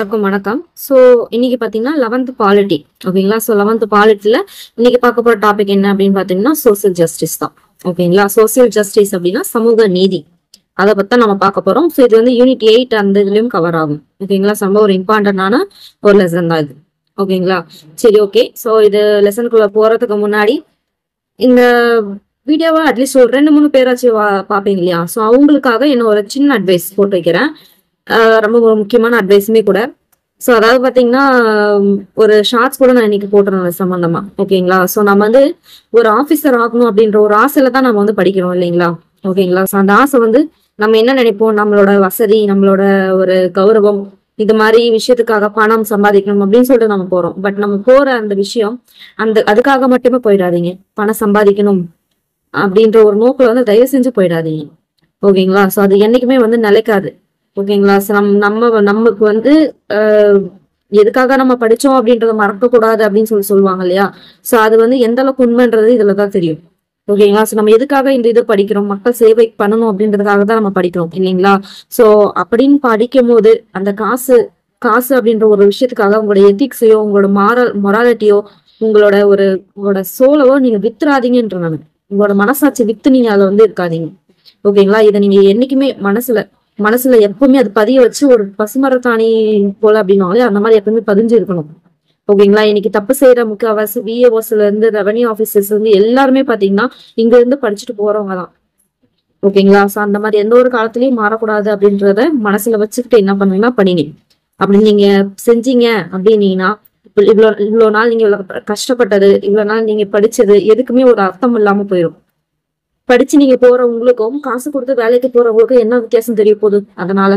எல்லாருக்கும் வணக்கம். ஸோ இன்னைக்கு பார்த்தீங்கன்னா 11th பாலிட்டி ஓகேங்களா. ஸோ 11th பாலிட்டியில் இன்னைக்கு பார்க்க போகிற டாபிக் என்ன அப்படின்னு பார்த்தீங்கன்னா சோசியல் ஜஸ்டிஸ் தான் ஓகேங்களா. சோசியல் ஜஸ்டிஸ் அப்படின்னா சமூக நீதி, அதை பற்றி நம்ம பார்க்க போகிறோம். ஸோ இது வந்து யூனிட் 8 அந்த இதுலையும் கவர் ஆகும் ஓகேங்களா. ரொம்ப ஒரு இம்பார்ட்டண்டான ஒரு லெசன் தான் இது ஓகேங்களா. சரி ஓகே. ஸோ இது லெசனுக்குள்ள போகிறதுக்கு முன்னாடி இந்த வீடியோவை அட்லீஸ்ட் ஒரு 2-3 பேராச்சும் பார்ப்பீங்க இல்லையா. ஸோ அவங்களுக்காக என்ன ஒரு சின்ன அட்வைஸ் போட்டு வைக்கிறேன். ரொம்ப ஒரு முக்கியமான அட்வைஸுமே கூட. ஸோ அதாவது பார்த்தீங்கன்னா ஒரு ஷார்ட்ஸ் கூட நான் இன்னைக்கு போட்டுறேன் சம்பந்தமா ஓகேங்களா. ஸோ நம்ம வந்து ஒரு ஆஃபீஸர் ஆகணும் அப்படின்ற ஒரு ஆசையில தான் நம்ம வந்து படிக்கிறோம் இல்லைங்களா ஓகேங்களா. ஸோ அந்த ஆசை வந்து நம்ம என்ன நினைப்போம், நம்மளோட வசதி, நம்மளோட ஒரு கௌரவம், இது மாதிரி விஷயத்துக்காக பணம் சம்பாதிக்கணும் அப்படின்னு சொல்லிட்டு நம்ம போறோம். பட் நம்ம போற அந்த விஷயம் அதுக்காக மட்டுமே போயிடாதீங்க. பணம் சம்பாதிக்கணும் அப்படின்ற ஒரு நோக்கில் வந்து தயவு செஞ்சு போயிடாதீங்க ஓகேங்களா. ஸோ அது என்னைக்குமே வந்து நிலைக்காது ஓகேங்களா. நமக்கு வந்து எதுக்காக நம்ம படிச்சோம் அப்படின்றத மறக்க கூடாது அப்படின்னு சொல்லுவாங்க இல்லையா. ஸோ அது வந்து எந்த அளவுக்கு உண்மைன்றது இதுலதான் தெரியும் ஓகேங்களா. ஸோ நம்ம எதுக்காக இந்த இது படிக்கிறோம், மக்கள் சேவை பண்ணணும் அப்படின்றதுக்காக தான் நம்ம படிக்கிறோம் இல்லைங்களா. ஸோ அப்படின்னு படிக்கும் போது அந்த காசு அப்படின்ற ஒரு விஷயத்துக்காக உங்களோட எத்திக்ஸையோ, உங்களோட மொராலிட்டியோ, உங்களோட சோலவோ நீங்க வித்துறாதீங்கன்ற நான் உங்களோட மனசாட்சி வித்து நீங்க அதை வந்து இருக்காதீங்க ஓகேங்களா. இதை நீங்க என்னைக்குமே மனசுல எப்பவுமே அது பதிய வச்சு ஒரு பசுமரத்தாணி போல அப்படின்னாலே அந்த மாதிரி எப்பவுமே பதிஞ்சு இருக்கணும் ஓகேங்களா. இன்னைக்கு தப்பு செய்யற முக்கால்வாசி விஏஓஸ்ல இருந்து ரெவன்யூ ஆபீசர்ஸ் இருந்து எல்லாருமே பாத்தீங்கன்னா இங்க இருந்து படிச்சுட்டு போறவங்க தான் ஓகேங்களா. ஸோ அந்த மாதிரி எந்த ஒரு காலத்திலயும் மாறக்கூடாது அப்படின்றத மனசுல வச்சுக்கிட்டு என்ன பண்ணுவீங்கன்னா படிங்க. அப்படி நீங்க செஞ்சீங்க அப்படின்னீங்கன்னா இவ்வளவு நாள் நீங்க இவ்வளவு கஷ்டப்பட்டது, இவ்வளவு நாள் நீங்க படிச்சது எதுக்குமே ஒரு அர்த்தம் இல்லாம போயிடும். படிச்சு நீங்க போறவங்களுக்கும் காசு கொடுத்து வேலைக்கு போறவங்களுக்கும் என்ன வித்தியாசம் தெரிய போகுது, அதனால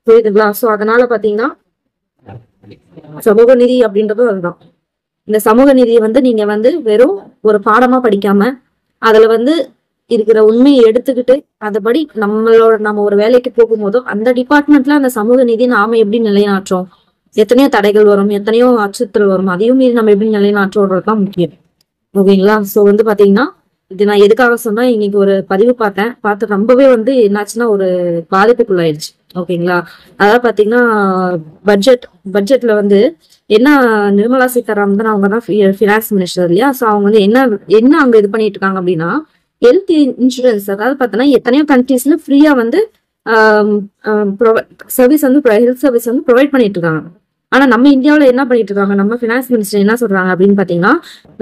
புரியுதுங்களா. ஸோ அதனால பாத்தீங்கன்னா சமூக நீதி அப்படின்றதும் அதுதான். இந்த சமூக நீதியை வந்து நீங்க வந்து வெறும் ஒரு பாடமா படிக்காம அதுல வந்து இருக்கிற உண்மையை எடுத்துக்கிட்டு அதுபடி நம்ம ஒரு வேலைக்கு போகும்போதும் அந்த டிபார்ட்மெண்ட்ல அந்த சமூக நீதி நாம எப்படி நிலைநாட்டுறோம், எத்தனையோ தடைகள் வரும், எத்தனையோ அச்சுறுத்தல் வரும், அதையும் மீறி நம்ம எப்படி நிலைநாட்டுறோம்ன்றதுதான் முக்கியம் ஓகேங்களா. ஸோ வந்து பாத்தீங்கன்னா இது நான் எதுக்காக சொன்னா, இன்னைக்கு ஒரு பதிவு பார்த்து ரொம்பவே வந்து என்னாச்சுன்னா ஒரு பாதிப்புக்குள்ளாயிடுச்சு ஓகேங்களா. அதாவது பாத்தீங்கன்னா பட்ஜெட்ல வந்து என்ன நிர்மலா சீதாராமன் தான், அவங்க தான் ஃபினான்ஸ் மினிஸ்டர் இல்லையா. ஸோ அவங்க வந்து என்ன அங்க இது பண்ணிட்டு இருக்காங்க அப்படின்னா ஹெல்த் இன்சூரன்ஸ், அதாவது பார்த்தோன்னா எத்தனையோ கண்ட்ரீஸ்ல ஃப்ரீயா வந்து சர்வீஸ் வந்து ஹெல்த் சர்வீஸ் வந்து ப்ரொவைட் பண்ணிட்டு இருக்காங்க. ஆனா நம்ம இந்தியாவில் என்ன பண்ணிட்டு இருக்காங்க, நம்ம ஃபினான்ஸ் மினிஸ்டர் என்ன சொல்றாங்க அப்படின்னு பாத்தீங்கன்னா,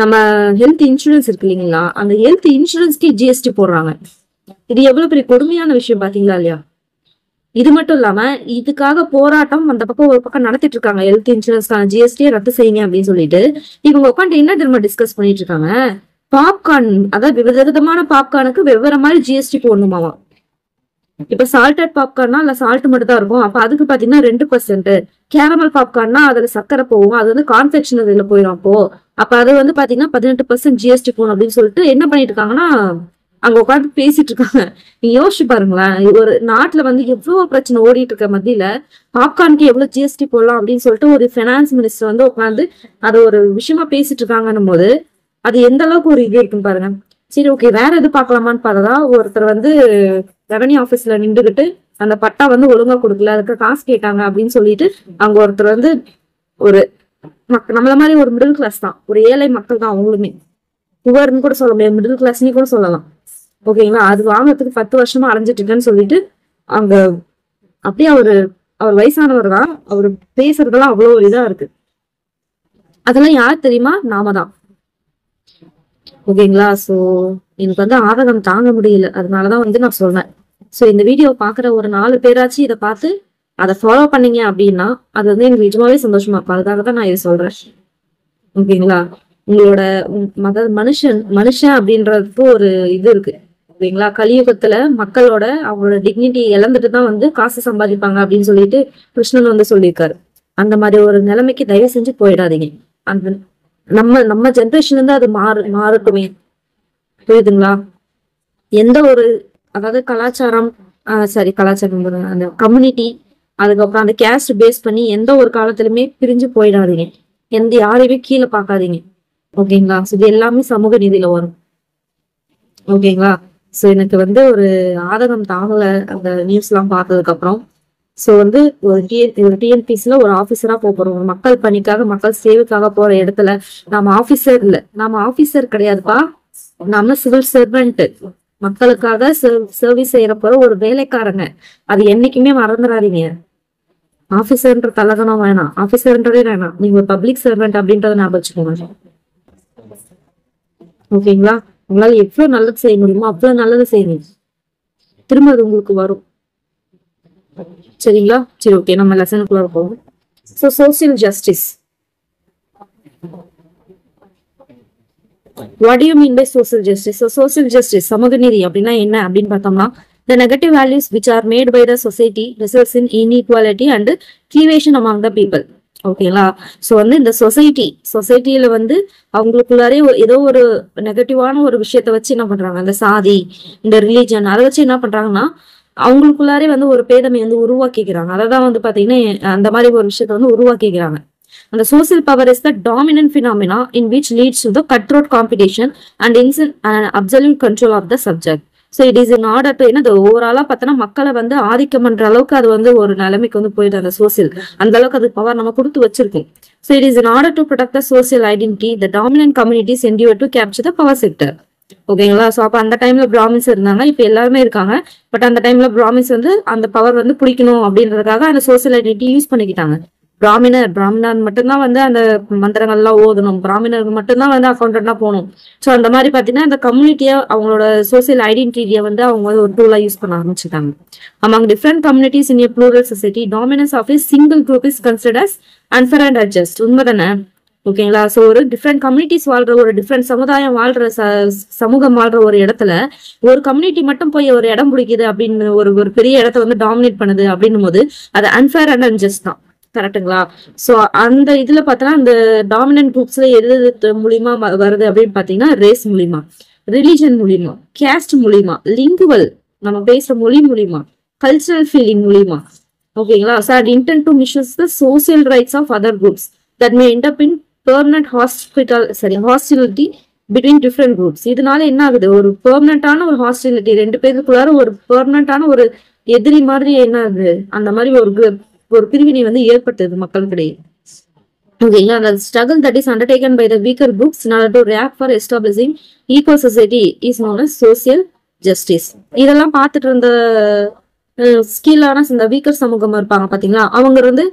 நம்ம ஹெல்த் இன்சூரன்ஸ் இருக்கு இல்லைங்களா, அந்த ஹெல்த் இன்சூரன்ஸ்க்கு ஜிஎஸ்டி போடுறாங்க. இது எவ்வளவு பெரிய கொடுமையான விஷயம் பாத்தீங்களா இல்லையா. இது மட்டும் இல்லாம இதுக்காக போராட்டம் அந்த பக்கம் ஒரு பக்கம் நடத்திட்டு இருக்காங்க. ஹெல்த் இன்சூரன்ஸ்க்கான ஜிஎஸ்டியை ரத்து செய்யுங்க அப்படின்னு சொல்லிட்டு இவங்க உட்காந்து என்ன திரும்ப டிஸ்கஸ் பண்ணிட்டு இருக்காங்க, பாப்கார்ன், அதாவது விதவிதமான பாப்கார்னுக்கு வெவ்வேறு மாதிரி ஜிஎஸ்டி போடணுமாவா. இப்ப சால்டட் பாப்கார்னா இல்ல சால்ட் மட்டும் தான் இருக்கும், அப்ப அதுக்கு பாத்தீங்கன்னா 2%. கேரமல் பாப்கார்னா அதுல சர்க்கரை போகும், அது வந்து கான்ஃபெக்ஷன் இதுல போயிடும். அப்ப அது வந்து பாத்தீங்கன்னா 18% ஜிஎஸ்டி போகணும் அப்படின்னு சொல்லிட்டு என்ன பண்ணிட்டு இருக்காங்கன்னா அங்க உட்காந்து பேசிட்டு இருக்காங்க. நீங்க யோசிச்சு பாருங்களேன், ஒரு நாட்டுல வந்து எவ்வளவு பிரச்சனை ஓடிட்டு இருக்க மத்தியில பாப்கார்னுக்கு எவ்வளவு ஜிஎஸ்டி போடலாம் அப்படின்னு சொல்லிட்டு ஒரு பினான்ஸ் மினிஸ்டர் வந்து உட்காந்து அதை ஒரு விஷயமா பேசிட்டு இருக்காங்கன்னும் போது அது எந்த அளவுக்கு ஒரு இது இருக்குன்னு பாருங்க. சரி ஓகே, வேற எது பாக்கலாமான்னு பார்த்தா ஒருத்தர் வந்து ரெவன்யூ ஆபீஸ்ல நின்றுகிட்டு அந்த பட்டா வந்து ஒழுங்கா கொடுக்கல, அதுக்கு காசு கேட்டாங்க அப்படின்னு சொல்லிட்டு அங்க ஒருத்தர் வந்து ஒரு நம்மள மாதிரி ஒரு மிடில் கிளாஸ் தான், ஒரு ஏழை மக்கள் தான், அவங்களுமே புவர்னு கூட சொல்ல முடியாது, மிடில் கிளாஸ்னு கூட சொல்லலாம் ஓகேங்களா. அது வாங்கறதுக்கு 10 வருஷமா அலைஞ்சிட்டு இருக்கேன்னு சொல்லிட்டு அங்க அப்படியே அவர் வயசானவர் தான், அவரு பேசுறதெல்லாம் அவ்வளவு ஒரு இதா இருக்கு. அதெல்லாம் யார் தெரியுமா, நாம தான் ஓகேங்களா. ஸோ எனக்கு வந்து ஆதங்கம் தாங்க முடியல, அதனாலதான் வந்து நான் சொல்றேன். ஸோ இந்த வீடியோ பாக்குற ஒரு 4 பேராச்சும் இதை பார்த்து அதை ஃபாலோ பண்ணீங்க அப்படின்னா அது வந்து எனக்கு நிஜமாவே சந்தோஷமா இருக்கும். அதுக்காக தான் நான் இதை சொல்றேன் ஓகேங்களா. உங்களோட மனுஷன் அப்படின்றதுக்கு ஒரு இது இருக்கு ஓகேங்களா. கலியுகத்துல மக்களோட அவங்களோட டிக்னிட்டி இழந்துட்டு தான் வந்து காசு சம்பாதிப்பாங்க அப்படின்னு சொல்லிட்டு கிருஷ்ணன் வந்து சொல்லியிருக்காரு. அந்த மாதிரி ஒரு நிலைமைக்கு தயவு செஞ்சு போயிடாதீங்க. அந்த நம்ம ஜென்ரேஷன்ல இருந்து அது மாறட்டுமே, புரியுதுங்களா. எந்த ஒரு அதாவது கலாச்சாரம் அந்த கம்யூனிட்டி, அதுக்கப்புறம் அந்த கேஸ்ட் பேஸ் பண்ணி எந்த ஒரு காலத்திலுமே பிரிஞ்சு போயிடாதீங்க. யாரையுமே கீழே பார்க்காதீங்க ஓகேங்களா. ஸோ இது எல்லாமே சமூக நீதியில வரும் ஓகேங்களா. ஸோ எனக்கு வந்து ஒரு ஆதங்கம் தாங்கல அந்த நியூஸ் எல்லாம் பார்த்ததுக்கு அப்புறம். ஸோ வந்து ஒரு டிஎன்பிசில ஒரு ஆஃபீஸரா போறோம், ஒரு மக்கள் பணிக்காக மக்கள் சேவைக்காக போற இடத்துல நம்ம ஆபீசர் இல்ல, நம்ம ஆபீசர் கிடையாதுப்பா, நம்ம சிவில் சர்வெண்ட், மக்களுக்காக சர்வீஸ் செய்யற போற ஒரு வேலைக்காரங்க. அது என்னைக்குமே மறந்துடாதீங்க. ஆபீசர்ன்ற தலகணம் வேணாம், ஆபீசர்ன்றதே வேணாம், நீங்க ஒரு பப்ளிக் சர்வெண்ட் அப்படின்றத ஞாபகம் வச்சுக்கோங்க. ஓகேங்களா? உங்களால எவ்வளவு நல்லது செய்ய முடியுமோ அவ்வளவு நல்லது செய்யுங்க, திரும்ப அது உங்களுக்கு வரும். சரிங்களா? சரி, ஓகே, நம்ம லெசனுக்குள்ள போவோம். So social justice, what do you mean by social justice? Social justice சமூக நீதி அப்படின்னா என்ன அப்படின்னு பார்த்தோம்னா, the negative values which are made by the society results in inequality and deviation among the people. ஓகேங்களா? ஸோ வந்து இந்த சொசைட்டியில வந்து அவங்களுக்குள்ளாரே ஏதோ ஒரு நெகட்டிவான ஒரு விஷயத்த வச்சு என்ன பண்றாங்க, இந்த சாதி, இந்த ரிலீஜன், அதை வச்சு என்ன பண்றாங்கன்னா அவங்களுக்குள்ளாரே வந்து ஒரு பேதமை வந்து உருவாக்கிக்கிறாங்க. அதான் வந்து பாத்தீங்கன்னா அந்த மாதிரி ஒரு விஷயத்த வந்து உருவாக்கிக்கிறாங்க. அந்த social power is the dominant phenomena in which leads to the cutthroat competition and absolute control of the subject. So it is in order to இந்த ஓவராலா பார்த்தோன்னா மக்களை வந்து ஆதிக்கம் பண்ற அளவுக்கு அது வந்து ஒரு நிலைமைக்கு வந்து போயிடுது. அந்த சோசியல் அந்த அளவுக்கு அது பவர் நம்ம கொடுத்து வச்சிருக்கோம். So it is in order to protect the social identity, the dominant communities endeavor to capture the power sector. ஓகேங்களா? ஸோ அப்போ அந்த டைம்ல பிராமின்ஸ் இருந்தாங்க, இப்போ எல்லாருமே இருக்காங்க. பட் அந்த டைம்ல பிராமின்ஸ் வந்து அந்த பவர் வந்து பிடிக்கணும் அப்படின்றதுக்காக அந்த சோசியல் ஐடென்டிட்டி யூஸ் பண்ணிக்கிட்டாங்க. பிராமணர் மட்டும்தான் வந்து அந்த மந்திரங்கள்லாம் ஓதணும், பிராமணருக்கு மட்டும்தான் வந்து அக்கௌண்டன்டா போகணும். ஸோ அந்த மாதிரி பாத்தீங்கன்னா இந்த கம்யூனிட்டியா அவங்களோட சோசியல் ஐடென்டிட்டியை வந்து அவங்க ஒரு டூலா யூஸ் பண்ண ஆரம்பிச்சுட்டாங்க. Among different communities in a plural society dominance of a single group is considered as unfair and adjust. உண்மைதானே? ஓகேங்களா? ஸோ ஒரு டிஃப்ரெண்ட் கம்யூனிட்டிஸ் வாழ்ற, ஒரு டிஃப்ரெண்ட் சமுதாயம் வாழ்ற, சமூகம் வாழ்ற ஒரு இடத்துல ஒரு கம்யூனிட்டி மட்டும் போய் ஒரு இடம் பிடிக்குது அப்படின்னு ஒரு பெரிய இடத்த வந்து டாமினேட் பண்ணுது அப்படின்னும் போது அது அன்ஃபேர் அண்ட் அன்ஜஸ்ட் தான். கரெக்டுங்களா? சோ அந்த இதுல பாத்தீங்கன்னா இந்த டாமினன்ட் குரூப்ஸ்ல எது மூலியமா வருது அப்படின்னு பாத்தீங்கன்னா ரேஸ் மூலியமா, ரிலிஜன் மூலியமா, கேஸ்ட் மூலியமா, லிங்குவல் நம்ம பேசுற மொழி மூலியமா, கல்ச்சரல் ஃபீலிங் மூலியமா. ஓகேங்களா? So at intent to misuse the social rights of other groups that may end up in permanent hostility between different groups. இதனால என்ன ஆகுது, ஒரு பெர்மனன்டான ஒரு ஹாஸ்டிலிட்டி, ரெண்டு பேருக்குள்ளார ஒரு பெர்மனன்டான ஒரு எதிரி மாதிரி என்ன ஆகுது, அந்த மாதிரி ஒரு பிரிவினை வந்து ஏற்பட்டது மக்களுக்கிடையே. ஓகேங்களா? அந்த struggle that is undertaken by the weaker groups in order to react for establishing equal society is known as social justice. இதெல்லாம் பார்த்துட்டு இருந்த ஸ்கில்லான இந்த வீக்கர் சமூகம் இருப்பாங்க பாத்தீங்களா, அவங்க வந்து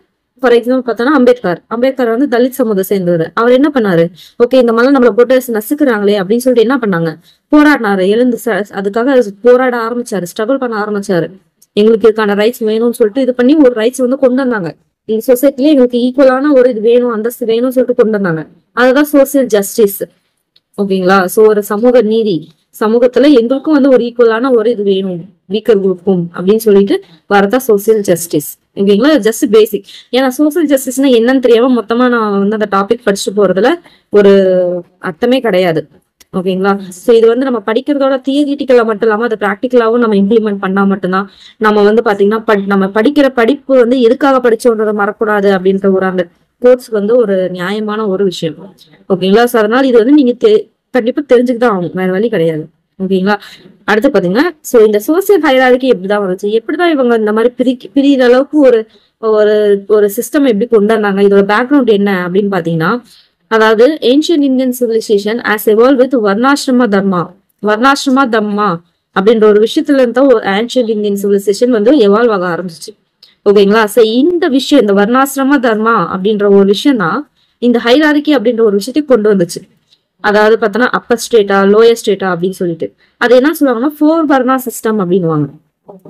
ஃபார் எக்ஸாம்பிள் பார்த்தோன்னா அம்பேத்கர் வந்து தலித் சமூகத்தை சேர்ந்தவர். அவர் என்ன பண்ணாரு, ஓகே இந்த மாதிரி நம்மளை போட்டு நசுக்குறாங்களே அப்படின்னு சொல்லிட்டு என்ன பண்ணாங்க, போராடினாரு, எழுந்து அதுக்காக போராட ஆரம்பிச்சாரு, ஸ்ட்ரகிள் பண்ண ஆரம்பிச்சாரு. எங்களுக்கு இதுக்கான ரைட்ஸ் வேணும்னு சொல்லிட்டு இது பண்ணி ஒரு ரைட்ஸ் வந்து கொண்டு வந்தாங்க. இந்த சொசைட்டில எங்களுக்கு ஈக்குவலான ஒரு இது வேணும், அந்தஸ்து வேணும்னு சொல்லிட்டு கொண்டு வந்தாங்க. அதுதான் சோசியல் ஜஸ்டிஸ். ஓகேங்களா? சோ ஒரு சமூக நீதி, சமூகத்துல எங்களுக்கும் வந்து ஒரு ஈக்குவலான ஒரு இது வேணும் வீக்கர் குரூப்பும் அப்படின்னு சொல்லிட்டு வரதா சோசியல் ஜஸ்டிஸ். ஓகேங்களா? ஜஸ்ட் பேசிக். ஏன்னா சோசியல் ஜஸ்டிஸ்னா என்னன்னு தெரியாம மொத்தமா நான் வந்து அந்த டாபிக் படிச்சுட்டு போறதுல ஒரு அர்த்தமே கிடையாது. ஓகேங்களா? சோ இது வந்து நம்ம படிக்கிறதோட தியரிட்டிக்கலா மட்டும் இல்லாம அதை பிராக்டிக்கலாவும் நம்ம இம்ப்ளிமெண்ட் பண்ணா மட்டும்தான் நம்ம வந்து பாத்தீங்கன்னா நம்ம படிக்கிற படிப்பு வந்து எதுக்காக படிச்சோன்றதை மறக்கூடாது அப்படின்ற ஒரு அந்த கோர்ஸ் வந்து ஒரு நியாயமான ஒரு விஷயம். ஓகேங்களா? சோ அதனால இது வந்து நீங்க கண்டிப்பா தெரிஞ்சுக்கிதான் ஆகும், வேற வழி கிடையாது. ஓகேங்களா? அடுத்து பாத்தீங்கன்னா சோ இந்த சோசியல் ஹைரார்கி எப்படிதான் வந்துச்சு, எப்படிதான் இவங்க இந்த மாதிரி பிரிகிற அளவுக்கு ஒரு சிஸ்டம் எப்படி கொண்டு வந்தாங்க, இதோட பேக்ரவுண்ட் என்ன அப்படின்னு பாத்தீங்கன்னா, அதாவது ancient Indian civilisation as evolve with varnashrama dharma அப்படின்ற ஒரு விஷயத்துல இருந்தா ஒரு ஏன்ஷியன்ட் இந்தியன் சிவிலைசேஷன் வந்து எவால்வ் ஆக ஆரம்பிச்சிச்சு. ஓகேங்களா? சோ இந்த விஷயம், இந்த வர்ணாசிரம தர்மா அப்படின்ற ஒரு விஷயம் தான் இந்த ஹைரார்கி அப்படின்ற ஒரு விஷயத்தை கொண்டு வந்துச்சு. அதாவது பார்த்தோன்னா அப்பர் ஸ்டேட்டா லோயர் ஸ்டேட்டா அப்படின்னு சொல்லிட்டு அது என்ன சொல்லுவாங்கன்னா 4 வர்ணா சிஸ்டம் அப்படின்னுவாங்க.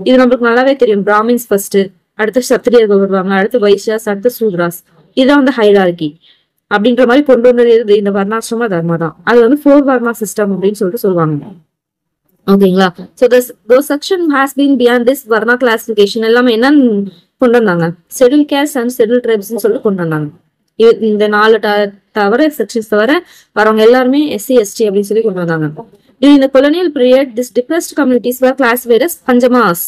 இது நம்மளுக்கு நல்லாவே தெரியும். பிராமின்ஸ் ஃபர்ஸ்ட், அடுத்து சத்திரியர்கள் வருவாங்க, அடுத்து வைசியாஸ், அடுத்து சூத்ராஸ். இதுதான் வந்து ஹைரார்கி அப்படின்ற மாதிரி கொண்டு வந்தது இந்த வர்ணாசிரம தர்மா தான். அது வந்து 4 வர்ணா சிஸ்டம் அப்படின்னு சொல்லிட்டு சொல்லுவாங்க. ஓகேங்களா? So those section has been beyond this varna classification எல்லாமே என்னன்னு கொண்டு வந்தாங்க, schedule caste and schedule tribes சொல்லிட்டு கொண்டு வந்தாங்க. இந்த 4 தவிர செக்ஷன்ஸ் தவிர வரவங்க எல்லாருமே எஸ்சி எஸ்டி அப்படின்னு சொல்லி கொண்டு வந்தாங்க. During the colonial period, these depressed communities were classified as panjamas.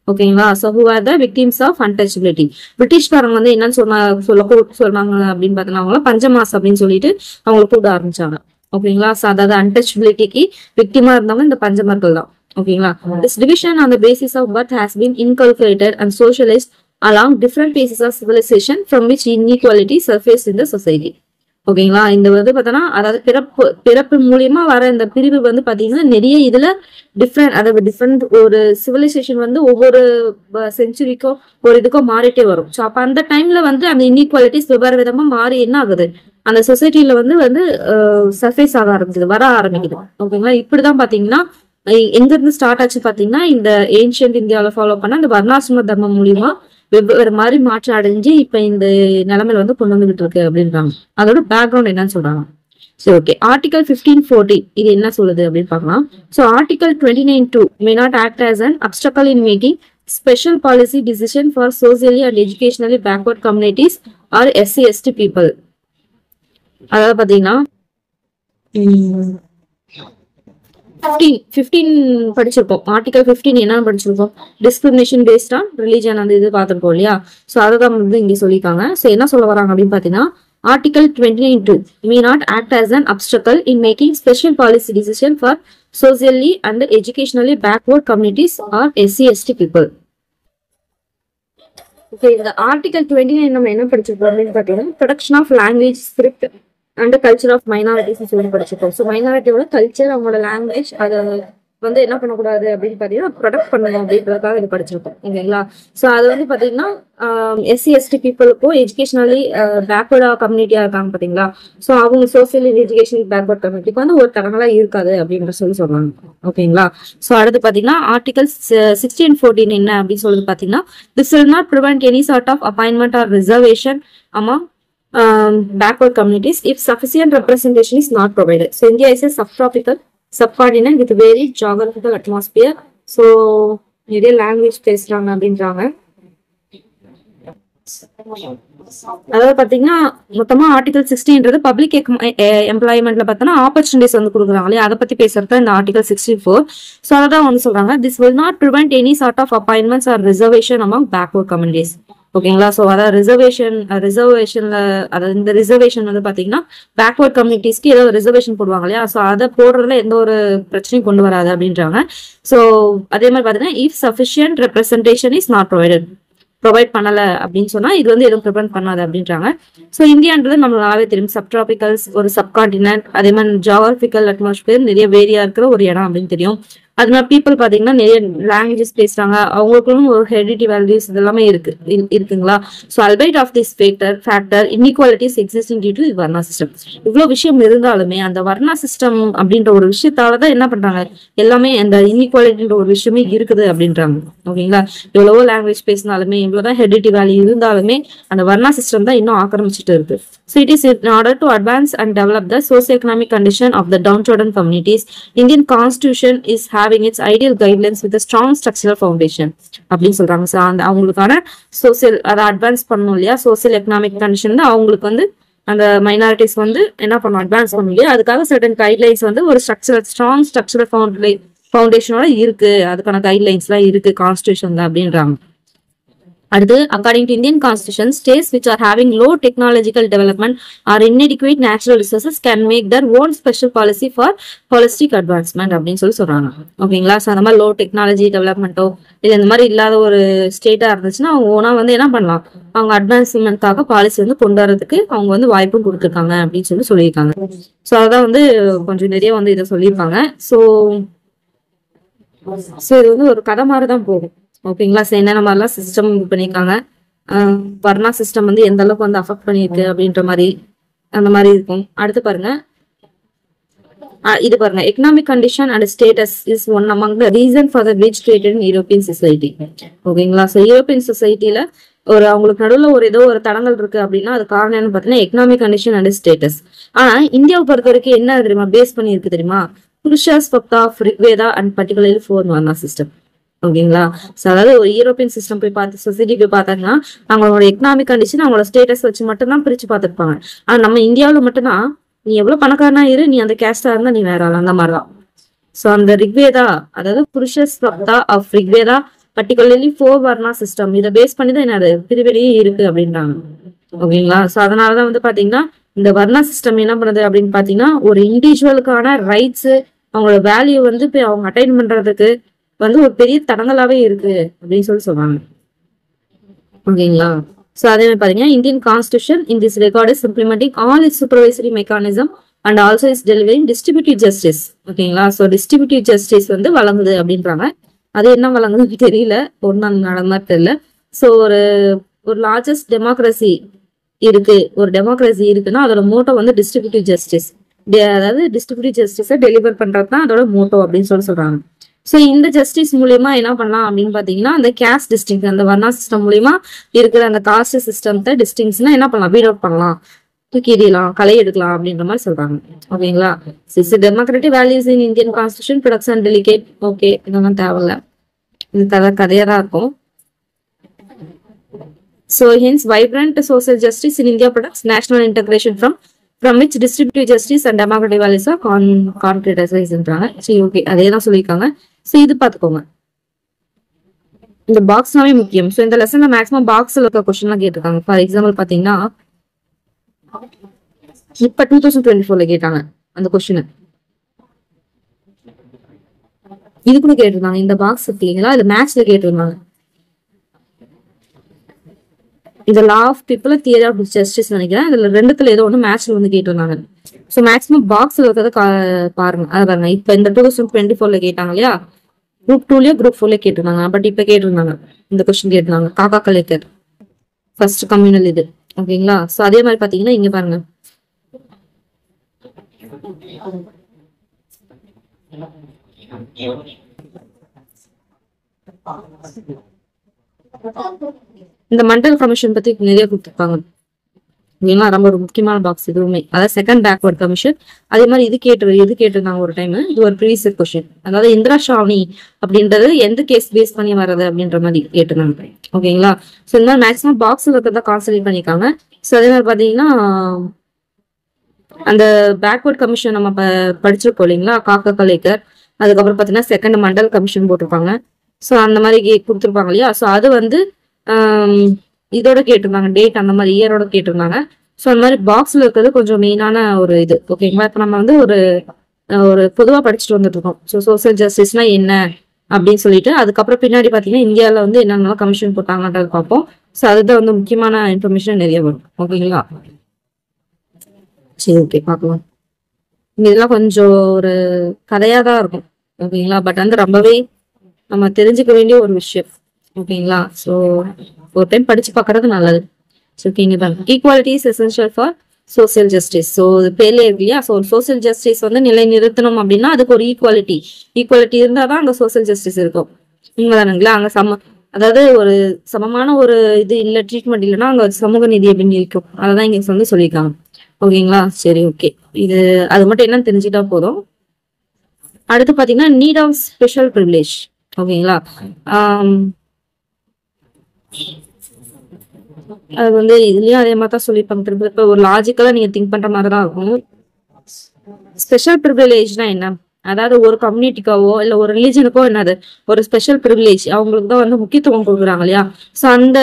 ஓகேங்களா? So who are the victims of untouchability. பிரிட்டிஷ்காரங்க வந்து என்னன்னு சொன்னாங்க அப்படின்னு பார்த்தோம்னா அவங்கள பஞ்சமாஸ் அப்படின்னு சொல்லிட்டு அவங்களை கூப்பிட ஆரம்பிச்சாங்க. ஓகேங்களா? ஸோ அதாவது அன்டச்சபிலிட்டிக்கு விக்டிமா இருந்தவங்க இந்த பஞ்சமர்கள் தான். ஓகேங்களா? This division on the basis of birth has been inculcated and socialized along different phases of civilization from which inequality surfaced in the society. ஓகேங்களா, இந்த வந்து பார்த்தோன்னா அதாவது பிறப்பு மூலியமா வர இந்த பிரிவு வந்து பாத்தீங்கன்னா நிறைய இதுல டிஃப்ரெண்ட் ஒரு சிவிலைசேஷன் வந்து ஒவ்வொரு செஞ்சுரிக்கோ ஒரு இதுக்கோ மாறிட்டே வரும். ஸோ அப்ப அந்த டைம்ல வந்து அந்த இன்இக்வாலிட்டிஸ் வெவ்வேறு விதமா மாறி என்ன ஆகுது, அந்த சொசைட்டில வந்து சர்ஃபேஸ் ஆக ஆரம்பிக்குது, வர ஆரம்பிக்குது. ஓகேங்களா, இப்படிதான் பாத்தீங்கன்னா எங்க இருந்து ஸ்டார்ட் ஆச்சு பாத்தீங்கன்னா இந்த ஏன்ஷியன்ட் இந்தியாவில ஃபாலோ பண்ண அந்த வர்ணாசிரம தர்மம் மூலியமா வெவ்வேறு மாதிரி மாற்றம் அடைஞ்சு இப்ப இந்த நிலைமையில வந்து கொண்டு வந்துகிட்டு இருக்கு அப்படின்றாங்க. அதோட பேக்ரவுண்ட் என்னன்னு சொல்றாங்க. சரி, ஓகே. ஆர்டிகல் 1540 இது என்ன சொல்லுது அப்படின்னு பார்க்கலாம். So article 29(2) may not act as an obstacle in making special policy decision for socially and educationally backward communities or SC/ST people. அதாவது பாத்தீங்கன்னா 15 படிச்சிருப்போம். ஆர்டிகல் 15 என்னன்னு படிச்சிருப்போம், டிஸ்கிரிமினேஷன் பேஸ்ட் ஆன் ரிலிஜன் அந்த இது பார்த்துருக்கோம் இல்லையா. ஸோ அதை தான் வந்து இங்கே சொல்லியிருக்காங்க. ஸோ என்ன சொல்ல வராங்க அப்படின்னு பார்த்தீங்கன்னா article 29(2) may not act as an obstacle in making special policy decision for socially and educationally backward communities or SC/ST people. Okay, இந்த ஆர்டிகல் 29 நம்ம என்ன படிச்சிருக்கோம் அப்படின்னு பார்த்தீங்கன்னா protection of language, script and culture of minorities சொல்லி படிச்சிருக்கோம். So மைனாரிட்டியோட culture, அவங்களோட லாங்குவேஜ் அதை வந்து என்ன பண்ணக்கூடாது அப்படின்னு பார்த்தீங்கன்னா ப்ரொடக்ட் பண்ணணும் அப்படின்றதுக்காக இது படிச்சிருக்கோம். ஓகேங்களா, ஸோ அது வந்து பார்த்தீங்கன்னா SC/ST பீப்புளுக்கும் எஜுகேஷனலி பேக்வர்டா கம்யூனிட்டியா இருக்காங்க பார்த்தீங்களா. ஸோ அவங்க சோசியல் எஜுகேஷனல் பேக்வர்ட் கம்யூனிட்டிக்கு வந்து ஒரு தரங்களா இருக்காது அப்படின்ற சொல்றாங்க. ஓகேங்களா, ஸோ அடுத்து பார்த்தீங்கன்னா ஆர்டிகல் 1614 என்ன அப்படின்னு சொல்லுது பார்த்தீங்கன்னா this will not prevent any sort of appointment or reservation among backward communities if sufficient representation is not provided. So India is a subtropical subcontinent with very geographical atmosphere. So நிறைய language பேசுறாங்க அப்படின்றாங்க. அதாவது பாத்தீங்கன்னா மொத்தமா article 16 public எம்ப்ளாய்மெண்ட்ல பார்த்தோன்னா opportunities வந்து கொடுக்குறாங்க இல்லையா, அதை பத்தி பேசுறது இந்த ஆர்டிகல் 64. ஸோ அதான் வந்து சொல்றாங்க this will not prevent any sort of appointments or reservation among backward communities. ஓகேங்களா, ஸோ அதாவது ரிசர்வேஷன்ல அதாவது இந்த ரிசர்வேஷன் வந்து பாத்தீங்கன்னா பேக்வர்ட் கம்யூனிட்டிஸ்க்கு ஏதோ ரிசர்வேஷன் போடுவாங்க இல்லையா, ஸோ அதை போடுறதுல எந்த ஒரு பிரச்சனையும் கொண்டு வராது அப்படின்றாங்க. ஸோ அதே மாதிரி பாத்தீங்கன்னா if sufficient representation is not provide பண்ணல அப்படின்னு சொன்னா இது வந்து எதுவும் ப்ரிவென்ட் பண்ணாது அப்படின்றாங்க. ஸோ இந்தியான்றது நம்மளாவே தெரியும் சப்ட்ராபிக்கல்ஸ் ஒரு சப்கான்டினென்ட், அதே மாதிரி ஜியோகிராபிக்கல் அட்மாஸ்பியர் நிறைய வேரியா இருக்கிற ஒரு இடம் அப்படின்னு தெரியும். அதனால பீப்புள் பாத்தீங்கன்னா நிறைய லாங்குவேஜஸ் பேசுறாங்க, அவங்களுக்கும் ஒரு ஹெரிடிட்டி வேல்யூஸ் இதெல்லாமே இருக்குங்களா. So albeit of this factor inequalities existing due to varna system. இவ்வளவு விஷயம் இருந்தாலுமே அந்த வர்ணா சிஸ்டம் அப்படின்ற ஒரு விஷயத்தாலதான் என்ன பண்றாங்க எல்லாமே அந்த இன்இக்வாலிட்டின்ற ஒரு விஷயமே இருக்குது அப்படின்றாங்க. ஓகேங்களா, எவ்வளவோ லாங்குவேஜ் பேசினாலுமே இவ்வளவுதான் ஹெரிடிட்டி வேல்யூ இருந்தாலுமே அந்த வர்ணா சிஸ்டம் தான் இன்னும் ஆக்கிரமிச்சுட்டு இருக்கு. So it is in order to advance and develop the socio-economic condition of the downtrodden communities, Indian Constitution is having its ideal guidelines with a strong structural foundation. அப்படின்னு சொல்றாங்க. So அந்த அவங்களுக்கான social அதை advance பண்ணணும் இல்லையா, social economic condition தான் அவங்களுக்கு வந்து அந்த மைனாரிட்டிஸ் வந்து என்ன பண்ணும் அட்வான்ஸ் பண்ண முடியும். அதுக்காக சர்டன் கைட்லைன்ஸ் வந்து ஒரு ஸ்ட்ராங் ஸ்ட்ரக்சரல் ஃபவுண்டேஷனோட இருக்கு, அதுக்கான கைட்லைன்ஸ் எல்லாம் இருக்கு கான்ஸ்டிடியூஷன்ல அப்படின்றாங்க. அடுத்து according to Indian Constitution, states which are having low technological development or inadequate natural resources can make their own special policy for holistic advancement அப்படின்னு சொல்றாங்க. ஓகேங்களா, ஸோ அந்த மாதிரி லோ டெக்னாலஜி டெவலப்மெண்ட்டோ இல்லை இந்த மாதிரி இல்லாத ஒரு ஸ்டேட்டா இருந்துச்சுன்னா அவங்க ஓனா வந்து என்ன பண்ணலாம், அவங்க அட்வான்ஸ்மெண்ட்காக பாலிசி வந்து கொண்டு வரதுக்கு அவங்க வந்து வாய்ப்பும் கொடுத்துருக்காங்க அப்படின்னு சொல்லியிருக்காங்க. ஸோ அதான் வந்து கொஞ்சம் நிறைய வந்து இதை சொல்லியிருக்காங்க. ஸோ இது வந்து ஒரு கதை மாதிரி தான் போகும். ஓகேங்களா, என்னென்ன மாதிரிலாம் சிஸ்டம் இது பண்ணியிருக்காங்க, வர்ணா சிஸ்டம் வந்து எந்த அளவுக்கு வந்து அஃபெக்ட் பண்ணியிருக்கு அப்படின்ற மாதிரி அந்த மாதிரி இருக்கும். அடுத்து பாருங்க, இது பாருங்க economic condition and status is one among the reason for the bridge created in European society. ஓகேங்களா, ஸோ யூரோப்பியன் சொசைட்டில ஒரு அவங்களுக்கு நடுவில் ஒரு ஏதோ ஒரு தடங்கள் இருக்கு அப்படின்னா அது காரணம் என்னன்னு பார்த்தீங்கன்னா எக்கனாமிக் கண்டிஷன் அண்ட் ஸ்டேட்டஸ். ஆனா இந்தியாவை பொறுத்த வரைக்கும் என்ன தெரியுமா பேஸ் பண்ணி இருக்கு தெரியுமா, Purusha Sukta Rigveda and particularly 4 varna system. ஓகேங்களா, ஸோ அதாவது ஒரு யூரோப்பியன் சிஸ்டம் போய் பார்த்து சொசைட்டி போய் பார்த்தாங்கன்னா அவங்களோட எக்கனாமிக் கண்டிஷன் அவங்களோட ஸ்டேட்டஸ் வச்சு மட்டும்தான் பிரிச்சு பார்த்துருப்பாங்க. ஆனா நம்ம இந்தியாவில் மட்டும்தான் நீ எவ்வளவு பணக்காரனா இரு, நீ அந்த கேஸ்டா இருந்தா நீ வேற ஆள், அந்த மாதிரிதான். ஸோ அந்த ரிக்வேதா அதாவது Purusha Sukta of Rigveda particularly 4 varna system இதை பேஸ் பண்ணி தான் என்னது பிரிவினையே இருக்கு அப்படின்றாங்க. ஓகேங்களா, ஸோ அதனாலதான் வந்து பாத்தீங்கன்னா இந்த வர்ணா சிஸ்டம் என்ன பண்ணுது அப்படின்னு பாத்தீங்கன்னா ஒரு இண்டிவிஜுவலுக்கான ரைட்ஸ் அவங்களோட வேல்யூ வந்து போய் அவங்க அட்டைன் பண்றதுக்கு வந்து ஒரு பெரிய தடங்களாவே இருக்கு அப்படின்னு சொல்றாங்க. ஓகேங்களா. ஸோ அதே மாதிரி பாத்தீங்கன்னா Indian constitution in this record is implementing all it's supervisory mechanism and also is delivering distributive justice. ஓகேங்களா. ஸோ டிஸ்ட்ரிபியூட்டிவ் ஜஸ்டிஸ் வந்து வழங்குது அப்படின்றாங்க. அது என்ன வழங்குதுன்னு தெரியல, ஒரு நாள் நடந்தா தெரியல. ஸோ ஒரு லார்ஜஸ்ட் டெமோக்ரஸி இருக்கு, ஒரு டெமோக்ரஸி இருக்குன்னா அதோட மோட்டோ வந்து டிஸ்ட்ரிபியூட்டிவ் ஜஸ்டிஸ், அதாவது டிஸ்ட்ரிபியூட்டிவ் ஜஸ்டிஸை டெலிவர் பண்றது தான் அதோட மோட்டோ அப்படின்னு சொல்றாங்க. ஸோ இந்த ஜஸ்டிஸ் மூலியமா என்ன பண்ணலாம் அப்படின்னு பாத்தீங்கன்னா அந்த கேஸ்ட் டிஸ்டிங்ஸ், அந்த வர்ணா சிஸ்டம் மூலியமா இருக்கிற அந்த காஸ்ட் சிஸ்டத்தை டிஸ்டிங்ஸ்னா என்ன பண்ணலாம், பீட் அவுட் பண்ணலாம், தூக்கி எறியலாம், களை எடுக்கலாம் அப்படின்ற மாதிரி சொல்றாங்க. ஓகேங்களா. Democratic values in Indian constitution protection delicate. Okay, இதெல்லாம் தேவையில்ல, இது கதையா தான் இருக்கும். So hence vibrant social justice in India products national integration from which distributive justice and democratic values are concretized. சரி, ஓகே, அதே தான் சொல்லியிருக்காங்க. ஸோ இது பார்த்துக்கோங்க, இந்த பாக்ஸ்னாவே முக்கியம். ஸோ இந்த லெசன்ல மேக்ஸிமம் பாக்ஸ்ல இருக்க கொஸ்டின்லாம் கேட்டிருக்காங்க. ஃபார் எக்ஸாம்பிள் பாத்தீங்கன்னா இப்ப 2024 கேட்டாங்க அந்த கொஸ்டின், இது கூட கேட்டிருந்தாங்க. இந்த பாக்ஸ் இருக்கீங்களா, இது மேத்ஸ்ல கேட்டிருந்தாங்க. இந்த law of people theory of justice நினைக்கிறேன், இதுல ரெண்டுத்துல ஏதோ ஒன்று மேட்ச்ல வந்து கேட்டிருந்தாங்க. ஸோ மேக்ஸிமம் பாக்ஸ்ல இருக்கிறத பாருங்க, அதை பாருங்க. இப்ப இந்த 2024 கேட்டாங்க இல்லையா, குரூப் 2லயோ குரூப் 4லயோ கேட்டிருந்தாங்க. பட் இப்ப கேட்டிருந்தாங்க, இந்த கொஸ்டின் கேட்டிருந்தாங்க. காக்கா கலெக்டர் ஃபர்ஸ்ட் கம்யூனல் இது. ஓகேங்களா. ஸோ அதே மாதிரி பாத்தீங்கன்னா இங்க பாருங்க, இந்த மண்டல் கமிஷன் பத்தி நிறைய கொடுத்துருப்பாங்க. இதெல்லாம் ரொம்ப ஒரு முக்கியமான பாக்ஸ் இதுவுமே. அதாவது செகண்ட் பேக்வர்ட் கமிஷன். அதே மாதிரி இது கேட்டிருந்தாங்க ஒரு டைம். இது ஒரு ப்ரீவியஸ் கொஸ்டின். அதாவது இந்திரா ஷாவனி அப்படின்றது எந்த கேஸ் பேஸ் பண்ணி வர்றது அப்படின்ற மாதிரி கேட்டிருந்தாங்க. ஓகேங்களா. ஸோ இந்த மாதிரி மேக்ஸிமம் பாக்ஸ்ல இருக்கிறதா கான்சன்ட்ரேட் பண்ணிருக்காங்க. ஸோ அதே மாதிரி பாத்தீங்கன்னா அந்த பேக்வர்ட் கமிஷன் நம்ம படிச்சிருக்கோம் இல்லைங்களா, காக்கா கலேக்கர். அதுக்கப்புறம் பாத்தீங்கன்னா செகண்ட் மண்டல் கமிஷன் போட்டிருப்பாங்க. ஸோ அந்த மாதிரி கொடுத்துருப்பாங்க இல்லையா. ஸோ அது வந்து இதோட கேட்டிருந்தாங்க, டேட் அந்த மாதிரி இயரோட கேட்டிருந்தாங்க. ஸோ அந்த மாதிரி பாக்ஸ்ல இருக்கிறது கொஞ்சம் மெயினான ஒரு இது. ஓகேங்களா. இப்போ நம்ம வந்து ஒரு பொதுவாக படிச்சுட்டு வந்துட்டு இருக்கோம். ஸோ சோசியல் ஜஸ்டிஸ்னா என்ன அப்படின்னு சொல்லிட்டு, அதுக்கப்புறம் பின்னாடி பார்த்தீங்கன்னா இந்தியாவில் வந்து என்னென்னலாம் கமிஷன் போட்டாங்கன்றது பார்ப்போம். ஸோ அதுதான் வந்து முக்கியமான இன்ஃபர்மேஷன் நிறைய வரும். ஓகேங்களா. சரி, ஓகே, பார்க்கலாம். இதெல்லாம் கொஞ்சம் ஒரு கதையாக தான் இருக்கும். ஓகேங்களா. பட் வந்து ரொம்பவே நம்ம தெரிஞ்சுக்க வேண்டிய ஒரு விஷயம். ஓகேங்களா. ஸோ ஒரு டைம் படிச்சு பார்க்கறது நல்லது. ஓகேங்க தான். Equality is essential for social justice. So பேர்ல இருக்கு இல்லையா. ஸோ சோசியல் ஜஸ்டிஸ் வந்து நிலைநிறுத்தணும் அப்படின்னா அதுக்கு ஒரு ஈக்குவாலிட்டி இருந்தால் தான் அங்கே சோசியல் ஜஸ்டிஸ் இருக்கும். உண்மைதானுங்களா. அங்கே அதாவது ஒரு சமமான ஒரு இது இல்லை, ட்ரீட்மெண்ட் இல்லைன்னா அங்கே சமூக நீதி அப்படின்னு இருக்கும். அதான் இங்க வந்து சொல்லியிருக்காங்க. ஓகேங்களா. சரி, ஓகே, இது அது மட்டும் என்னன்னு தெரிஞ்சுட்டா போதும். அடுத்து பாத்தீங்கன்னா நீட் ஆஃப் ஸ்பெஷல் ப்ரிவிலேஜ். ஓகேங்களா. அது வந்து இதுலயும் அதே மாதிரி தான் சொல்லியிருப்பாங்க. திரும்ப இப்ப ஒரு லாஜிக்கலா நீங்க திங்க் பண்ற மாதிரிதான் இருக்கும். ஸ்பெஷல் ப்ரிவிலேஜ்னா என்ன, அதாவது ஒரு கம்யூனிட்டிக்காவோ இல்ல ஒரு ரிலீஜனுக்கோ என்னது ஒரு ஸ்பெஷல் ப்ரிவிலேஜ் அவங்களுக்கு தான் வந்து முக்கியத்துவம் கொடுக்குறாங்க இல்லையா. ஸோ அந்த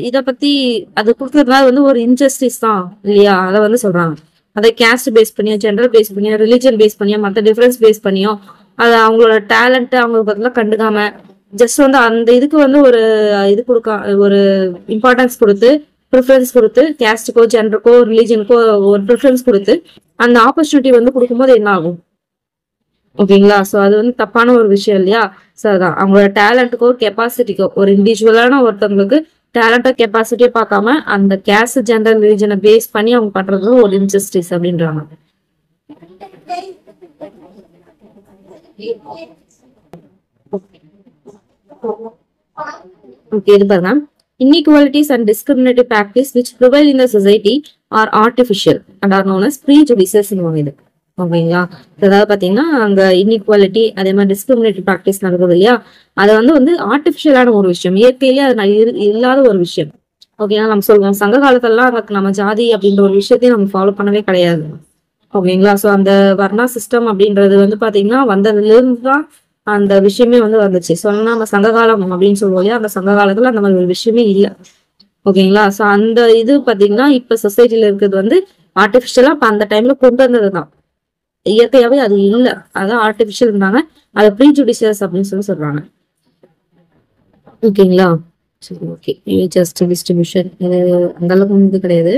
இதை பத்தி அது கொடுக்கறதுனால வந்து ஒரு இன்ஜஸ்டிஸ் தான் இல்லையா, அதை வந்து சொல்றாங்க. அதை கேஸ்ட் பேஸ் பண்ணியோ, ஜெண்டர் பேஸ் பண்ணியோ, ரிலிஜன் பேஸ் பண்ணியோ, மற்ற டிஃபரன்ஸ் பேஸ் பண்ணியோ, அது அவங்களோட டேலண்ட் அவங்களுக்கு பதிலாக கண்டுக்காம ஜஸ்ட் வந்து அந்த இதுக்கு வந்து ஒரு இம்பார்ட்டன்ஸ் கொடுத்து, ப்ரிஃபரன்ஸ் கொடுத்து, கேஸ்டுக்கோ ஜெண்டருக்கோ ரிலீஜனுக்கோ ஒரு ப்ரிஃபரன்ஸ் கொடுத்து அந்த ஆப்பர்ச்சுனிட்டி வந்து கொடுக்கும்போது என்ன ஆகும். ஓகேங்களா. ஸோ அது வந்து தப்பான ஒரு விஷயம் இல்லையா. ஸோ அதான் அவங்களோட டேலண்ட்டுக்கோ கெப்பாசிட்டிக்கோ, ஒரு இண்டிவிஜுவலான ஒருத்தவங்களுக்கு டேலண்டோ கெப்பாசிட்டியோ பார்க்காம அந்த கேஸ்ட் ஜெண்டர் ரிலீஜனை பேஸ் பண்ணி அவங்க பண்றது ஒரு இன்ஜஸ்டிஸ் அப்படின்றாங்க. ஓகே, இது பாருங்க. Inequalities and discriminative practice which prevail in the society are artificial and are known as prejudices. இது ஓகேங்களா. அதாவது பாத்தீங்கன்னா அங்க இன்இக்வாலிட்டி அதே மாதிரி டிஸ்கிரிமினேட்டிவ் ப்ராக்டிஸ் நடக்குது இல்லையா, அதை வந்து ஆர்டிபிஷியலான ஒரு விஷயம், இயற்கையிலேயே அது இல்லாத ஒரு விஷயம். ஓகேங்களா. நம்ம சொல்லுவோம் சங்க காலத்துலலாம் நம்ம ஜாதி அப்படின்ற ஒரு விஷயத்தையும் நம்ம ஃபாலோ பண்ணவே கிடையாது. ஓகேங்களா. ஸோ அந்த வர்ணா சிஸ்டம் அப்படின்றது வந்து பாத்தீங்கன்னா வந்ததுல இருந்து தான் அந்த விஷயமே வந்து வந்துச்சு. சொன்னா நம்ம சங்ககாலம் அப்படின்னு சொல்லுவோம் இல்லையா, அந்த சங்க காலத்துல அந்த மாதிரி ஒரு விஷயமே இல்லை. ஓகேங்களா. ஸோ அந்த இது பாத்தீங்கன்னா இப்ப சொசைட்டில இருக்கிறது வந்து ஆர்டிபிஷியலா இப்ப அந்த டைம்ல கொண்டு வந்ததுதான். இயற்கையாவே அது இல்லை, அதான் ஆர்டிபிஷியல் இருந்தாங்க. அதை ப்ரீஜுடிஷியஸ் அப்படின்னு சொல்றாங்க. ஓகேங்களா. சரி, ஓகே. ஜஸ்ட் டிஸ்ட்ரிபியூஷன் இது அந்த அளவுக்கு வந்து கிடையாது.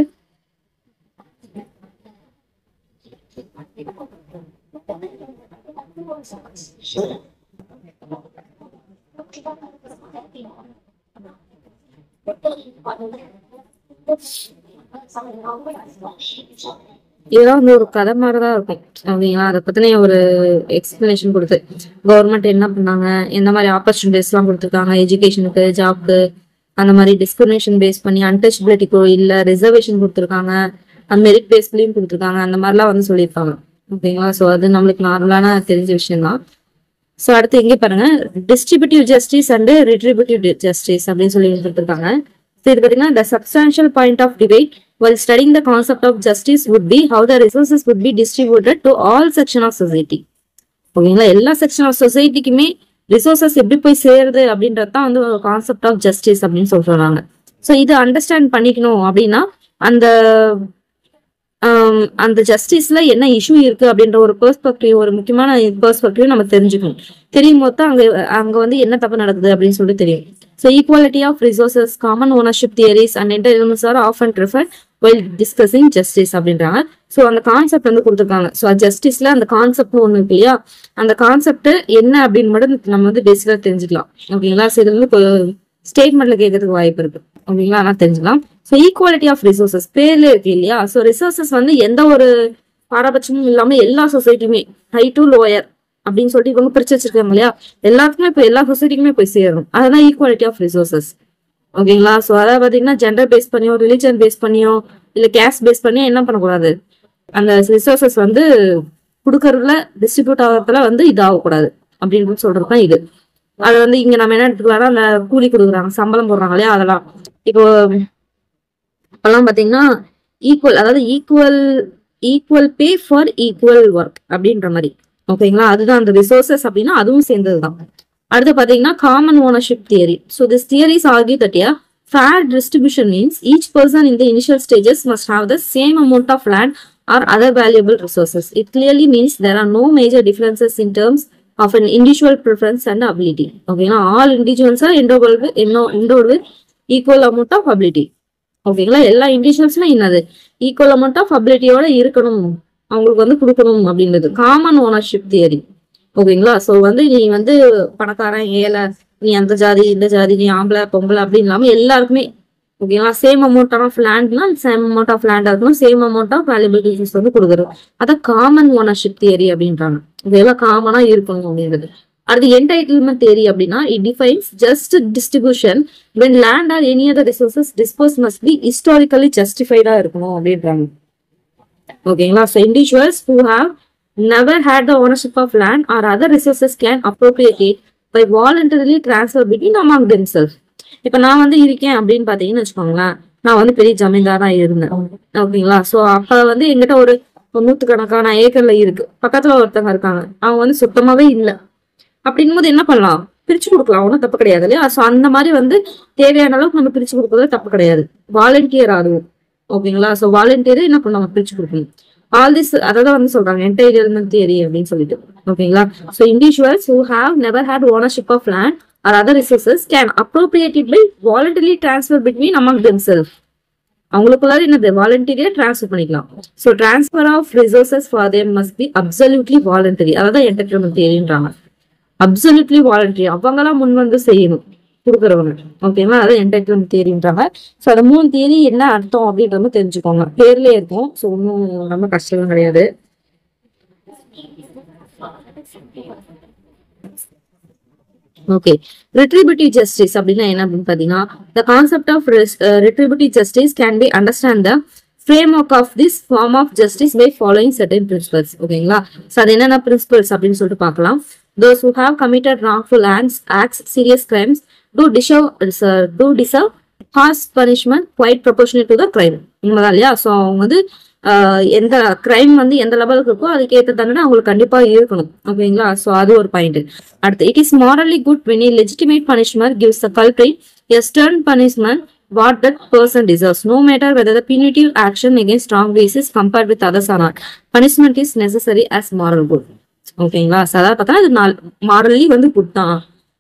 இதெல்லாம் வந்து ஒரு கதை மாதிரிதான் இருக்கும் அப்படிங்களா. அதை பத்தின ஒரு எக்ஸ்பிளனேஷன் கொடுத்து கவர்மெண்ட் என்ன பண்ணாங்க, எந்த மாதிரி ஆப்பர்ச்சுனிட்டிஸ் எல்லாம் கொடுத்துருக்காங்க, எஜுகேஷனுக்கு, ஜாப்க்கு, அந்த மாதிரி டிஸ்கிரிமினேஷன் பேஸ் பண்ணி அன்டச்சபிலிட்டிக்கோ இல்ல ரிசர்வேஷன் கொடுத்துருக்காங்க, மெரிட் பேஸ்லயும் கொடுத்துருக்காங்க, அந்த மாதிரிலாம் வந்து சொல்லியிருப்பாங்க ஓகேங்களா. ஸோ அது நம்மளுக்கு நார்மலான தெரிஞ்ச விஷயம் தான். ஸோ அடுத்து எங்கே பாருங்க, distributive justice and retributive justice அப்படின்னு சொல்லி கொடுத்துருக்காங்க. ஸோ இது பார்த்தீங்கன்னா the substantial point of debate while studying the concept of justice would be how the resources would be distributed to all section of society. ஓகேங்களா, எல்லா செக்ஷன் ஆஃப் சொசைட்டிக்குமே ரிசோர்சஸ் எப்படி போய் சேருது அப்படின்றது தான் வந்து கான்செப்ட் ஆஃப் ஜஸ்டிஸ் அப்படின்னு சொல்றாங்க. ஸோ இது அண்டர்ஸ்டாண்ட் பண்ணிக்கணும் அப்படின்னா அந்த அந்த ஜஸ்டிஸ்ல என்ன இஷ்யூ இருக்கு அப்படின்ற ஒரு பெர்ஸ்பெக்டிவ், ஒரு முக்கியமான பெர்ஸ்பெக்டிவ் நம்ம தெரிஞ்சுக்கணும். தெரியும் போது தான் அங்க வந்து என்ன தப்பு நடக்குது அப்படின்னு சொல்லிட்டு தெரியும். So equality of resources, common ownership theories and entitlements are often referred while discussing justice அப்படின்றாங்க. ஸோ அந்த கான்செப்ட் வந்து கொடுத்துருக்காங்க. ஸோ ஜஸ்டிஸ்ல அந்த கான்செப்ட் ஒண்ணு இருக்கு இல்லையா, அந்த கான்செப்ட் என்ன அப்படின்னு மட்டும் நம்ம வந்து பேசிக்கா தெரிஞ்சுக்கலாம் ஓகேங்களா. ஸோ இது வந்து ஸ்டேட்மெண்ட்ல கேட்கறதுக்கு வாய்ப்பு இருக்கு ஓகேங்களா, ஆனால் தெரிஞ்சுக்கலாம். ஸோ ஈக்குவாலிட்டி ஆஃப் ரிசோர்சஸ் பேர்ல இருக்கு இல்லையா. ஸோ ரிசோர்சஸ் வந்து எந்த ஒரு பாரபட்சமும் இல்லாம எல்லா சொசைட்டியுமே ஹை டு லோயர் அப்படின்னு சொல்லிட்டு இவங்க பிரிச்சு வச்சிருக்காங்க இல்லையா, எல்லாத்துக்குமே இப்போ எல்லா சொசைட்டிக்குமே போய் சேரணும். அதுதான் ஈக்குவாலிட்டி ஆஃப் ரிசோர்சஸ் ஓகேங்களா. ஸோ அதாவது பாத்தீங்கன்னா ஜெண்டர் பேஸ் பண்ணியோ ரிலிஜன் பேஸ் பண்ணியோ இல்ல கேஸ்ட் பேஸ் பண்ணியோ என்ன பண்ணக்கூடாது, அந்த ரிசோர்சஸ் வந்து கொடுக்கறதுல டிஸ்ட்ரிபியூட் ஆகிறதுல வந்து இது ஆகக்கூடாது அப்படின்னு சொல்றதுதான் இது. அது வந்து இங்க நம்ம என்ன எடுத்துக்கலாம்னா, அந்த கூலி கொடுக்குறாங்க, சம்பளம் போடுறாங்க இல்லையா, அதெல்லாம் இப்போ இப்பெல்லாம் பாத்தீங்கன்னா ஈக்குவல், அதாவது equal pay for equal work அப்படின்ற மாதிரி ஓகேங்களா. அதுதான் அந்த ரிசோர்சஸ் அப்படின்னா அதுவும் சேர்ந்ததுதான். அடுத்து பாத்தீங்கன்னா common ownership theory. So this theories argue that a fair distribution means each person in the initial stages must have the same amount of land or other valuable resources. It clearly means there are no major differences in terms of an individual preference and ability. ஓகேங்களா, all individuals are endowed with equal amount of ability. ஓகேங்களா, எல்லா இண்டிவிஜுவல்ஸ்மே என்னது equal amount of அபிலிட்டியோட இருக்கணும், அவங்களுக்கு வந்து கொடுக்கணும் அப்படின்றது common ownership theory ஓகேங்களா. ஸோ வந்து நீ வந்து பணக்காரன் ஏழை, நீ அந்த ஜாதி இந்த ஜாதி, நீ ஆம்பளை பொம்பளை அப்படின்னு இல்லாம எல்லாருக்குமே ஓகேங்களா சேம் அமௌண்ட் ஆஃப் லேண்ட்னா சேம் அமௌண்ட் ஆஃப் லேண்டா இருக்கணும், same amount of valuable resource வந்து கொடுக்குறது. அதான் காமன் ஓனர்ஷிப் தியரி அப்படின்றாங்க. இதெல்லாம் காமனா இருக்கணும் அப்படின்றது. அடுத்து என்டைட்டில்மெண்ட் தியரி அப்படின்னா it defines just distribution when land or any other resources disposed must be historically justified இருக்கணும் அப்படின்றாங்க ஓகேங்களா. So individuals who have never had the ownership of land or other resources can appropriate it by voluntarily transfer between among themselves. இப்ப நான் வந்து இருக்கேன் அப்படின்னு பாத்தீங்கன்னு வச்சுக்கோங்களேன், நான் வந்து பெரிய ஜமீன்தாரா இருந்தேன் ஓகேங்களா. சோ அப்ப வந்து எங்கிட்ட ஒரு 100கணக்கான ஏக்கர்ல இருக்கு, பக்கத்துல ஒருத்தவங்க இருக்காங்க, அவங்க வந்து சுத்தமாவே இல்ல அப்படின்னும் போது என்ன பண்ணலாம், பிரிச்சு கொடுக்கலாம், ஒன்றும் தப்பு கிடையாது இல்லையா. ஸோ அந்த மாதிரி வந்து தேவையான அளவுக்கு நம்ம பிரிச்சு கொடுக்கறது தப்பு கிடையாது, வாலண்டியர் ஆகும் ஓகேங்களா. ஸோ வாலண்டியர் என்ன பண்ண நம்ம பிரிச்சு கொடுக்கணும். ஆல் திஸ் அதான் வந்து சொல்றாங்க என்டைட்டில்மெண்ட் தியரி அப்படின்னு சொல்லிட்டு ஓகேங்களா. So individuals who have never had ownership of land or other resources can appropriate it by voluntarily transfer between among themselves. அவங்களுக்குள்ள என்னது வாலண்டியரியா டிரான்ஸ்ஃபர் பண்ணிக்கலாம். So transfer of resources for them must be absolutely voluntary. அதான் entitlement தியரின்றாங்க. Absolutely voluntary, அவங்களாம் முன் வந்து செய்யணும் கொடுக்குறவங்க ஓகேங்களா. அதான் என்டைட்டில்மெண்ட் தியரின்றாங்க. ஸோ அந்த 3 தியரி என்ன அர்த்தம் அப்படின்றத தெரிஞ்சுக்கோங்க, பேர்லயே இருக்கும். ஸோ ஒன்றும் ரொம்ப கஷ்டம் கிடையாது. ஓகே, retributive justice அப்படின்னா என்ன அப்படின்னு பாத்தீங்கன்னா the concept of retributive justice can be understand the framework of this form of justice by following certain principles ஓகேங்களா. ஸோ அது என்னென்ன பிரின்சிபல்ஸ் அப்படின்னு சொல்லிட்டு பார்க்கலாம். Those who have committed wrongful acts, serious crimes do deserve harsh punishment quite proportionate to the crime. உண்மைதான் இல்லையா. So அவங்க வந்து எந்த கிரைம் வந்து எந்த லெவலுக்கு இருக்கோ அதுக்கேற்ற தண்டனை அவங்களுக்கு கண்டிப்பா இருக்கணும் ஓகேங்களா. ஸோ அது ஒரு பாயிண்ட். அடுத்து it is morally good when a legitimate punishment gives the culprit a stern punishment what that person deserves, no matter whether the punitive action against wrongdoers is compared with others or not. Punishment is necessary as moral good ஓகேங்களா. So அதாவது பார்த்தா அது morally வந்து good தான்,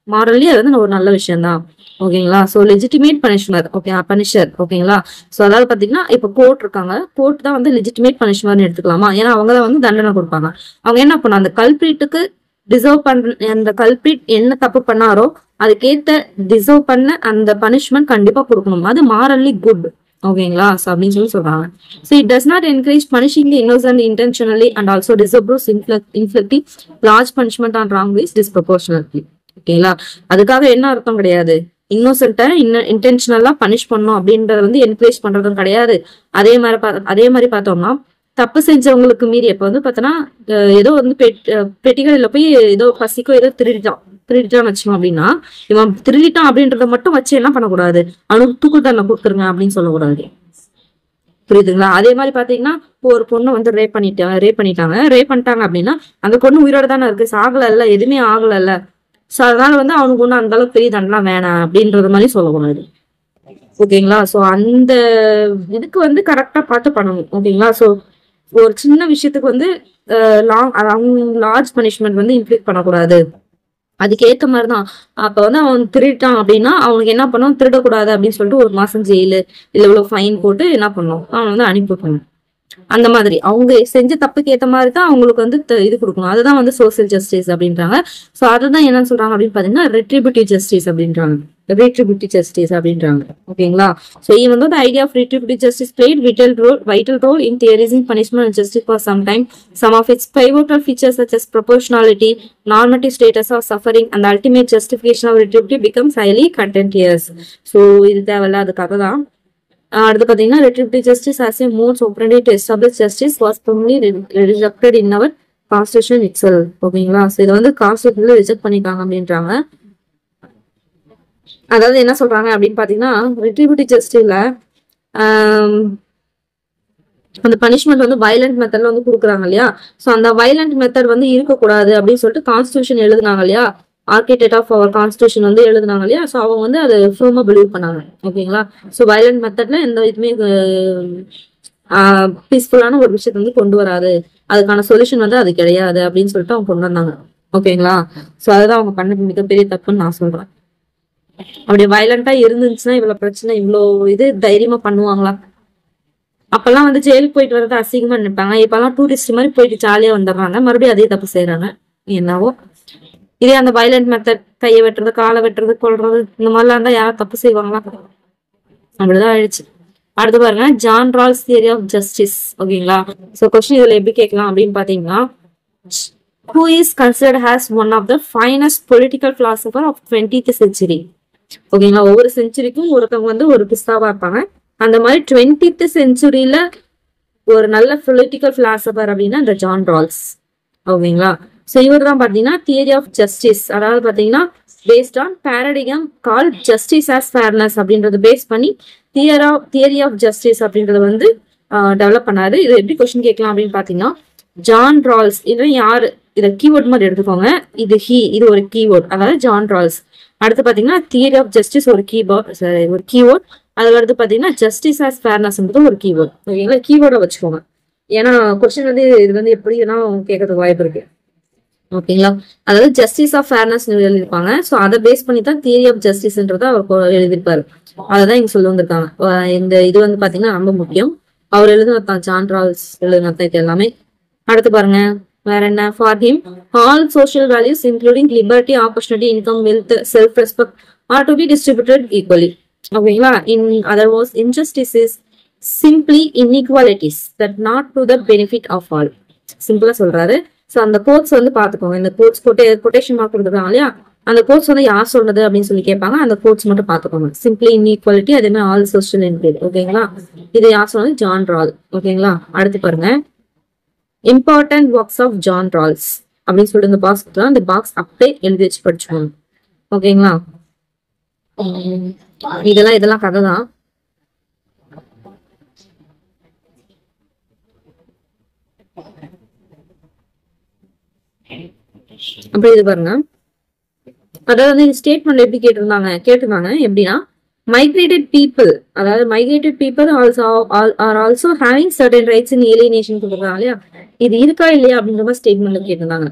morally அது வந்து ஒரு நல்ல விஷயம் தான் ஓகேங்களா. ஸோ லெஜிட்டிமேட் பனிஷ்மர், ஓகே, பனிஷர், ஓகேங்களா. ஸோ அதாவது பாத்தீங்கன்னா இப்ப கோர்ட் இருக்காங்க, கோர்ட் தான் வந்து லெஜிட்டிமேட் பனிஷ்மர்னு எடுத்துக்கலாமா, ஏன்னா அவங்க தான் வந்து தண்டனை கொடுப்பாங்க. அவங்க என்ன பண்ண அந்த கல்பிரிட்டுக்கு டிசர்வ் பண்ற அந்த கல்பிரிட் என்ன தப்பு பண்ணாரோ அதுக்கேத்த டிசர்வ் பண்ண அந்த பனிஷ்மெண்ட் கண்டிப்பா கொடுக்கணும், அது மாரல்லி குட், ஓகேங்களா. ஸோ அப்படின்னு சொல்லி சொல்றாங்க. So it does not encourage punishing the innocent intentionally and also disapproves inflicting large punishment on wrong ways disproportionately, ஓகேங்களா. அதுக்காக என்ன அர்த்தம் கிடையாது, இன்னோசென்ட்டை இன்டென்ஷனலா பனிஷ் பண்ணும் அப்படின்றத வந்து என்கரேஜ் பண்றதும் கிடையாது. அதே மாதிரி பார்த்தோம்னா தப்பு செஞ்சவங்களுக்கு மீறி இப்ப வந்து பார்த்தோன்னா ஏதோ வந்து பெட்டிகளில் போய் ஏதோ பசிக்கோ ஏதோ திருடிட்டான்னு வச்சோம் அப்படின்னா, இவன் திருடிட்டான் அப்படின்றத மட்டும் வச்சு என்ன பண்ணக்கூடாது, அவனுக்கு தூக்கு தண்டனை கொடுத்துருங்க அப்படின்னு சொல்லக்கூடாது, புரியுதுங்களா. அதே மாதிரி பாத்தீங்கன்னா ஒரு பொண்ணு வந்து ரேப் பண்ணிட்டாங்க அப்படின்னா அந்த பொண்ணு உயிரோட தானே இருக்கு, சாகல இல்ல, எதுவுமே ஆகல இல்ல. சோ அதனால வந்து அவனுக்கு ஒண்ணு அந்த அளவுக்கு பெரிய தண்டனை வேணாம் அப்படின்றது மாதிரி சொல்லக்கூடாது, ஓகேங்களா. சோ அந்த இதுக்கு வந்து கரெக்டா பார்த்து பண்ணணும், ஓகேங்களா. சோ ஒரு சின்ன விஷயத்துக்கு வந்து லார்ஜ் பனிஷ்மெண்ட் வந்து இன்ஃப்ளிக்ட் பண்ணக்கூடாது. அதுக்கு ஏத்த மாதிரிதான் அப்ப வந்து அவன் திருட்டான் அப்படின்னா அவனுக்கு என்ன பண்ணும், திருடக்கூடாது அப்படின்னு சொல்லிட்டு 1 மாசம் ஜெயிலு இல்ல இவ்வளவு ஃபைன் போட்டு என்ன பண்ணும், அவன் வந்து அனுப்பிவிடணும். அந்த மாதிரி அவங்க செஞ்ச தப்புக்கு ஏத்த மாதிரி தான் அவங்களுக்கு வந்து இது கொடுக்கணும். அதுதான் வந்து சோசியல் ஜஸ்டிஸ் அப்படின்றாங்க. சோ அதுதான் என்ன சொல்றாங்க அப்படின்னு பாத்தீங்கன்னா ரெட்ரிபியூட்டிவ் ஜஸ்டிஸ் அப்படின்றாங்க, ஓகேங்களா. So even though the idea of retributive justice played vital role in theorizing punishment and justice for some time, some of its pivotal features such as proportionality, normative status of suffering and the ultimate justification of retributive becomes highly contentious. So இது தேவையில்ல, அதுக்காக தான் அடுத்து பாத்தீங்கன்னா retributive justice as a mode operandi to establish justice was firmly rejected in our constitution itself, ஓகேங்களா. So இதை வந்து கான்ஸ்டிடியூஷன்ல reject பண்ணிட்டாங்க அப்படின்றாங்க. அதாவது என்ன சொல்றாங்க அப்படின்னு பாத்தீங்கன்னா retributive justiceல அந்த பனிஷ்மெண்ட் வந்து வயலண்ட் மெத்தட்ல வந்து கொடுக்குறாங்க இல்லையா. சோ அந்த வயலண்ட் மெத்தட் வந்து இருக்கக்கூடாது அப்படின்னு சொல்லிட்டு கான்ஸ்டிடியூஷன் எழுதுனாங்க இல்லையா, ஆர்கிடெக்ட் ஆஃப் அவர் கான்ஸ்டிடியூஷன் வந்து எழுதுனாங்க இல்லையா. சோ அவங்க வந்து அதை ஃபர்மா பிலீவ் பண்ணாங்க, ஓகேங்களா. சோ வயலண்ட் மெத்தட்ல எந்த இதுவுமே பீஸ்ஃபுல்லான ஒரு விஷயத்த வந்து கொண்டு வராது, அதுக்கான சொல்யூஷன் வந்து அது கிடையாது அப்படின்னு சொல்லிட்டு அவங்க கொண்டு வந்தாங்க, ஓகேங்களா. சோ அதுதான் அவங்க பண்ண மிகப்பெரிய தப்புன்னு நான் சொல்றேன். அப்படி வயலண்டா இருந்துச்சுன்னா இவ்வளவு பிரச்சனை, இவ்வளவு இது தைரியமா பண்ணுவாங்களா? அப்பெல்லாம் வந்து ஜெயிலுக்கு போயிட்டு வரது அசிங்கமா நினைப்பாங்க. இப்பெல்லாம் டூரிஸ்ட் மாதிரி போயிட்டு ஜாலியா வந்துடுறாங்க, மறுபடியும் அதே தப்பு செய்யறாங்க. என்னவோ இதே அந்த வயலண்ட் மெத்தட், கையை வெட்டுறது, காலை வெட்டுறது, கொல்றது, இந்த மாதிரிலாம் இருந்தா யாரும் தப்பு செய்வாங்களா? அப்படிதான் ஆயிடுச்சு. அடுத்து பாருங்க, John Rawls theory of justice, ஓகேங்களா. சோ கொஸ்டின் இதுல எப்படி கேட்கலாம் அப்படின்னு பாத்தீங்கன்னா, who is considered as one of the finest political philosopher of 20th century, ஓகேங்களா. ஒவ்வொரு செஞ்சுரிக்கும் ஒருத்தவங்க வந்து ஒரு பிஸ்தாவா இருப்பாங்க. அந்த மாதிரி 20th செஞ்சுரியில ஒரு நல்ல பொலிட்டிக்கல் பிலாசபர் அப்படின்னா இந்த ஜான் ரால்ஸ், ஓகேங்களா. சோ இவர் தான் பாத்தீங்கன்னா தியரி ஆஃப் ஜஸ்டிஸ், அதாவது பாத்தீங்கன்னா based on பேரடிகம் call justice as fairness அப்படின்றத பேஸ் பண்ணி தியரி ஆஃப் ஜஸ்டிஸ் அப்படின்றத வந்து டெவலப் பண்ணாரு. இது எப்படி கொஸ்டின் கேட்கலாம் அப்படின்னு பாத்தீங்கன்னா, ஜான் ரால்ஸ் இது யாரு, இதை கீவேர்ட் மாதிரி எடுத்துக்கோங்க. இது ஒரு கீவேர்ட், அதாவது ஜான் ரால்ஸ். அடுத்து பாத்தீங்கன்னா தியரி ஆஃப் ஜஸ்டிஸ் ஒரு கீவேர்ட். அதுல அடுத்து பாத்தீங்கன்னா ஜஸ்டிஸ் ஆஸ் ஃபேர்னஸ்ன்றது ஒரு கீவேர்ட், ஓகேங்களா. கீவேர்டை வச்சுக்கோங்க, ஏன்னா கொஸ்டின் வந்து இது வந்து எப்படி கேட்கறதுக்கு வாய்ப்பு இருக்கு, ஓகேங்களா. அதாவது ஜஸ்டிஸ் ஆஃப் ஃபேர்னஸ் எழுதியிருப்பாங்க. ஸோ அதை பேஸ் பண்ணி தான் தியரி ஆஃப் ஜஸ்டிஸ்ன்றதை அவர் எழுதியிருப்பாரு. அதான் இங்க சொல்லி வந்திருக்காங்க. இந்த இது வந்து பாத்தீங்கன்னா ரொம்ப முக்கியம். அவர் எழுதினதான் ஜான் ரால்ஸ் எழுதினதான் இது எல்லாமே. அடுத்து பாருங்க வேற என்ன, for him all social values including liberty, opportunity, income, wealth, self respect are to be distributed equally, ஓகேங்களா. In other words injustice is simply inequalities that not to the benefit of all, சிம்பிளா சொல்றாரு. So அந்த quotes வந்து பாத்துக்கோங்க, இந்த quotes quotation mark கொடுத்துருக்காங்க இல்லையா, அந்த கோட்ஸ் வந்து யார் சொல்றது அப்படின்னு சொல்லி கேட்பாங்க. அந்த கோட்ஸ் மட்டும் பாத்துக்கோங்க. சிம்பிளி இன்இக்வாலிட்டி, அதே மாதிரி ஆல் சோஷியல் இன்க்ளூட், ஓகேங்களா. இது யார் சொன்னது, ஜான் ரால், ஓகேங்களா. அடுத்து பாருங்க, important works of John Rawls அப்படின்னு சொல்லிட்டு இந்த பாக்ஸ் கொடுத்தா அந்த பாக்ஸ் அப்படியே எழுதி வச்சு படிச்சுக்கோங்க, ஓகேங்களா. இதெல்லாம் கதை தான். அப்படி இது பாருங்க, அதாவது ஸ்டேட்மெண்ட் எப்படி கேட்டிருந்தாங்க எப்படின்னா, மைக்ரேட்டட் பீப்புள், அதாவது migrated people are also having certain rights in alienation கொடுக்குறாங்க இல்லையா, இது இருக்கா இல்லையா அப்படின்ற மாதிரி ஸ்டேட்மெண்ட் கேட்டிருந்தாங்க.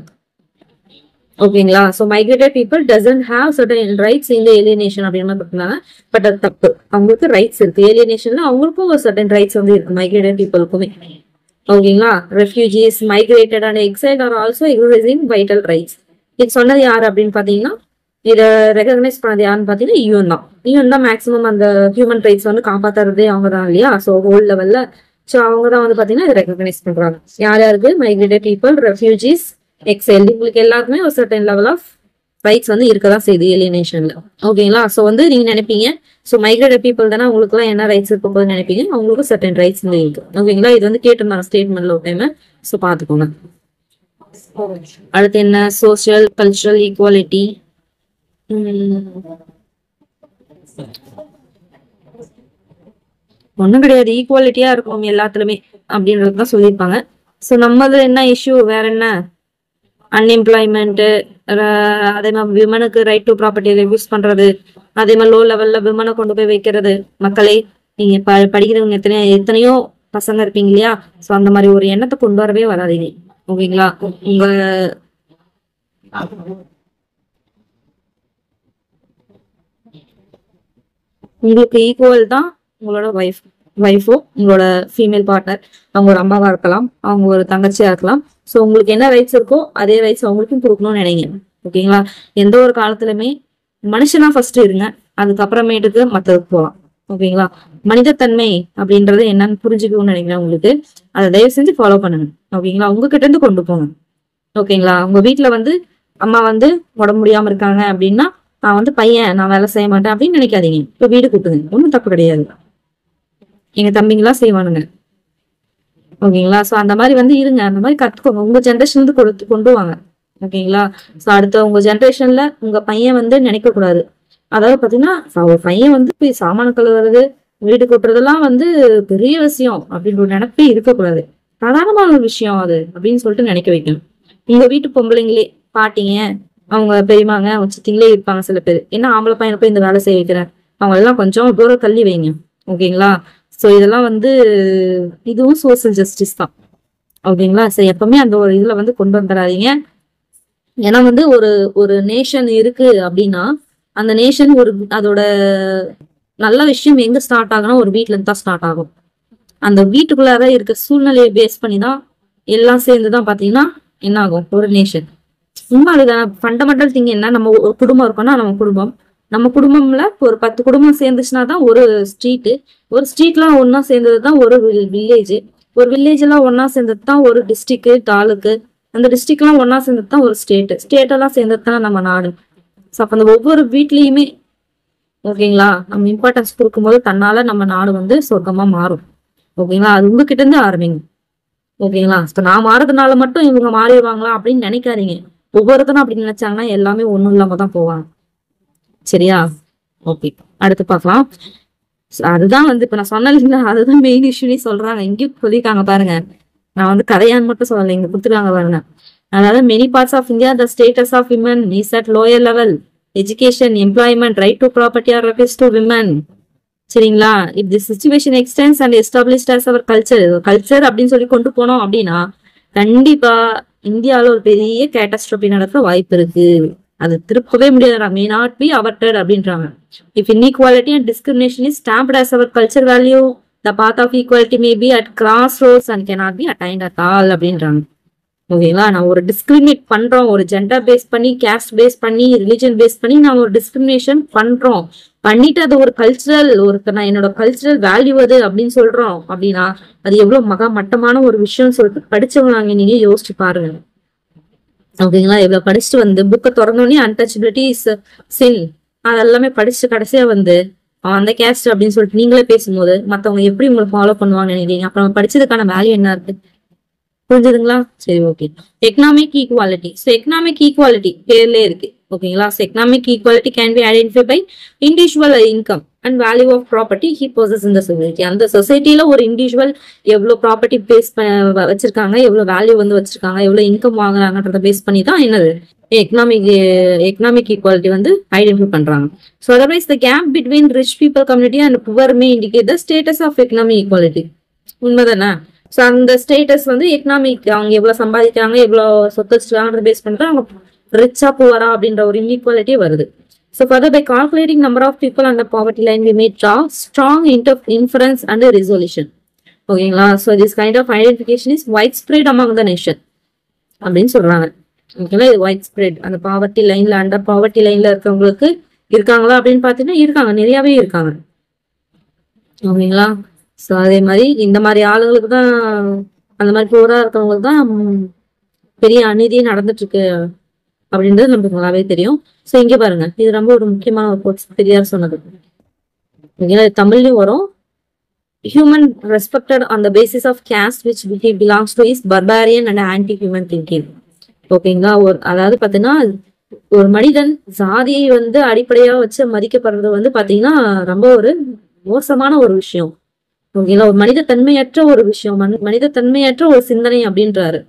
ஓகேங்களா. So migrated people doesn't have certain rights இந்த ஏலியனேஷன் அப்படின்னு பார்த்தீங்கன்னா, பட் அது தப்பு. அவங்களுக்கு ரைட்ஸ் இருக்கு. ஏலியனேஷன்ல அவங்களுக்கும் ஒரு சர்டன் ரைட்ஸ் வந்து இருக்கு மைக்ரேட்டட் பீப்புளுக்குமே. ஓகேங்களா. Refugees, migrated and exile are also exercising vital rights. இது சொன்னது யார் அப்படின்னு பாத்தீங்கன்னா, இதை ரெகக்னைஸ் பண்ணது யாருன்னு பாத்தீங்கன்னா யூஎன் தான். யூஎன் தான் மேக்ஸிமம் அந்த ஹியூமன் ரைட்ஸ் வந்து காப்பாத்துறதே அவங்க தான் இல்லையா. ஸோ வேர்ல்ட் லெவல்ல ஸோ அவங்க தான் வந்து பாத்தீங்கன்னா இதை ரெகக்னைஸ் பண்றாங்க. யார் யாருக்கு? மைக்ரேட்டட் பீப்புள், ரெஃப்யூஜிஸ், எக்ஸைல், உங்களுக்கு எல்லாருக்குமே ஒரு சர்டன் லெவல் ஆஃப் ரைட்ஸ் வந்து இருக்கதான் செய்யுது ஏலியனேஷன்ல. ஓகேங்களா. ஸோ வந்து நீங்க நினைப்பீங்க, ஸோ மைக்ரேட்டட் பீப்புள் தானே அவங்களுக்கு எல்லாம் என்ன ரைட்ஸ் இருக்கும்போது நினைப்பீங்க, அவங்களுக்கு சர்டன் ரைட்ஸ் வந்து இருக்கு. ஓகேங்களா. இது வந்து கேட்டிருந்தாங்க ஸ்டேட்மெண்ட்ல ஒரு டைம். ஸோ பாத்துக்கோங்க. அடுத்து என்ன? Social cultural equality. ஒண்ணும் கிடையாது, ஈக்குவாலிட்டியா இருக்கும் எல்லாத்துலயுமே அப்படின்றதுதான் சொல்லியிருப்பாங்க. ஸோ நம்மளது என்ன இஷ்யூ, வேற என்ன? அன்எம்ப்ளாய்மெண்ட், அதே மாதிரி விமனுக்கு ரைட் டு ப்ராப்பர்ட்டி ரெடியூஸ் பண்றது, அதே மாதிரி லோ லெவல்ல விமனை கொண்டு போய் வைக்கிறது. மக்களே, நீங்க படிக்கிறவங்க எத்தனையோ பசங்க இருப்பீங்க இல்லையா. ஸோ அந்த மாதிரி ஒரு எண்ணத்தை கொண்டு வரவே வராதீங்க. ஓகேங்களா. உங்களுக்கு ஈக்குவல் தான் உங்களோட ஒய்ஃபோ, உங்களோட ஃபீமேல் பார்ட்னர், அவங்க ஒரு அம்மாவா இருக்கலாம், அவங்க ஒரு தங்கச்சியா இருக்கலாம். ஸோ உங்களுக்கு என்ன ரைட்ஸ் இருக்கோ அதே ரைட்ஸ் அவங்களுக்கும் கொடுக்கணும்னு நினைங்க. ஓகேங்களா. எந்த ஒரு காலத்துலயுமே மனுஷனா ஃபர்ஸ்ட் இருங்க, அதுக்கப்புறமேட்டுக்கு மற்றதுக்கு போகலாம். ஓகேங்களா. மனிதத்தன்மை அப்படின்றது என்னன்னு புரிஞ்சுக்கணும்னு நினைக்கிறேன் உங்களுக்கு. அதை தயவு செஞ்சு ஃபாலோ பண்ணுங்க. ஓகேங்களா. உங்ககிட்ட இருந்து கொண்டு போங்க. ஓகேங்களா. உங்க வீட்டுல வந்து அம்மா வந்து உடம்பு முடியாம இருக்காங்க அப்படின்னா, நான் வந்து பையன், நான் வேலை செய்ய மாட்டேன் அப்படின்னு நினைக்காதீங்க. இப்ப வீடு கூட்டுங்க, ஒன்றும் தப்பு கிடையாது. எங்க தம்பிங்களா செய்வானுங்க. ஓகேங்களா. ஸோ அந்த மாதிரி வந்து இருங்க, அந்த மாதிரி கத்துக்கோங்க. உங்க ஜென்ரேஷன் வந்து கொண்டு வாங்க. ஓகேங்களா. ஸோ அடுத்த உங்க ஜென்ரேஷன்ல உங்க பையன் வந்து நினைக்க கூடாது. அதாவது பாத்தீங்கன்னா ஒரு பையன் வந்து போய் சாமான கழுவுறது, வீடு கொட்டுறதெல்லாம் வந்து பெரிய விஷயம் அப்படின்ற ஒரு நினைப்பே இருக்கக்கூடாது. சாதாரணமான ஒரு விஷயம் அது அப்படின்னு சொல்லிட்டு நினைக்க வைக்கணும். உங்க வீட்டு பொம்பளைங்களே, பாட்டிங்க, அவங்க பெரியமாங்க, அவங்க சித்திங்களே இருப்பாங்க சில பேர், என்ன ஆம்பளை பையனை போய் இந்த வேலை செய்ய வைக்கிறேன், அவங்க எல்லாம் கொஞ்சம் தூரம் தள்ளி வைங்க. ஓகேங்களா. ஸோ இதெல்லாம் வந்து இதுவும் சோசியல் ஜஸ்டிஸ் தான். ஓகேங்களா. சரி, எப்பவுமே அந்த ஒரு இதுல வந்து கொண்டு வந்துடாதீங்க. ஏன்னா வந்து ஒரு நேஷன் இருக்கு அப்படின்னா, அந்த நேஷன் அதோட நல்ல விஷயம் எங்க ஸ்டார்ட் ஆகும்னா ஒரு வீட்டுல இருந்து தான் ஸ்டார்ட் ஆகும். அந்த வீட்டுக்குள்ளார இருக்க சூழ்நிலையை பேஸ் பண்ணி தான் எல்லாம் சேர்ந்துதான் பாத்தீங்கன்னா என்ன ஆகும், ஒரு நேஷன். சும்மா அதுதான் ஃபண்டமெண்டல் திங். என்ன, நம்ம ஒரு குடும்பம் இருக்கோம்னா நம்ம குடும்பம்ல ஒரு 10 குடும்பம் சேர்ந்துச்சுன்னா தான் ஒரு ஸ்ட்ரீட்டு, ஒரு ஸ்ட்ரீட்லாம் ஒன்னா சேர்ந்ததுதான் ஒரு வில்லேஜ், ஒரு வில்லேஜ் எல்லாம் ஒன்னா சேர்ந்தது தான் ஒரு டிஸ்ட்ரிக்ட், தாலுக்கு, அந்த டிஸ்ட்ரிக்ட் எல்லாம் ஒன்னா சேர்ந்தது தான் ஒரு ஸ்டேட் எல்லாம் சேர்ந்தது தான் நம்ம நாடு. ஸோ அப்ப அந்த ஒவ்வொரு வீட்லயுமே ஓகேங்களா நம்ம இம்பார்ட்டன்ஸ் கொடுக்கும்போது தன்னால நம்ம நாடு வந்து சொர்க்கமா மாறும். ஓகேங்களா. அது உங்ககிட்ட இருந்து ஆரம்பிங்க. ஓகேங்களா. நான் மாறதுனால மட்டும் இவங்க மாறிடுவாங்களா அப்படின்னு நினைக்காதீங்க. ஒவ்வொருத்தரும் அப்படி நினைச்சாங்கன்னா எல்லாமே ஒண்ணும் இல்லாம தான் போவாங்க. சரியா. ஓகே, அடுத்து பார்க்கலாம். அதுதான் வந்து இப்ப நான் சொன்னேன், அதுதான் மெயின் இஷ்யூனே சொல்றாங்க. இங்கேயும் சொல்லியிருக்காங்க பாருங்க. நான் வந்து கதையான்னு மட்டும் சொல்லலை, இங்க கொடுத்துருக்காங்க பாருங்க. அதாவது many parts of India the status of women is at lower level, education, employment, right to property are refers to women. சரிங்களா. If the situation extends and established as our culture அப்படின்னு சொல்லி கொண்டு போனோம் அப்படின்னா கண்டிப்பா இந்தியாவில ஒரு பெரிய கேட்டாஸ்ட்ரோபி நடக்க வாய்ப்பு இருக்கு. அது திருப்பவே முடியாது. மே நாட் பி அவர்டட் அப்படின்றாங்க. If inequality and discrimination is stamped as our culture value, the path of equality may be at crossroads and cannot be attained at all அப்படின்றாங்க. ஓகேங்களா. நான் ஒரு டிஸ்கிரிமினேட் பண்றோம், ஒரு ஜெண்டர் பேஸ் பண்ணி, caste base பண்ணி, religion base பண்ணி நான் ஒரு டிஸ்கிரிமினேஷன் பண்றோம், பண்ணிட்டு அது ஒரு கல்ச்சரல், நான் என்னோட கல்ச்சரல் வேல்யூ அது அப்படின்னு சொல்றோம் அப்படின்னா அது எவ்வளவு மட்டமான ஒரு விஷயம்னு சொல்லிட்டு படிச்சவங்க நீங்க யோசிச்சு பாருங்க. ஓகேங்களா. எவ்வளவு படிச்சுட்டு வந்து புக்கை திறந்தோடனே அன்டச்சபிலிட்டி இஸ் சின் அதெல்லாமே படிச்சுட்டு கடைசியா வந்து அவன் அந்த கேஸ்ட் அப்படின்னு சொல்லிட்டு நீங்களே பேசும்போது மத்தவங்க எப்படி உங்களை ஃபாலோ பண்ணுவாங்கன்னு நினைக்கிறீங்க? அப்புறம் படிச்சதுக்கான வேல்யூ என்ன இருக்கு? புரிஞ்சுதுங்களா. சரி, okay. Economic equality. So economic equality பேர்லயே இருக்கு. ஓகேங்களா. So economic equality can be identify by individual income and value of property he possess in the society. அந்த சொசைட்டில ஒரு இண்டிவிஜுவல் எவ்வளவு ப்ராப்பர்ட்டி பேஸ் வச்சிருக்காங்க, எவ்வளவு வேல்யூ வந்து வச்சிருக்காங்க, எவ்வளவு இன்கம் வாங்குறாங்கன்றத பேஸ் பண்ணி தான் என்னது எக்கனாமிக் ஈக்குவாலிட்டி வந்து ஐடென்டிஃபை பண்றாங்க. So otherwise the gap between rich people community and poor may indicate the status of economic equality. உண்மைதானே. ஸோ அந்த ஸ்டேட்டஸ் வந்து எக்கனாமிக், அவங்க எவ்வளவு சம்பாதிக்கிறாங்க, எவ்வளவு சொத்து வச்சிருக்காங்கன்றத பேஸ் பண்ணிட்டு அவங்க ரிச்சா புவரா அப்படின்ற ஒரு இன்இக்வாலிட்டி வருது. So further, by calculating number of people under poverty line, we may draw strong inference and resolution. ஓகேங்களா? So this kind of identification is widespread among the nation அப்படின்னு சொல்றாங்க. ஓகேங்களா? இது வைட் ஸ்ப்ரெட். அந்த பாவர்ட்டி லைன்ல under poverty லைன்ல இருக்கவங்களுக்கு இருக்காங்களா அப்படின்னு பாத்தீங்கன்னா இருக்காங்க, நிறையவே இருக்காங்க. ஓகேங்களா? ஸோ அதே மாதிரி இந்த மாதிரி ஆளுங்களுக்கு தான், அந்த மாதிரி போரா இருக்கவங்களுக்கு தான் பெரிய அநீதி நடந்துட்டு இருக்கு அப்படின்றது நமக்கு நல்லாவே தெரியும். ஸோ இங்க பாருங்க, இது ரொம்ப ஒரு முக்கியமான ஒரு கோட்ஸ் பெரியார் சொன்னது. ஓகேங்களா? தமிழ்லயும் வரும். Human respected on the basis of caste which he belongs to is barbarian and anti human thinking. ஓகேங்களா? அதாவது பாத்தீங்கன்னா ஒரு மனிதன் ஜாதியை வந்து அடிப்படையா வச்சு மதிக்கப்படுறது வந்து பாத்தீங்கன்னா ரொம்ப ஒரு மோசமான ஒரு விஷயம். ஓகேங்களா? ஒரு மனித தன்மையற்ற ஒரு விஷயம், மனித தன்மையற்ற ஒரு சிந்தனை அப்படின்றாரு.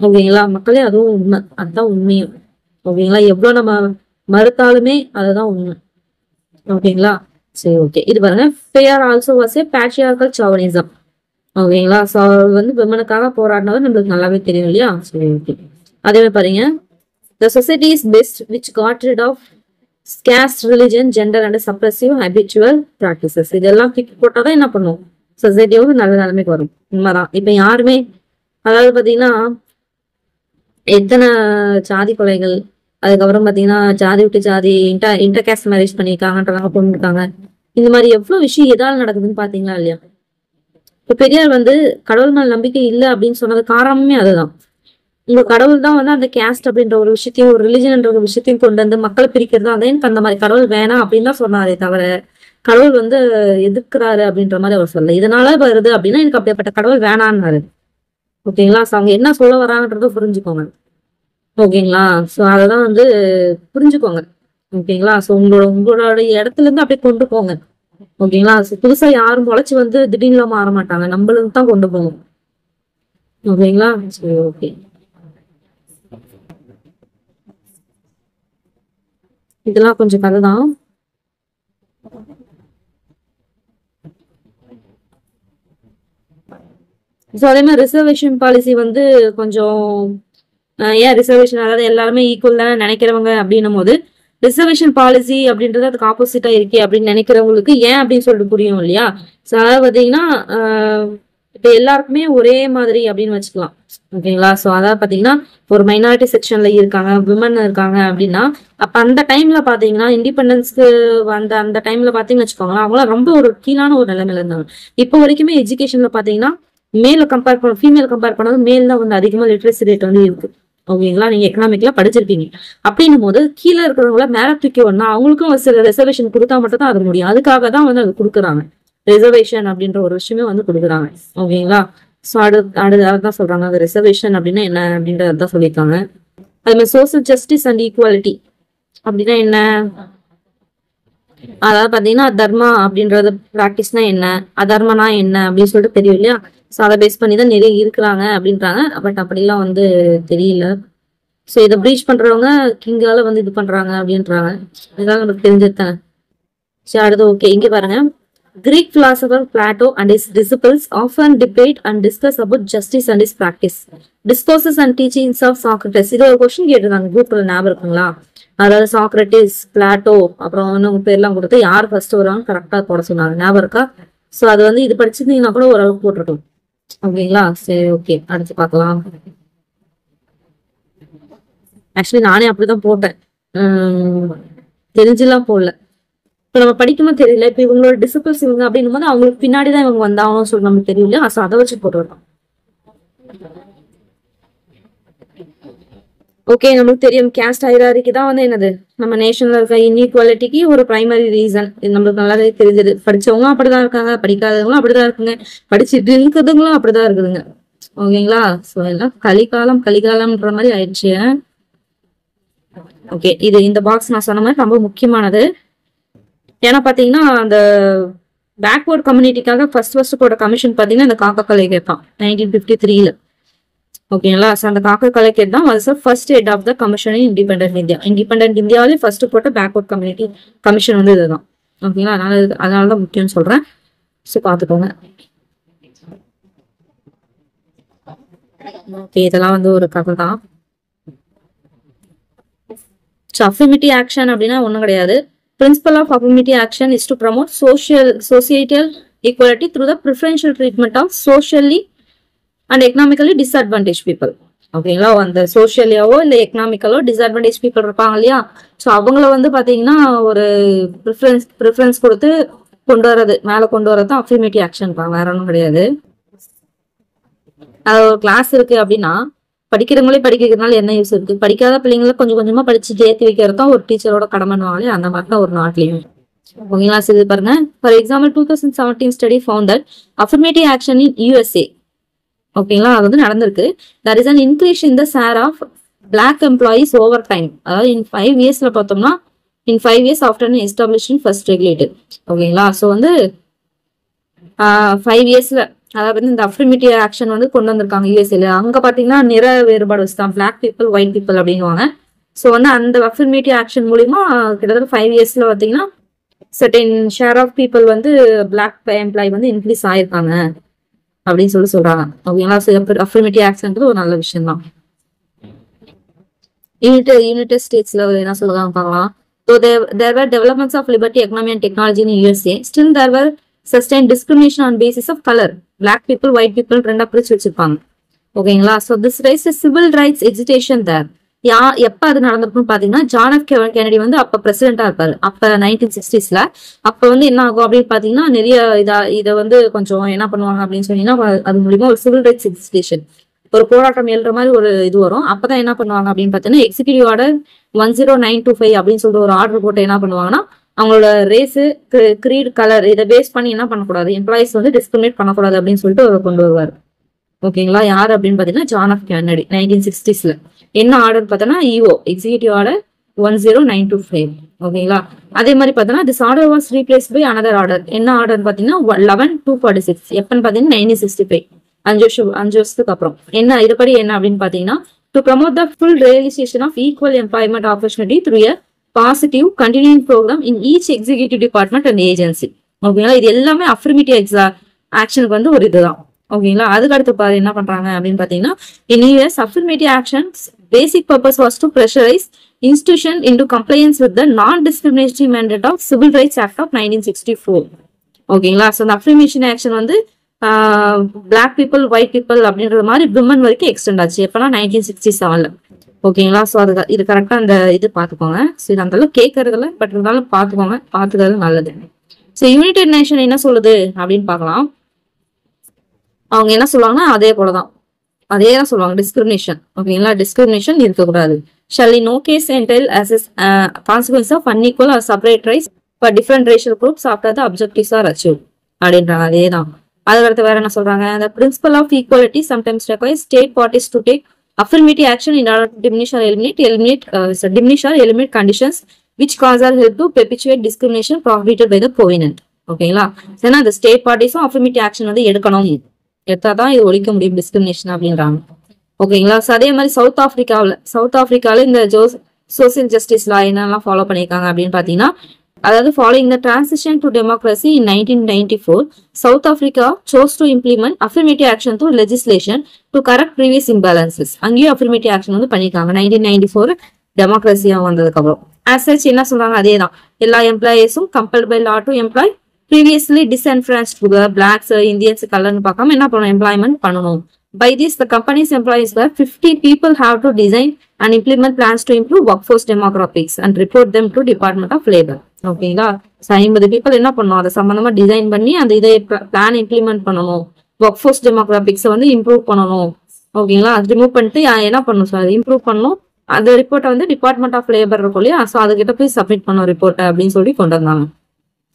ஓகேங்களா? மக்களே அதுவும் உண்மை, அதுதான் உண்மையும். ஓகேங்களா? எவ்வளவு நம்ம மறுத்தாலுமே அதுதான் உண்மை. ஓகேங்களா? சரி, ஓகே. இது பாருங்க, Periyar also was a patriarchal chauvinism. ஓகேங்களா? ஸோ வந்து விமனுக்காக போராடினது நம்மளுக்கு நல்லாவே தெரியும் இல்லையா? சரி, ஓகே. அதே மாதிரி பாருங்க, the society is best which got rid of caste, religion, gender and suppressive habitual practices. இதெல்லாம் கிக் போட்டாதான் என்ன பண்ணும், சொசைட்டியோட நல்ல நிலைமைக்கு வரும். உண்மைதான். இப்ப யாருமே, அதாவது பாத்தீங்கன்னா எத்தனை ஜாதி கொலைகள், அதுக்கப்புறம் பாத்தீங்கன்னா ஜாதி விட்டு ஜாதி இன்டர் கேஸ்ட் மேரேஜ் பண்ணிருக்காங்கன்றாங்க, பொண்ணுருக்காங்க. இந்த மாதிரி எவ்வளவு விஷயம் எதால நடக்குதுன்னு பாத்தீங்களா இல்லையா? இப்ப பெரியார் வந்து கடவுள் மேல் நம்பிக்கை இல்லை அப்படின்னு சொன்னது காரணமே அதுதான். உங்க கடவுள் தான் வந்து அந்த கேஸ்ட் அப்படின்ற ஒரு விஷயத்தையும் ஒரு ரிலிஜன்ன்ற ஒரு விஷயத்தையும் கொண்டு வந்து மக்களை பிரிக்கிறது தான். எனக்கு அந்த மாதிரி கடவுள் வேணாம் அப்படின்னு தான் சொன்னாரே தவிர கடவுள் வந்து எதிர்க்கிறாரு அப்படின்ற மாதிரி அவர் சொல்லல. இதனால வருது அப்படின்னா எனக்கு அப்படிப்பட்ட கடவுள் வேணான்னாரு. ஓகேங்களா? ஸோ அவங்க என்ன சொல்ல வராங்கன்றத புரிஞ்சுக்கோங்க. ஓகேங்களா? ஸோ அததான் வந்து புரிஞ்சுக்கோங்க. ஓகேங்களா? ஸோ உங்களோட இடத்துல இருந்து அப்படியே கொண்டு போங்க. ஓகேங்களா? புதுசா யாரும் முளைச்சு வந்து திடீர்னு மாற மாட்டாங்க, நம்மளுக்கு தான் கொண்டு போகும். ஓகேங்களா? சரி, ஓகே. இதெல்லாம் கொஞ்சம் கதை தான். ஸோ அதே மாதிரி ரிசர்வேஷன் பாலிசி வந்து கொஞ்சம் ஏன் ரிசர்வேஷன், அதாவது எல்லாருமே ஈக்குவல் தானே நினைக்கிறவங்க அப்படின்னும் போது ரிசர்வேஷன் பாலிசி அப்படின்றது அதுக்கு ஆப்போசிட்டா இருக்கே அப்படின்னு நினைக்கிறவங்களுக்கு ஏன் அப்படின்னு சொல்லிட்டு புரியும் இல்லையா? ஸோ அதாவது பாத்தீங்கன்னா இப்ப எல்லாருக்குமே ஒரே மாதிரி அப்படின்னு வச்சுக்கலாம். ஓகேங்களா? ஸோ அதாவது பாத்தீங்கன்னா ஒரு மைனாரிட்டி செக்ஷன்ல இருக்காங்க, விமன் இருக்காங்க அப்படின்னா அப்ப அந்த டைம்ல பாத்தீங்கன்னா இண்டிபெண்டன்ஸ்க்கு வந்த அந்த டைம்ல பாத்தீங்கன்னு வச்சுக்கோங்களேன், அவங்களாம் ரொம்ப ஒரு கீழான ஒரு நிலைமையில இருந்தாங்க. இப்போ வரைக்குமே எஜுகேஷன்ல பாத்தீங்கன்னா மேல கம்பேர் பண்ண ஃபீமேல் கம்பேர் பண்ணது மேல் தான் வந்து அதிகமா லிட்ரஸி ரேட் வந்து இருக்கு. ஓகேங்களா? நீங்க எக்கனாமிக்ல படிச்சிருப்பீங்க. அப்படின்னும் போது கீழே இருக்கிறவங்கள மேல தூக்கி வரணும், அவங்களுக்கும் ஒரு சில ரிசர்வேஷன் கொடுத்தா மட்டும் தான் அது முடியும். அதுக்காக தான் வந்து அது கொடுக்குறாங்க, ரிசர்வேஷன் அப்படின்ற ஒரு விஷயமே வந்து கொடுக்குறாங்க. ஓகேங்களா? ஸோ அடுதான் சொல்றாங்க அது ரிசர்வேஷன் அப்படின்னா என்ன அப்படின்றதான் சொல்லியிருக்காங்க. அது மாதிரி சோசியல் ஜஸ்டிஸ் அண்ட் ஈக்குவாலிட்டி அப்படின்னா என்ன, அதாவது பாத்தீங்கன்னா தர்மா அப்படின்றது பிராக்டிஸ்னா என்ன, அதர்மனா என்ன அப்படின்னு சொல்லிட்டு தெரியும் இல்லையா? ஸோ அதை பேஸ் பண்ணி தான் நிறைய இருக்கிறாங்க அப்படின்றாங்க. பட் அப்படிலாம் வந்து தெரியல. ஸோ இதை ப்ரீச் பண்றவங்க கிங்கால வந்து இது பண்றாங்க அப்படின்றாங்க. இதெல்லாம் நமக்கு தெரிஞ்சதுதானே. சரி, அடுத்து ஓகே. இங்க பாருங்க, Greek philosopher Plato and his disciples often debate and discuss about justice and its practice. Discourses and teachings of Socrates. இது ஒரு கொஸ்டின் கேட்டிருந்தாங்க குரூப்ல, ஞாபகம் இருக்குங்களா? அதாவது சாக்ரட்டிஸ், பிளாட்டோ, அப்புறம் இன்னும் பேர்லாம் கொடுத்து யார் ஃபர்ஸ்ட் வருவாங்க கரெக்டா போட சொன்னாங்க, ஞாபகம் இருக்கா? ஸோ அது வந்து இது படிச்சிருந்தீங்கன்னா கூட ஓரளவுக்கு போட்டிருக்கோம். ஓகேங்களா? சரி, ஓகே. அடுத்து பார்க்கலாம். ஆக்சுவலி நானே அப்படிதான் போட்டேன், தெரிஞ்சுலாம் போடல. இப்ப நம்ம படிக்கணும் தெரியல. இப்ப இவங்களோட டிசிபிள்ஸ் இவங்க அப்படின்னும் போது அவங்களுக்கு பின்னாடிதான் இவங்க வந்தாங்கன்னு சொல்லி நமக்கு தெரியல. அதை வச்சு போட்டுருக்கோம். ஓகே, நமக்கு தெரியும் கேஸ்ட் ஹைரார்கி தான் வந்து என்னது நம்ம நேஷன்ல இருக்க இன்இக்வாலிட்டிக்கு ஒரு பிரைமரி ரீசன். இது நம்மளுக்கு நல்லாவே தெரிஞ்சது. படிச்சவங்களும் அப்படிதான் இருக்காங்க, படிக்காதவங்களும் அப்படிதான் இருக்குங்க, படிச்சுட்டு இருக்கிறதுங்களும் அப்படிதான் இருக்குதுங்க. ஓகேங்களா? ஸோ எல்லாம் கலிகாலம்ன்ற மாதிரி ஆயிடுச்சு. ஓகே, இது இந்த பாக்ஸ் நான் சொன்ன மாதிரி ரொம்ப முக்கியமானது. ஏன்னா பாத்தீங்கன்னா அந்த பேக்வர்ட் கம்யூனிட்டிக்காக ஃபர்ஸ்ட் போட்ட கமிஷன் பாத்தீங்கன்னா இந்த காக்கா கலைஞர் தான் 1953. ஓகேங்களா? ஸோ அந்த காக்கா கலைஞர் தான் was first head of the commission in independent India. Independent இந்தியாவிலே ஃபர்ஸ்ட் போட்ட பேக்வர்ட் கம்யூனிட்டி கமிஷன் வந்து இதுதான். ஓகேங்களா? அதனாலதான் முக்கியம்னு சொல்றேன். ஸோ பாத்துக்கோங்க. ஓகே, இதெல்லாம் வந்து ஒரு கதை தான். ஸோ அஃபர்மேட்டிவ் ஆக்ஷன் அப்படின்னா ஒன்றும் கிடையாது. Principle of affirmative action is to promote societal equality through the preferential treatment of socially and economically disadvantaged people. ஓகேங்களா, அந்த சோஷியலியாவோ இல்லை எக்கனாமிக்கலோ டிஸ்அட்வான்டேஜ் பீப்புள் இருப்பாங்க இல்லையா, ஸோ அவங்கள வந்து பார்த்தீங்கன்னா ஒரு ப்ரிஃபரன்ஸ் கொடுத்து கொண்டு வர்றது, மேலே கொண்டு வரது தான் அஃபர்மேட்டிவ் ஆக்ஷன். வேற ஒன்றும் கிடையாது. அது ஒரு கிளாஸ் இருக்கு அப்படின்னா படிக்கிறவங்களே படிக்கிறதுனால என்ன யூஸ் இருக்கு? படிக்காத பிள்ளைங்களை கொஞ்சம் கொஞ்சமா படிச்சு ஏற்றி வைக்கிறது தான் ஒரு டீச்சரோட கடமைனாலே, அந்த மாதிரி தான் ஒரு நாட்டிலையும். ஓகேங்களா, சரி பாருங்க. For example 2017 study found that affirmative action in USA, ஓகேங்களா, அது வந்து நடந்திருக்கு. there is an increase in the share of black employees over time. அதாவது in 5 yearsல பார்த்தோம்னா in 5 years after an establishing first regulated. ஓகேங்களா, ஸோ வந்து 5 yearsல அதாவது வந்து இந்த அஃபர்மேட்டிவ் ஆக்ஷன் வந்து கொண்டு வந்திருக்காங்க யூஎஸ்ஏல. அங்க பாத்தீங்கன்னா நிற வேறுபாடு வச்சுதான், பிளாக் பீப்புள் ஒயிட் பீப்புள் அப்படின்னுவாங்க. ஸோ வந்து அந்த அஃபர்மேட்டிவ் ஆக்ஷன் மூலியமா கிட்டத்தட்ட 5 yearsல பாத்தீங்கன்னா சர்டன் ஷேர் ஆஃப் பீப்புள் வந்து பிளாக் எம்ப்ளாயி வந்து இன்க்ரீஸ் ஆயிருக்காங்க அப்படின்னு சொல்றாங்க. ஓகேங்களா, அஃபர்மேட்டிவ் ஆக்ஷன்றது ஒரு நல்ல விஷயம் தான். யுனைடெட் ஸ்டேட்ஸ்ல என்ன சொல்லுவாங்க பார்க்கலாம். So there were developments of liberty, economy and technology in USA. Still there were sustained discrimination on basis of color. Black people, white people ரெண்டா பிரிச்சு வச்சிருப்பாங்க. ஓகேங்களா, so this raised a civil rights agitation there. எப்ப அது நடந்திருக்குன்னு பாத்தீங்கன்னா John F Kennedy வந்து அப்ப பிரசிடென்டா இருப்பாரு. அப்ப 1960sல அப்ப வந்து என்ன ஆகும் அப்படின்னு பாத்தீங்கன்னா நிறைய இதை வந்து கொஞ்சம் என்ன பண்ணுவாங்க அப்படின்னு சொன்னீங்கன்னா அது மூலியமா ஒரு சிவில் ரைட்ஸ் எஜிடேஷன், ஒரு போராட்டம் எழுற மாதிரி ஒரு இது வரும். அப்பதான் என்ன பண்ணுவாங்க அப்படின்னு பாத்தீங்கன்னா எக்ஸிகியூட்டிவ் ஆர்டர் 10925 அப்படின்னு சொல்ற ஒரு ஆர்டர் போட்டு என்ன பண்ணுவாங்கன்னா அவங்களோட ரேஸு, கிரீட், கலர் இதை பேஸ் பண்ணி என்ன பண்ணக்கூடாது, எம்ப்ளாயிஸ் வந்து டிஸ்கிரிமினேட் பண்ணக்கூடாது அப்படின்னு சொல்லிட்டு அவர் கொண்டு வருவார். ஓகேங்களா, யார் அப்படின்னு பாத்தீங்கன்னா ஜான் எஃப் கெனடி 1960sல. என்ன ஆர்டர் பார்த்தோன்னா EO எக்ஸிகியூட்டிவ் ஆர்டர் 10925. ஓகேங்களா, அதே மாதிரி பார்த்தோன்னா this order was replace by another order. என்ன ஆர்டர் பார்த்தீங்கன்னா 11246. எப்பன்னு பார்த்தீங்கன்னா 1965, 5 வருஷத்துக்கு அப்புறம். என்ன இதுபடி என்ன அப்படின்னு பாத்தீங்கன்னா to promote the full realisation of equal employment opportunity through a positive continuing programme in each executive department and agency. ஓகேங்களா, இது எல்லாமே அஃபர்மேட்டிவ் ஆக்ஷனுக்கு வந்து ஒரு இதுதான். ஓகேங்களா, அதுக்கு அடுத்து பாரு என்ன பண்றாங்க அப்படின்னு பாத்தீங்கன்னா in US affirmative actions basic purpose was to pressurise institution into compliance with the non discriminatory mandate of civil rights act of 1964. ஓகேங்களா, ஸோ அந்த அஃபர்மேஷன் ஆக்ஷன் வந்து பிளாக் பீப்புள் ஒயிட் பீப்புள் அப்படின்ற மாதிரி விமன் வரைக்கும் எக்ஸ்டெண்ட் ஆச்சு. எப்பனா 1967ல. ஓகேங்களா, so அது இது கரெக்டா அந்த இது பாத்துக்கோங்க. ஸோ இது அந்த அளவுக்கு கேட்கறதுல பட் இருந்தாலும் பாத்துக்கோங்க, பாத்துக்கிறது நல்லது. ஸோ யுனைடெட் நேஷன் என்ன சொல்லுது அப்படின்னு பார்க்கலாம். அவங்க என்ன சொல்லுவாங்கன்னா அதே போலதான், அதே தான் சொல்லுவாங்க, டிஸ்கிரிமினேஷன். ஓகேங்களா, டிஸ்கிரிமினேஷன் இருக்கக்கூடாது. Shall in no case entail as a consequence of unequal or separate rights for different racial groups after the objectives are achieved அப்படின்றாங்க. அதே தான். அதுக்கடுத்து வேற என்ன சொல்றாங்க, the principle of equality sometimes requires state parties to take affirmative action in order to diminish or eliminate conditions which cause or help to perpetuate discrimination prohibited by the covenant. ஓகேங்களா, ஏன்னா அந்த ஸ்டேட் பார்ட்டிஸும் அஃபர்மேட்டிவ் ஆக்ஷன் வந்து எடுக்கணும், எடுத்தாதான் இது ஒழிக்க முடியும் discrimination அப்படின்றாங்க. ஓகேங்களா, அதே மாதிரி சவுத் ஆப்பிரிக்காவில் இந்த சோசியல் ஜஸ்டிஸ் லா என்னெல்லாம் ஃபாலோ பண்ணியிருக்காங்க அப்படின்னு பாத்தீங்கன்னா, அதாவது following the transition to democracy in 1994 south Africa chose to implement affirmative action through legislation to correct previous imbalances. அங்கேயும் அஃபர்மேட்டிவ் ஆக்ஷன் வந்து பண்ணியிருக்காங்க 1994 டெமோக்ரஸியா வந்ததுக்கு அப்புறம். ஆஸ் சச் என்ன சொல்றாங்க, அதே தான், எல்லா எம்ப்ளாயிஸும் compelled by law to employ previously disenfranchised blacks, Indians, கலர்னு பார்க்காம என்ன பண்ணணும், எம்ப்ளாய்மெண்ட் பண்ணணும். By this, the company's employees were 50 people have to design and implement plans to improve workforce demographics and report them to Department of Labor. ஓகேங்களா, 50 people என்ன பண்ணணும், அதை சம்பந்தமா டிசைன் பண்ணி அந்த இதை பிளான் இம்ப்ளிமெண்ட் பண்ணணும், ஒர்க் ஃபோர்ஸ் டெமோகிராபிக்ஸை வந்து இம்ப்ரூவ் பண்ணணும். ஓகேங்களா, அது ரிமூவ் பண்ணிட்டு என்ன பண்ணணும் சார், இம்ப்ரூவ் பண்ணணும். அந்த ரிப்போர்ட்டை வந்து டிபார்ட்மெண்ட் ஆஃப் லேபர் இருக்கும் இல்லையா, ஸோ அதுக்கிட்ட போய் சப்மிட் பண்ணணும் ரிப்போர்ட்டை அப்படின்னு சொல்லி கொண்டு வந்தாங்க.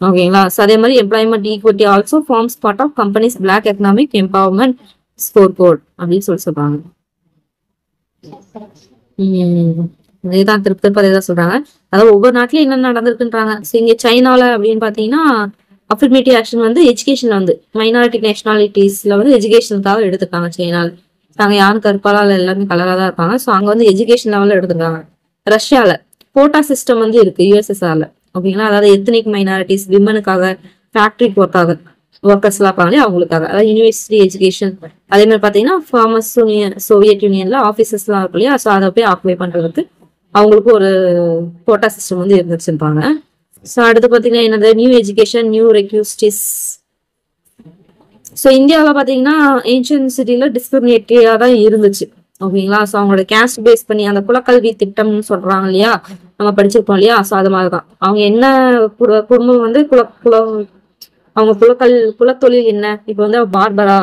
ஓகேங்களா, ஸோ அதே மாதிரி employment equity also forms part of companies black economic empowerment score code அப்படின்னு சொல்றாங்க. இதேதான் திருப்பி அதேதான் சொல்றாங்க. அதாவது ஒவ்வொரு நாட்டிலும் என்ன நடந்திருக்குன்றாங்க. ஸோ இங்க சைனால அப்படின்னு பாத்தீங்கன்னா அஃபர்மேட்டிவ் ஆக்ஷன் வந்து எஜுகேஷன்ல வந்து மைனாரிட்டி நேஷனாலிட்டிஸ்ல வந்து எஜுகேஷனுக்காக எடுத்துருக்காங்க. சைனால நாங்க யாரும் கருப்பாலா எல்லாருமே கலரா தான் இருப்பாங்க. ஸோ அங்க வந்து எஜுகேஷன் லெவல்ல எடுத்துருக்காங்க. ரஷ்யால கோட்டா சிஸ்டம் வந்து இருக்கு யுஎஸ்எஸ்ஆர்ல. ஓகேங்களா, அதாவது எத்னிக் மைனாரிட்டிஸ், விமனுக்காக, ஃபேக்டரி ஒர்க்கர்ஸ் எல்லாம் இருப்பாங்களே அவங்களுக்காக, அதாவது யூனிவர்சிட்டி எஜுகேஷன். அதே மாதிரி பாத்தீங்கன்னா ஃபார்மர்ஸ் சோவியத் யூனியன்ல ஆபீசஸ் எல்லாம் இருக்கு இல்லையா, ஸோ அதை போய் ஆக்குபை பண்றதுக்கு அவங்களுக்கு ஒரு கோட்டா சிஸ்டம் வந்து இருந்துச்சுப்பாங்க. ஸோ அடுத்து பார்த்தீங்கன்னா என்னது நியூ எஜுகேஷன் நியூ ரெக்யூஸ்டிஸ். ஸோ இந்தியாவில் பார்த்தீங்கன்னா ஏன்ஷியன் சிட்டியில் டிஸ்கிரிமினேட்டரியா தான் இருந்துச்சு. ஓகேங்களா. ஸோ அவங்களோட கேஸ்ட் பேஸ் பண்ணி அந்த குலக்கல்வி திட்டம்னு சொல்றாங்க இல்லையா, நம்ம படிச்சிருப்போம் இல்லையா. ஸோ அது மாதிரிதான் அவங்க என்ன குடும்பம் வந்து அவங்க குலத்தொழில் என்ன, இப்போ வந்து பார்பரா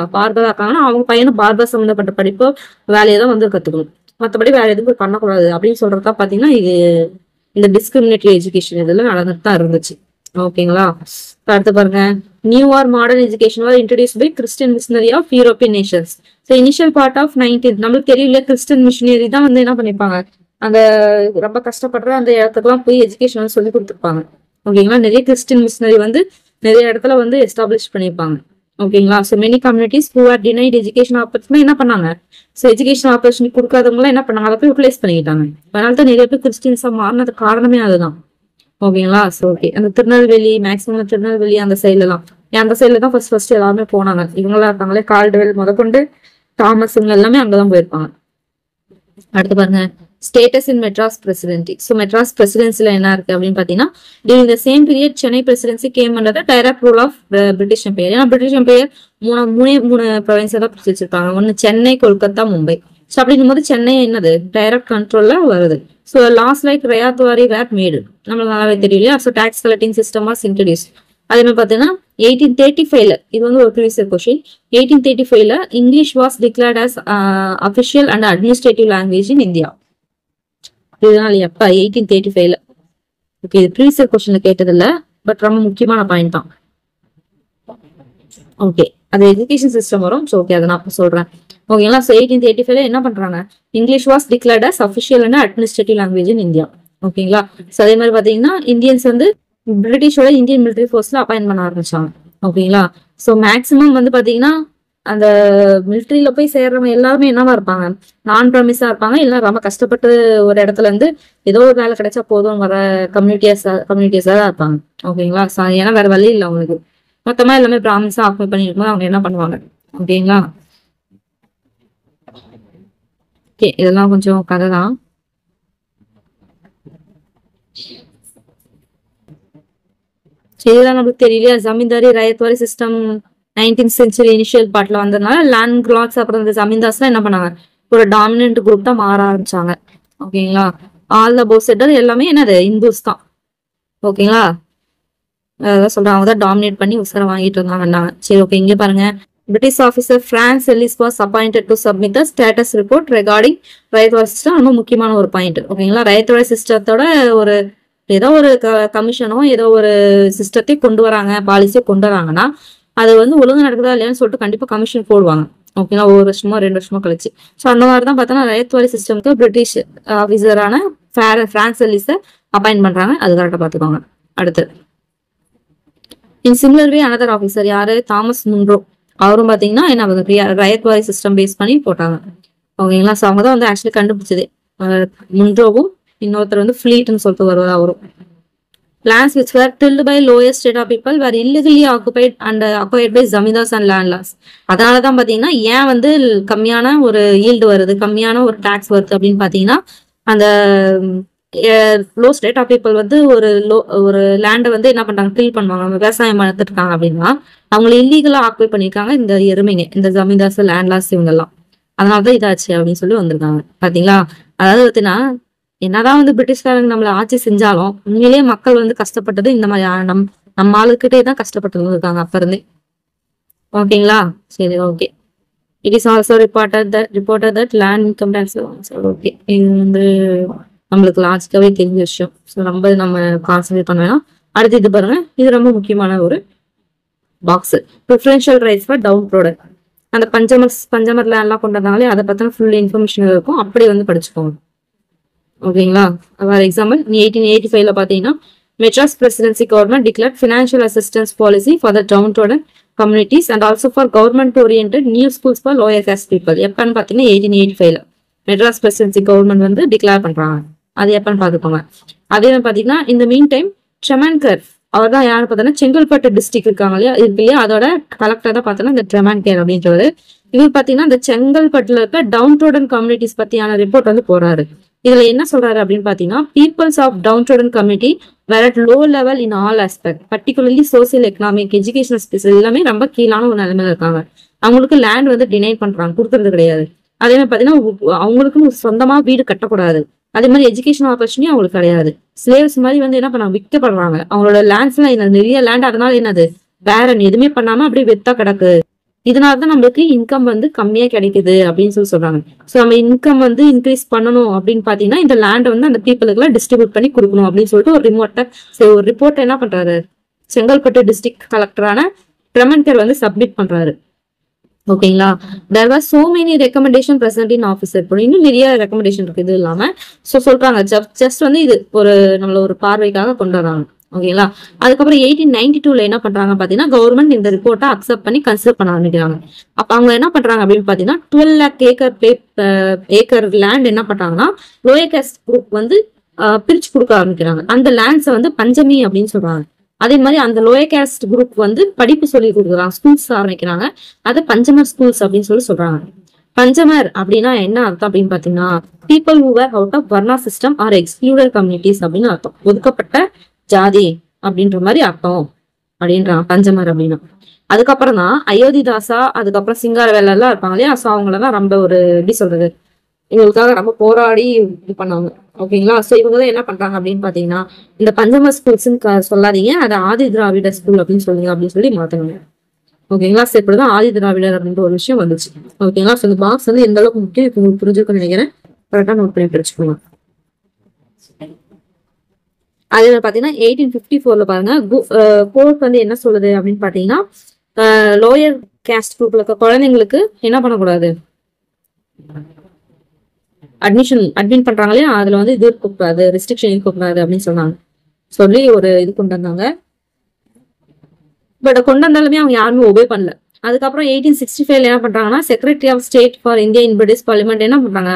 இருக்காங்கன்னா அவங்க பையனும் பார்பர் சம்மந்தப்பட்ட படிப்பு வேலையை தான் வந்து கத்துக்கணும், மற்றபடி வேற எதுவும் பண்ணக்கூடாது அப்படின்னு சொல்றதுதான் பாத்தீங்கன்னா இது இந்த டிஸ்கிரிமினேட்டரி எஜுகேஷன் இதுல நடந்துட்டு தான் இருந்துச்சு. ஓகேங்களா. அடுத்து பாருங்க, new or modern education was introduced by Christian missionary of European nations. So initial part of 19th நம்மளுக்கு தெரியல, கிறிஸ்டியன் மிஷனரி தான் வந்து என்ன பண்ணிருப்பாங்க, அந்த ரொம்ப கஷ்டப்படுற அந்த இடத்துக்குலாம் போய் எஜுகேஷன் சொல்லி கொடுத்துருப்பாங்க. ஓகேங்களா. நிறைய கிறிஸ்டியன் மிஷனரி வந்து நிறைய இடத்துல வந்து எஸ்டாப்ளிஷ் பண்ணியிருப்பாங்க. ஓகேங்களா. So many communities who are denied education opportunity என்ன பண்ணாங்க, ஸோ எஜுகேஷன் ஆப்பர்ச்சுனிட்டி கொடுக்காதவங்களாம் என்ன பண்ணாங்க, அதை போய் யூட்டிலைஸ் பண்ணிக்கிட்டாங்க. அதனால தான் நிறைய பேர் கிறிஸ்டியன்ஸா மாறினது காரணமே அதுதான். ஓகேங்களா. ஸோ ஓகே, அந்த திருநெல்வேலி மேக்ஸிமம் திருநெல்வேலி அந்த சைட்லாம் அந்த சைட்ல தான் ஃபர்ஸ்ட் எல்லாருமே போனாங்க. இவங்களா இருக்காங்களே கால்டுவெல் முதற்கொண்டு தாமஸ் எல்லாமே அங்கதான் போயிருப்பாங்க. அடுத்து பாருங்க, status in Madras presidency. So Madras பிரசிடென்சில என்ன இருக்கு அப்படின்னு பாத்தீங்கன்னா, during the same period Chennai presidency came under the direct rule of British empire. ஏன்னா பிரிட்டிஷ் எம்பையர் மூணு ப்ரொவின்ஸை தான் பிரிச்சு வச்சிருக்காங்க, ஒன்னு சென்னை, கொல்கத்தா, மும்பை. ஸோ அப்படின்னும் போது சென்னை என்னது டைரக்ட் கண்ட்ரோல்ல வருது. So laws like ryotwari were made நம்மளுக்கு நல்லாவே தெரியலையா. So tax collecting system was introduce. அதே மாதிரி பாத்தீங்கன்னா 1835ல இது வந்து ஒரு ப்ரீவியஸ் கொஸ்டின். 1835ல English was declared as official and administrative language in India. இதனால எப்ப 1835ல. ஓகே, இது ப்ரீவியஸ் கொஸ்டின்ல கேட்டது இல்ல, பட் ரொம்ப முக்கியமான பாயிண்ட் தான். ஓகே, அது எஜுகேஷன் சிஸ்டம் வரும். ஸோ ஓகே, அதை நான் சொல்றேன். ஓகேங்களா. ஸோ 1835ல என்ன பண்றாங்க, English was declared as official and administrative language in India. ஓகேங்களா. ஸோ அதே மாதிரி பாத்தீங்கன்னா இந்தியன்ஸ் வந்து பிரிட்டிஷோட இந்தியன் மிலிட்டரி ஃபோர்ஸ்ல அப்பாயின்ட் பண்ண ஆரம்பிச்சாங்க. ஓகேங்களா. ஸோ மேக்சிமம் வந்து பாத்தீங்கன்னா அந்த மிலிட்டரியில போய் சேர்றவங்க எல்லாருமே என்னவா இருப்பாங்க, நான் ப்ராமிஸா இருப்பாங்க. இல்லை ரொம்ப கஷ்டப்பட்டு ஒரு இடத்துல இருந்து ஏதோ ஒரு வேலை கிடைச்சா போதும் வர கம்யூனிட்டிஸா தான் இருப்பாங்க. ஓகேங்களா. ஸோ ஏன்னா வேற வழி இல்லை அவங்களுக்கு, மொத்தமா எல்லாமே ப்ராமிஸா ஆக்குபை பண்ணிருக்கும் அவங்க என்ன பண்ணுவாங்க. ஓகேங்களா. ஓகே, இதெல்லாம் கொஞ்சம் கதை தான். இதெல்லாம் நம்மளுக்கு தெரியலையா, zamindari ryotwari system 19th century initial பார்ட்ல வந்ததுனால லேண்ட் கிளாட்ஸ் அப்புறம் இந்த ஜமீன்தார்ஸ்லாம் என்ன பண்ணாங்க, ஒரு டாமினன்ட் குரூப் தான் மாற ஆரம்பிச்சாங்க. ஓகேங்களா. ஆல் த போசெட்டர் எல்லாமே என்னது இந்துஸ் தான். ஓகேங்களா. அதான் சொல்றாங்க, அவங்க தான் டாமினேட் பண்ணி உசரம் வாங்கிட்டு இருந்தாங்க. சரி ஓகே, இங்க பாருங்க, British officer Franz Ellis was appointed to submit the status report regarding ryotwari system. ரொம்ப முக்கியமான ஒரு பாயிண்ட். ஓகேங்களா. ரயத்வாரி சிஸ்டத்தோட ஒரு ஏதோ ஒரு கமிஷனோ ஏதோ ஒரு சிஸ்டத்தை கொண்டு வராங்க, பாலிசியை கொண்டு வராங்கன்னா அது வந்து ஒழுங்கு நடக்குதா இல்லையான்னு சொல்லிட்டு கண்டிப்பா கமிஷன் போடுவாங்க. ஓகேங்களா. ஒரு வருஷமோ 2 வருஷமோ கழிச்சு. ஸோ அந்த மாதிரி தான் பார்த்தோன்னா ரயத்வாரி சிஸ்டம்க்கு பிரிட்டிஷ் ஆஃபீஸரான ஃபிரான்ஸ் எல்லிஸை அப்பாயிண்ட் பண்றாங்க. அது கரெக்டாக பார்த்துக்கோங்க. அடுத்து இன் சிமிலர் வே அனதர் ஆஃபீஸர் யாரு, தாமஸ் முன்ரோ. அவரும் பாத்தீங்கன்னா என்ன ரயத்வாரி சிஸ்டம் பேஸ் பண்ணி போட்டாங்க. ஓகேங்களா. ஸோ அவங்க தான் வந்து ஆக்சுவலி கண்டுபிடிச்சது. முன்ரோவும் இன்னொருத்தர் வந்து ஃபிளீட்னு சொல்லிட்டு வருவார் அவரும். Lands which were tilled by lower strata people were illegally occupied and acquired by zamindars and landlords. அதனால தான் பாத்தீங்கன்னா ஏன் வந்து கம்மியான ஒரு ஈல்டு வருது, கம்மியான ஒரு டாக்ஸ் வருது அப்படின்னு பாத்தீங்கன்னா அந்த லோ ஸ்டேட் ஆஃப் பீப்புள் வந்து ஒரு லேண்டை வந்து என்ன பண்றாங்க, ட்ரீட் பண்ணுவாங்க, விவசாயம் பார்த்துட்டு இருக்காங்க அப்படின்னா அவங்களை இல்லீகலா ஆக்குபை பண்ணிருக்காங்க இந்த எருமைங்க, இந்த ஜமீன்தார்ஸ் லேண்ட்லார்ஸ் இவங்க எல்லாம். அதனாலதான் இதாச்சு அப்படின்னு சொல்லி வந்திருக்காங்க. பாத்தீங்களா. அதாவது பாத்தீங்கன்னா என்னதான் வந்து பிரிட்டிஷ்காரங்க நம்மள ஆட்சி செஞ்சாலும் உண்மையிலேயே மக்கள் வந்து கஷ்டப்பட்டது இந்த மாதிரி நம்ம ஆளுக்கிட்டே தான் கஷ்டப்பட்டு இருக்காங்க அப்ப இருந்தே. ஓகேங்களா. சரி okay. It is also reported that land income tax. Okay, இது வந்து நம்மளுக்கு லாஜிக்காவே தெரிஞ்ச விஷயம். ஸோ நம்ம கான்சன்ட்ரேட் பண்ண வேணாம். அடுத்து இது பாருங்க, இது ரொம்ப முக்கியமான ஒரு box. Preferential rights for down product. அந்த பஞ்சமர் லேண்ட்லாம் கொண்டு வந்தாங்களே அதை பத்தின ஃபுல் இன்ஃபர்மேஷன் இருக்கும், அப்படி வந்து படிச்சுக்கோங்க. ஓகேங்களா. ஃபார் எக்ஸாம்பிள் 1885ல பாத்தீங்கன்னா Madras presidency government declared financial assistance policy for the downtrodden communities and also for government oriented new schools for lower caste people. எப்பன்னு பாத்தீங்கன்னா 1885ல மெட்ராஸ் பிரசிடென்சி கவர்மெண்ட் வந்து டிக்ளேர் பண்றாங்க. அது எப்பன்னு பாத்துக்கோங்க. அதே மாதிரி பாத்தீங்கன்னா இந்த மீன் டைம் ட்ரெமான்கர் அவர் தான் யாரு பார்த்தோன்னா செங்கல்பட்டு டிஸ்ட்ரிக்ட் இருக்காங்க இல்லையா அதோட கலெக்டர் தான் பார்த்தோன்னா இந்த ட்ரெமான்கர் அப்படின்றவர். இவர் பாத்தீங்கன்னா இந்த செங்கல்பட்டுல இருக்க டவுன் ட்ரோடன் கம்யூனிட்டிஸ் பத்தியான ரிப்போர்ட் வந்து போறாரு. இதுல என்ன சொல்றாரு அப்படின்னு பாத்தீங்கன்னா, peoples of downtrodden community were at low level in all aspect, particularly social, economic, educational space எல்லாமே ரொம்ப கீழான ஒரு நிலைமையில இருக்காங்க. அவங்களுக்கு லேண்ட் வந்து டினை பண்றாங்க, கொடுக்கறது கிடையாது. அதே மாதிரி பாத்தீங்கன்னா அவங்களுக்குன்னு சொந்தமா வீடு கட்டக்கூடாது. அதே மாதிரி எஜுகேஷன் ஆப்பர்ச்சுனிட்டி அவங்களுக்கு கிடையாது. ஸ்லேவ்ஸ் மாதிரி வந்து என்ன பண்ணாங்க, விற்கப்படுறாங்க. அவங்களோட லேண்ட்ஸ் எல்லாம் நிறைய லேண்ட், அதனால என்னது வேற எதுவுமே பண்ணாம அப்படியே வெத்தா கிடக்கு. இதனாலதான் நம்மளுக்கு இன்கம் வந்து கம்மியா கிடைக்குது அப்படின்னு சொல்றாங்க. சோ நம்ம இன்கம் வந்து இன்க்ரீஸ் பண்ணணும் அப்படின்னு பாத்தீங்கன்னா இந்த லேண்ட் வந்து அந்த பீப்புளுக்கு எல்லாம் டிஸ்ட்ரிபியூட் பண்ணி கொடுக்கணும் அப்படின்னு சொல்லிட்டு ஒரு ரிப்போர்ட் என்ன பண்றாரு, செங்கல்பட்டு டிஸ்ட்ரிக்ட் கலெக்டரான பிரமன்கர் வந்து சப்மிட் பண்றாரு. ஓகேங்களா. there was so many recommendation present in officer. இன்னும் நிறைய ரெக்கமெண்டேஷன் இருக்கு. இது இல்லாம சொல்றாங்க ஜஸ்ட் வந்து இது ஒரு நம்மள ஒரு பார்வைக்காக கொண்டு வராங்க. ஓகேங்களா. அதுக்கப்புறம் 1892ல என்ன பண்றாங்க பாத்தீங்கன்னா, கவர்மெண்ட் இந்த ரிப்போர்ட்டை அக்செப்ட் பண்ணி கன்சிடர் பண்ண ஆரம்பிக்கிறாங்க. அப்ப அவங்க என்ன பண்றாங்க அப்படின்னு பாத்தீங்கன்னா 12 lakh ஏக்கர் லேண்ட் என்ன பண்றாங்கன்னா லோயர் காஸ்ட் குரூப் வந்து பிரிச்சு கொடுக்க ஆரம்பிக்கிறாங்க. அந்த லேண்ட்ஸை வந்து பஞ்சமி அப்படின்னு சொல்றாங்க. அதே மாதிரி அந்த லோயர் காஸ்ட் குரூப் வந்து படிப்பு சொல்லி கொடுக்குறாங்க, ஸ்கூல்ஸ் ஆரம்பிக்கிறாங்க. அதை பஞ்சமர் ஸ்கூல்ஸ் அப்படின்னு சொல்றாங்க. பஞ்சமர் அப்படின்னா என்ன அர்த்தம் அப்படின்னு பாத்தீங்கன்னா, people who were out of varna system are excluded communities அப்படின்னு அர்த்தம். ஒதுக்கப்பட்ட ஜாதி அப்படின்ற மாதிரி அர்த்தம் அப்படின்றாங்க பஞ்சமர் அப்படின்னா. அதுக்கப்புறம் தான் அயோத்திதாசா, அதுக்கப்புறம் சிங்காரவேலர் எல்லாம் இருப்பாங்க இல்லையா. சோ அவங்களெல்லாம் ரொம்ப ஒரு எப்படி சொல்றது, இவங்களுக்காக ரொம்ப போராடி இது பண்ணாங்க. ஓகேங்களா. சோ இவங்க தான் என்ன பண்றாங்க அப்படின்னு பாத்தீங்கன்னா, இந்த பஞ்சமர் ஸ்கூல்ஸ்ன்னு சொல்லாதீங்க, அது ஆதி திராவிட ஸ்கூல் அப்படின்னு சொல்லுங்க அப்படின்னு சொல்லி மாத்தணும். ஓகேங்களா. சோ இப்படிதான் ஆதி திராவிடர் அப்படின்ற ஒரு விஷயம் வந்துச்சு. ஓகேங்களா. சோ இந்த பாக்ஸ் வந்து எந்த அளவுக்கு முக்கியம் உங்களுக்கு புரிஞ்சுக்கணும்னு நினைக்கிறேன். கரெக்டா நோட் பண்ணி படிச்சுக்கோங்க. அதே பாத்தீங்கன்னா 1854ல பாருங்க கோர்ட் வந்து என்ன சொல்லுது அப்படின்னு பாத்தீங்கன்னா, லோயர் காஸ்ட் குரூப்ல இருக்க குழந்தைங்களுக்கு என்ன பண்ணக்கூடாது, அட்மிட் பண்றாங்க இல்லையா, அதுல வந்து இது இருக்கக்கூடாது, ரெஸ்ட்ரிக்ஷன் இருக்கக்கூடாது அப்படின்னு சொன்னாங்க. சொல்லி ஒரு இது கொண்டு வந்தாங்க. பட் கொண்டு வந்தாலுமே அவங்க யாருமே ஒபே பண்ணல. அதுக்கப்புறம் 1865ல என்ன பண்றாங்கன்னா, secretary of state for India in British parliament என்ன பண்றாங்க,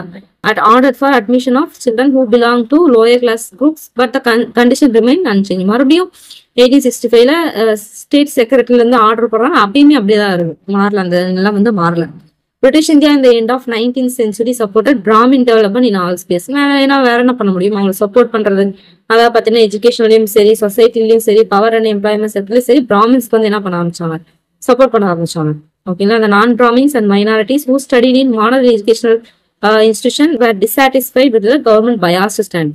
order for admission of children who belong to lower class groups but the condition remain unchanged. மறுபடியும் 1865ல ஸ்டேட் செக்ரட்டரில இருந்து ஆர்டர் போடுறாங்க. அப்பயுமே அப்படியேதான் இருக்கு, மாறல, அந்த எல்லாம் வந்து மாறல. பிரிட்டிஷ் இந்தியா இந்த end of 19th century supported Brahmin development in all space. ஏன்னா வேற என்ன பண்ண முடியும், அவங்களை சப்போர்ட் பண்றது. அதாவது பாத்தீங்கன்னா எஜுகேஷன்லயும் சரி, சொசைட்டிலயும் சரி, பவர் அண்ட் எம்ப்ளாய்மெண்ட் செக்டர்லயும் சரி, பிராமின்ஸ்க்கு வந்து என்ன பண்ண ஆரம்பிச்சாங்க, சப்போர்ட் பண்ண ஆரம்பிச்சாங்க. ஓகேங்களா. அந்த non Brahmins and minorities who studied in model educational institution were dissatisfied with the government biased stand.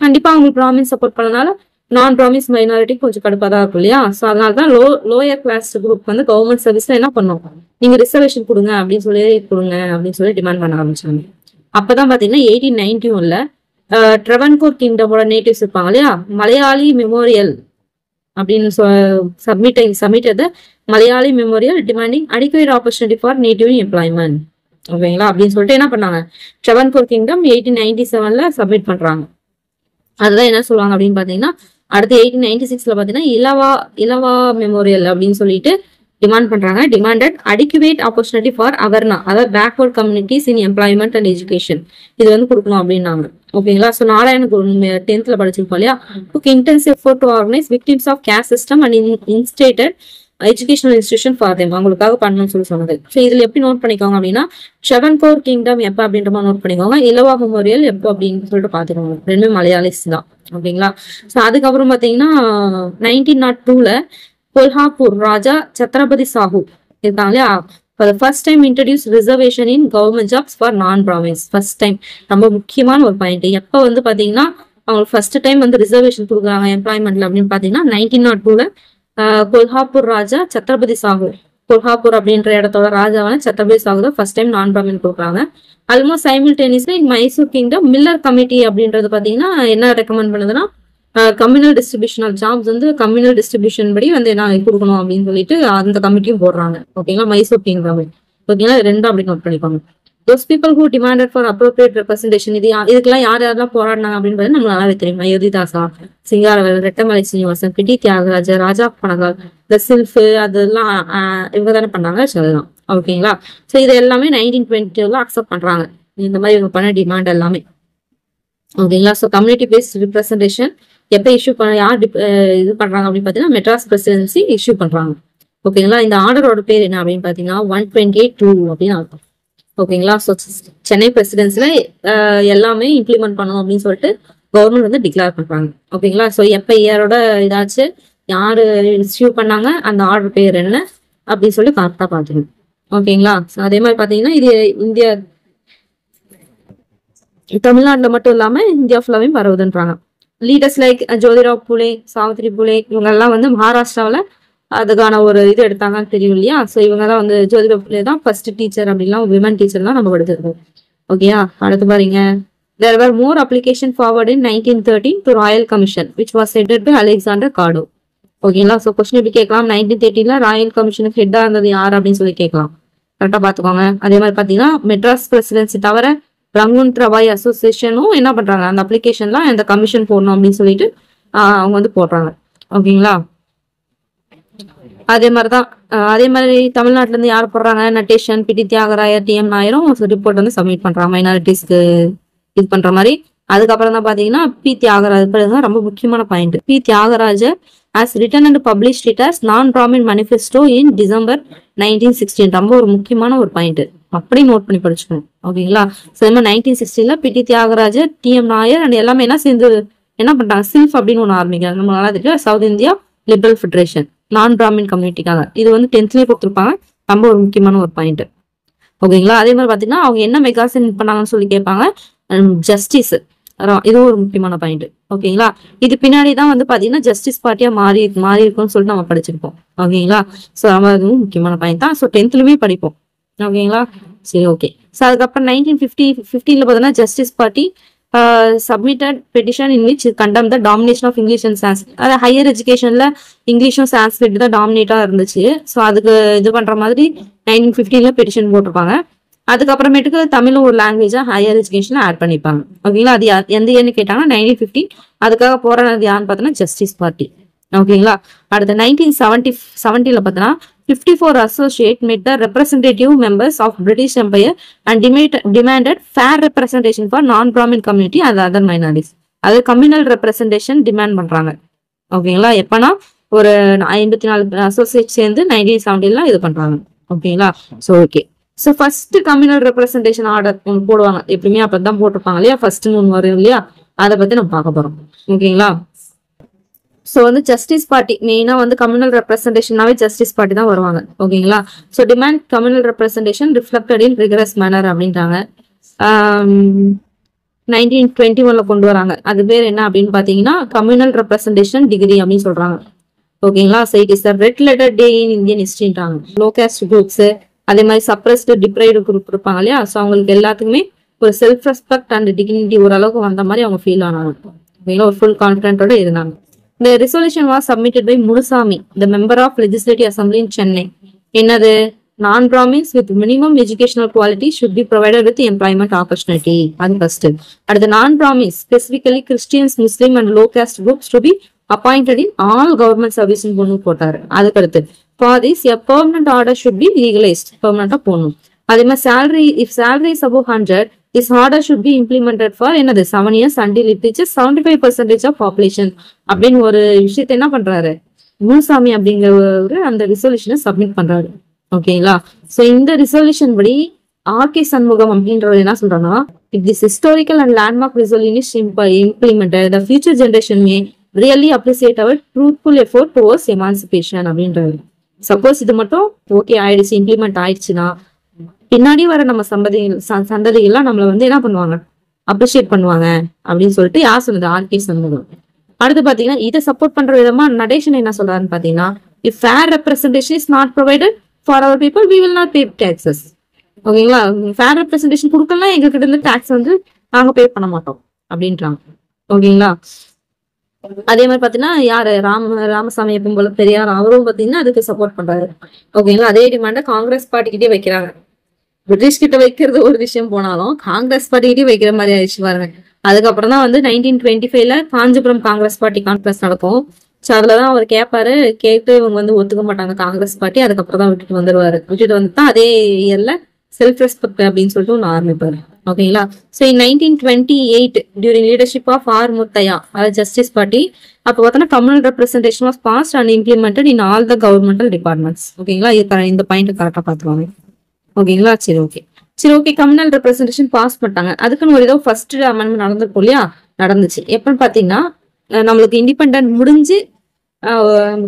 கண்டிப்பா அவங்களுக்கு பிராமின் சப்போர்ட் பண்ணனால நான் பிராமின்ஸ் மைனாரிட்டி கொஞ்சம் கடுப்பா தான் இருக்கும் இல்லையா. சோ அதனாலதான் லோயர் கிளாஸ் குரூப் வந்து கவர்மெண்ட் சர்வீஸ்ல என்ன பண்ணும், நீங்க ரிசர்வேஷன் கொடுங்க அப்படின்னு சொல்லி டிமாண்ட் பண்ண ஆரம்பிச்சாங்க. அப்பதான் பாத்தீங்கன்னா 1891ல ட்ரெவன்கோர் கிங்டமோட நேட்டிவ்ஸ் இருப்பாங்க இல்லையா, மலையாளி மெமோரியல் அப்படின்னு submitted Malayali memorial demanding adequate opportunity for native employment. ஓகேங்களா. அப்படின்னு சொல்லிட்டு என்ன பண்ணாங்க, ட்ரெவன்கோர் கிங்டம் 1897ல சப்மிட் பண்றாங்க. அதுதான் என்ன சொல்லுவாங்க அப்படின்னு பாத்தீங்கன்னா, அடுத்து 1896ல பாத்தீங்கன்னா இலவா மெமோரியல் அப்படின்னு சொல்லிட்டு டிமாண்ட் பண்றாங்க. டிமாண்டட் அடிக்குவேட் ஆப்பர்ச்சுனிட்டி ஃபார் அவர்னா, அதாவது backward communities in employment and education, இது வந்து கொடுக்கணும் அப்படின்னாங்க. ஓகேங்களா. சோ நாராயண 10th படிச்சிருப்போம் இல்லையா, took intensive effort to organize victims of caste system and instituted educational institution for them, அவங்களுக்காக பண்ணணும்னு சொல்லி சொன்னது. ஸோ இதுல எப்படி நோட் பண்ணிக்கோங்க அப்படின்னா, ட்ரெவன்கோர் கிங்டம் எப்போ அப்படின்ற மாதிரி நோட் பண்ணிக்கோங்க, இலவா மெமோரியல் எப்போ அப்படின்னு சொல்லிட்டு பாத்துக்கோங்க. ரெண்டுமே மலையாளிஸ் தான். ஓகேங்களா. ஸோ அதுக்கப்புறம் பாத்தீங்கன்னா 1902ல கொல்ஹாப்பூர் ராஜா சத்ரபதி சாஹூ இருக்காங்க இல்லையா, for the first time introduced reservation in government jobs for non-Brahmins. First time, ரொம்ப முக்கியமான ஒரு பாயிண்ட். எப்போ வந்து பாத்தீங்கன்னா அவங்களுக்கு ஃபர்ஸ்ட் டைம் வந்து ரிசர்வேஷன் கொடுக்குறாங்க எம்ப்ளாய்மெண்ட்ல அப்படின்னு பாத்தீங்கன்னா 1902ல கொல்ஹாப்பூர் ராஜா சத்ரபதி சாஹூ, கொல்ஹாப்பூர் அப்படின்ற இடத்தோட ராஜாவான சத்ரபதி சாஹூ தான் ஃபர்ஸ்ட் டைம் நான் பிராமின் கொடுக்குறாங்க. Almost simultaneously Mysore kingdom Miller committee அப்படின்றது பாத்தீங்கன்னா என்ன ரெக்கமெண்ட் பண்ணுதுன்னா, கம்யூனல் டிஸ்ட்ரிபியூஷன் ஆஃப் ஜாப்ஸ் வந்து கம்யூனல் டிஸ்ட்ரிபியூஷன் படி வந்து என்ன கொடுக்கணும் அப்படின்னு சொல்லிட்டு அந்த கமிட்டியும் போடுறாங்க. ஓகேங்களா. மைசூர் கிங்டம். ஓகேங்களா. ரெண்டும் அப்படி நோட் பண்ணிப்பாங்க. those people who demanded for appropriate representation, இதுக்கெல்லாம் யாரெல்லாம் போராடினாங்க அப்படின்னு நம்ம நல்லாவே தெரியும். அயோத்திதாசா, சிங்காரவேலர், ரெட்டமலை சீனிவாசன், பிடி தியாகராஜா, ராஜா பனகால், த சில்ஃப், அதெல்லாம் இவங்க தானே பண்ணாங்க. சொல்லலாம். ஓகேங்களா. சோ இது எல்லாமே 1920ல அக்செப்ட் பண்றாங்க, இந்த மாதிரி இவங்க பண்ண டிமாண்ட் எல்லாமே. ஓகேங்களா. சோ கம்யூனிட்டி பேஸ்ட் ரிப்ரசன்டேஷன் எப்ப இஷ்யூ பண்ண யார் இது பண்றாங்க அப்படின்னு பாத்தீங்கன்னா மெட்ராஸ் பிரசிடென்சி இஷ்யூ பண்றாங்க. ஓகேங்களா. இந்த ஆர்டரோட பேர் என்ன அப்படின்னு பாத்தீங்கன்னா 128(2) அப்படின்னு அர்த்தம். ஓகேங்களா. ஸோ சென்னை பிரசிடென்சில எல்லாமே இம்ப்ளிமெண்ட் பண்ணணும் அப்படின்னு சொல்லிட்டு கவர்மெண்ட் வந்து டிக்ளேர் பண்றாங்க. ஓகேங்களா. ஸோ எப்ப இயரோட இதாச்சு, யாரு இஷ்யூ பண்ணாங்க, அந்த ஆர்டர் பேர் என்ன அப்படின்னு சொல்லி கரெக்டா பாத்துக்கணும். ஓகேங்களா. ஸோ அதே மாதிரி பாத்தீங்கன்னா இது இந்தியா தமிழ்நாட்டுல மட்டும் இல்லாம இந்தியா ஃபுல்லாவே பரவுதுன்றாங்க. லீடர்ஸ் லைக் ஜோதிராவ் புலே, சாவித்ரி புலே இவங்க எல்லாம் வந்து மகாராஷ்டிராவில அதுக்கான ஒரு இது எடுத்தாங்கன்னு தெரியும் இல்லையா. ஸோ இவங்க தான் வந்து ஜோதிராவ் புலே தான் ஃபர்ஸ்ட் டீச்சர் அப்படின்லாம் விமன் டீச்சர் தான் நம்ம படிச்சிருக்கோம். ஓகேயா. அடுத்து பாருங்க. There were more application forward in 1913 to Royal Commission, which was headed by Alexander Cardo. ஓகேங்களா. ஸோ கொஸ்டின் எப்படி கேட்கலாம், 1913ல ராயல் கமிஷனுக்கு ஹெட்டா இருந்தது யார் அப்படின்னு சொல்லி கேட்கலாம். கரெக்டா பாத்துக்கோங்க. அதே மாதிரி பாத்தீங்கன்னா மெட்ராஸ் பிரசிடென்சி தவிர ரங்கூன் த்ரபாய் அசோசியேஷனும் என்ன பண்றாங்க, அந்த அப்ளிகேஷன்லாம் அந்த கமிஷன் போடணும் அப்படின்னு சொல்லிட்டு அவங்க வந்து போடுறாங்க. ஓகேங்களா. அதே மாதிரிதான் அதே மாதிரி தமிழ்நாட்டுல இருந்து யார் போடுறாங்க, நட்டேஷன், பிடி தியாகராயர், டிஎம் நாயரும் ரிப்போர்ட் வந்து சப்மிட் பண்றாங்க மைனாரிட்டிஸ்க்கு இது பண்ற மாதிரி. அதுக்கப்புறம் தான் பாத்தீங்கன்னா பி தியாகராஜ் ரொம்ப முக்கியமான point. P Thyagarajar as written and published it as non-Brahmin manifesto in December 1916. ரொம்ப ஒரு முக்கியமான ஒரு பாயிண்ட், அப்படி நோட் பண்ணி படிச்சுக்கணும். ஓகேங்களா. ஸோ 1916ல பிடி தியாகராஜர், டிஎம் நாயர் அண்ட் எல்லாமே என்ன சேர்ந்து என்ன பண்றாங்க, சில்ஃப் அப்படின்னு ஒன்று ஆரம்பிக்கிறாங்க. நம்ம நல்லா தெரியும், சவுத் இந்தியா லிபரல் ஃபெடரேஷன் நான் பிராமின் கம்யூனிட்டிக்காக. இது வந்து 10th கொடுத்துருப்பாங்க. ரொம்ப ஒரு முக்கியமான ஒரு பாயிண்ட். ஓகேங்களா. அதே மாதிரி பாத்தீங்கன்னா அவங்க என்ன மெகாசின் பண்ணாங்கன்னு சொல்லி கேட்பாங்க, ஜஸ்டிஸ், இதுவும் ஒரு முக்கியமான பாயிண்ட். ஓகேங்களா. இது பின்னாடிதான் வந்து பாத்தீங்கன்னா ஜஸ்டிஸ் பார்ட்டியா மாறி இருக்கும்னு சொல்லிட்டு நம்ம படிச்சிருப்போம். ஓகேங்களா. ஸோ அதுவும் முக்கியமான பாயிண்ட் தான். ஸோ 10thலுமே படிப்போம். ஓகேங்களா. சரி, ஓகே. ஸோ அதுக்கப்புறம் 1915ல பாத்தீங்கன்னா justice party submitted petition in which condemned the domination of English and Sanskrit. அது ஹையர் எஜுகேஷன்ல இங்கிலீஷும் சான்ஸ்கிரிட் தான் டாமினேட்டா இருந்துச்சு. ஸோ அதுக்கு இது பண்ற மாதிரி 1915ல பெட்டிஷன் போட்டிருப்பாங்க. அதுக்கப்புறமேட்டுக்கு தமிழும் ஒரு லாங்குவேஜா ஹையர் எஜுகேஷன்ல ஆட் பண்ணிப்பாங்க. ஓகேங்களா. அது எந்த இயர்னு கேட்டாங்கன்னா 1915. அதுக்காக போராடினது யாருன்னு பார்த்தோன்னா ஜஸ்டிஸ் பார்ட்டி. ஓகேங்களா. அடுத்த 1970ல பார்த்தோன்னா 54 associate met the representative members of British Empire and demanded fair representation for non-Brahmin community and other minorities. அது கம்யூனல் ரெப்ரசன்டேஷன் டிமாண்ட் பண்றாங்க. ஓகேங்களா. எப்பனா ஒரு 54 அசோசியேட் சேர்ந்து 1970ல இது பண்றாங்க. ஓகேங்களா. So okay. So first communal representation order ஒன்று போடுவாங்க. எப்பயுமே அப்பதான் போட்டிருப்பாங்க இல்லையா, ஃபர்ஸ்ட் ஒன்று வரும் இல்லையா, அதை பத்தி நம்ம பார்க்க போறோம். ஓகேங்களா. ஸோ வந்து ஜஸ்டிஸ் பார்ட்டி மெயினா வந்து கம்யூனல் ரெப்ரசன்டேஷனாவே ஜஸ்டிஸ் பார்ட்டி தான் வருவாங்க. ஓகேங்களா. So demand communal representation reflected in rigorous manner அப்படின்றாங்க. 1921ல கொண்டு வராங்க. அது பேர் என்ன அப்படின்னு பாத்தீங்கன்னா கம்யூனல் ரெப்ரசன்டேஷன் டிகிரி அப்படின்னு சொல்றாங்க. ஓகேங்களா. So it is the red letter day in Indian ஹிஸ்டரின்றாங்க. லோ கேஸ்ட் குரூப்ஸ், அதே மாதிரி சப்ரஸ்டு டிப்ரைடு குரூப் இருப்பாங்க இல்லையா. ஸோ அவங்களுக்கு எல்லாத்துக்குமே ஒரு செல்ஃப் ரெஸ்பெக்ட் அண்ட் டிக்னிட்டி ஓரளவுக்கு வந்த மாதிரி அவங்க ஃபீல் ஆனாங்க. ஓகேங்களா. ஒரு ஃபுல் கான்ஃபிடென்ட்டோட இருந்தாங்க. The resolution was submitted by Munusami, the member of Legislative Assembly in Chennai. என்னது, non-Brahmins with minimum educational quality should be provided with employment opportunity. அது first. அடுத்து non-Brahmins, specifically Christians, Muslim and low caste groups to be appointed in all government service in பொண்ணு போட்டாரு. அதுக்கடுத்து for this a permanent order should be legalized. permanent போடணும். அதே மாதிரி salary, if salary is above 100, this order should be implemented for என்னது 7 years until it reaches 75% of population. அப்படின்னு ஒரு விஷயத்த என்ன பண்றாரு முனுசாமி அப்படிங்கிற அந்த ரிசல்யூஷனை சப்மிட் பண்றாரு. ஓகேங்களா. சோ இந்த ரிசல்யூஷன் படி ஆர்கே சண்முகம் அப்படின்றவர் என்ன சொல்றாங்கன்னா, if this historical and landmark resolution is implemented, the future generation may really appreciate our truthful effort towards emancipation அப்படின்றாரு. சப்போஸ் இது மட்டும் ஓகே ஆயிடுச்சு, இம்ப்ளிமெண்ட் ஆயிடுச்சுன்னா பின்னாடி வர நம்ம சந்ததிகள்லாம் நம்மள வந்து என்ன பண்ணுவாங்க, அப்ரிஷியேட் பண்ணுவாங்க அப்படின்னு சொல்லிட்டு யார் சொன்னது, ஆர்கே சண்முகம். அடுத்து பாத்தீங்கன்னா இதை சப்போர்ட் பண்ற விதமா நடேஷன் என்ன சொல்றாருன்னு பாத்தீங்கன்னா, if fair representation is not provided for our people, we will not pay taxes. ஓகேங்களா. ஃபேர் ரெப்ரசன்டேஷன் கொடுக்கலாம், எங்க கிட்ட இருந்து டாக்ஸ் வந்து நாங்க பே பண்ண மாட்டோம் அப்படின்றாங்க. ஓகேங்களா. அதே மாதிரி பாத்தீங்கன்னா யாரு ராமசாமி எப்பவும் போல பெரியார், அவரும் பாத்தீங்கன்னா அதுக்கு சப்போர்ட் பண்றாரு. ஓகேங்களா. அதே டிமாண்ட காங்கிரஸ் பார்ட்டி கிட்டே வைக்கிறாங்க. பிரிட்டிஷ் கிட்ட வைக்கிறது ஒரு விஷயம் போனாலும் காங்கிரஸ் பார்ட்டிகிட்டே வைக்கிற மாதிரி ஆயிடுச்சு பாருங்க. அதுக்கப்புறம் தான் வந்து 1925ல காஞ்சிபுரம் காங்கிரஸ் பார்ட்டி கான்ஃபரன்ஸ் நடக்கும். ஸோ அதுலதான் அவர் கேட்பாரு. கேட்டு இவங்க வந்து ஒத்துக்க மாட்டாங்க காங்கிரஸ் பார்ட்டி. அதுக்கப்புறம் தான் விட்டுட்டு வந்துருவாரு. விட்டுட்டு வந்துட்டா அதே இயர்ல செல்ஃப் ரெஸ்பெக்ட் அப்படின்னு சொல்லிட்டு ஒன்று ஆரம்பிப்பாரு. ஓகேங்களா. So 1928 during leadership of R Muthiah, அதாவது ஜஸ்டிஸ் பார்ட்டி, அப்போ பார்த்தோன்னா communal representation was passed and implemented in all the governmental departments. ஓகேங்களா. இந்த பாயிண்ட் கரெக்டாக பார்த்துருவாங்க. ஓகேங்களா. சரி, ஓகே. சரி ஓகே, கம்யூனல் ரெப்ரஸன்டேஷன் பாஸ் பண்ணிட்டாங்க. அதுக்குன்னு ஒரு ஏதோ ஃபர்ஸ்ட் அமெண்ட்மெண்ட் நடந்திருக்கும் இல்லையா, நடந்துச்சு. எப்பன்னு பாத்தீங்கன்னா நம்மளுக்கு இண்டிபெண்டன்ட் முடிஞ்சு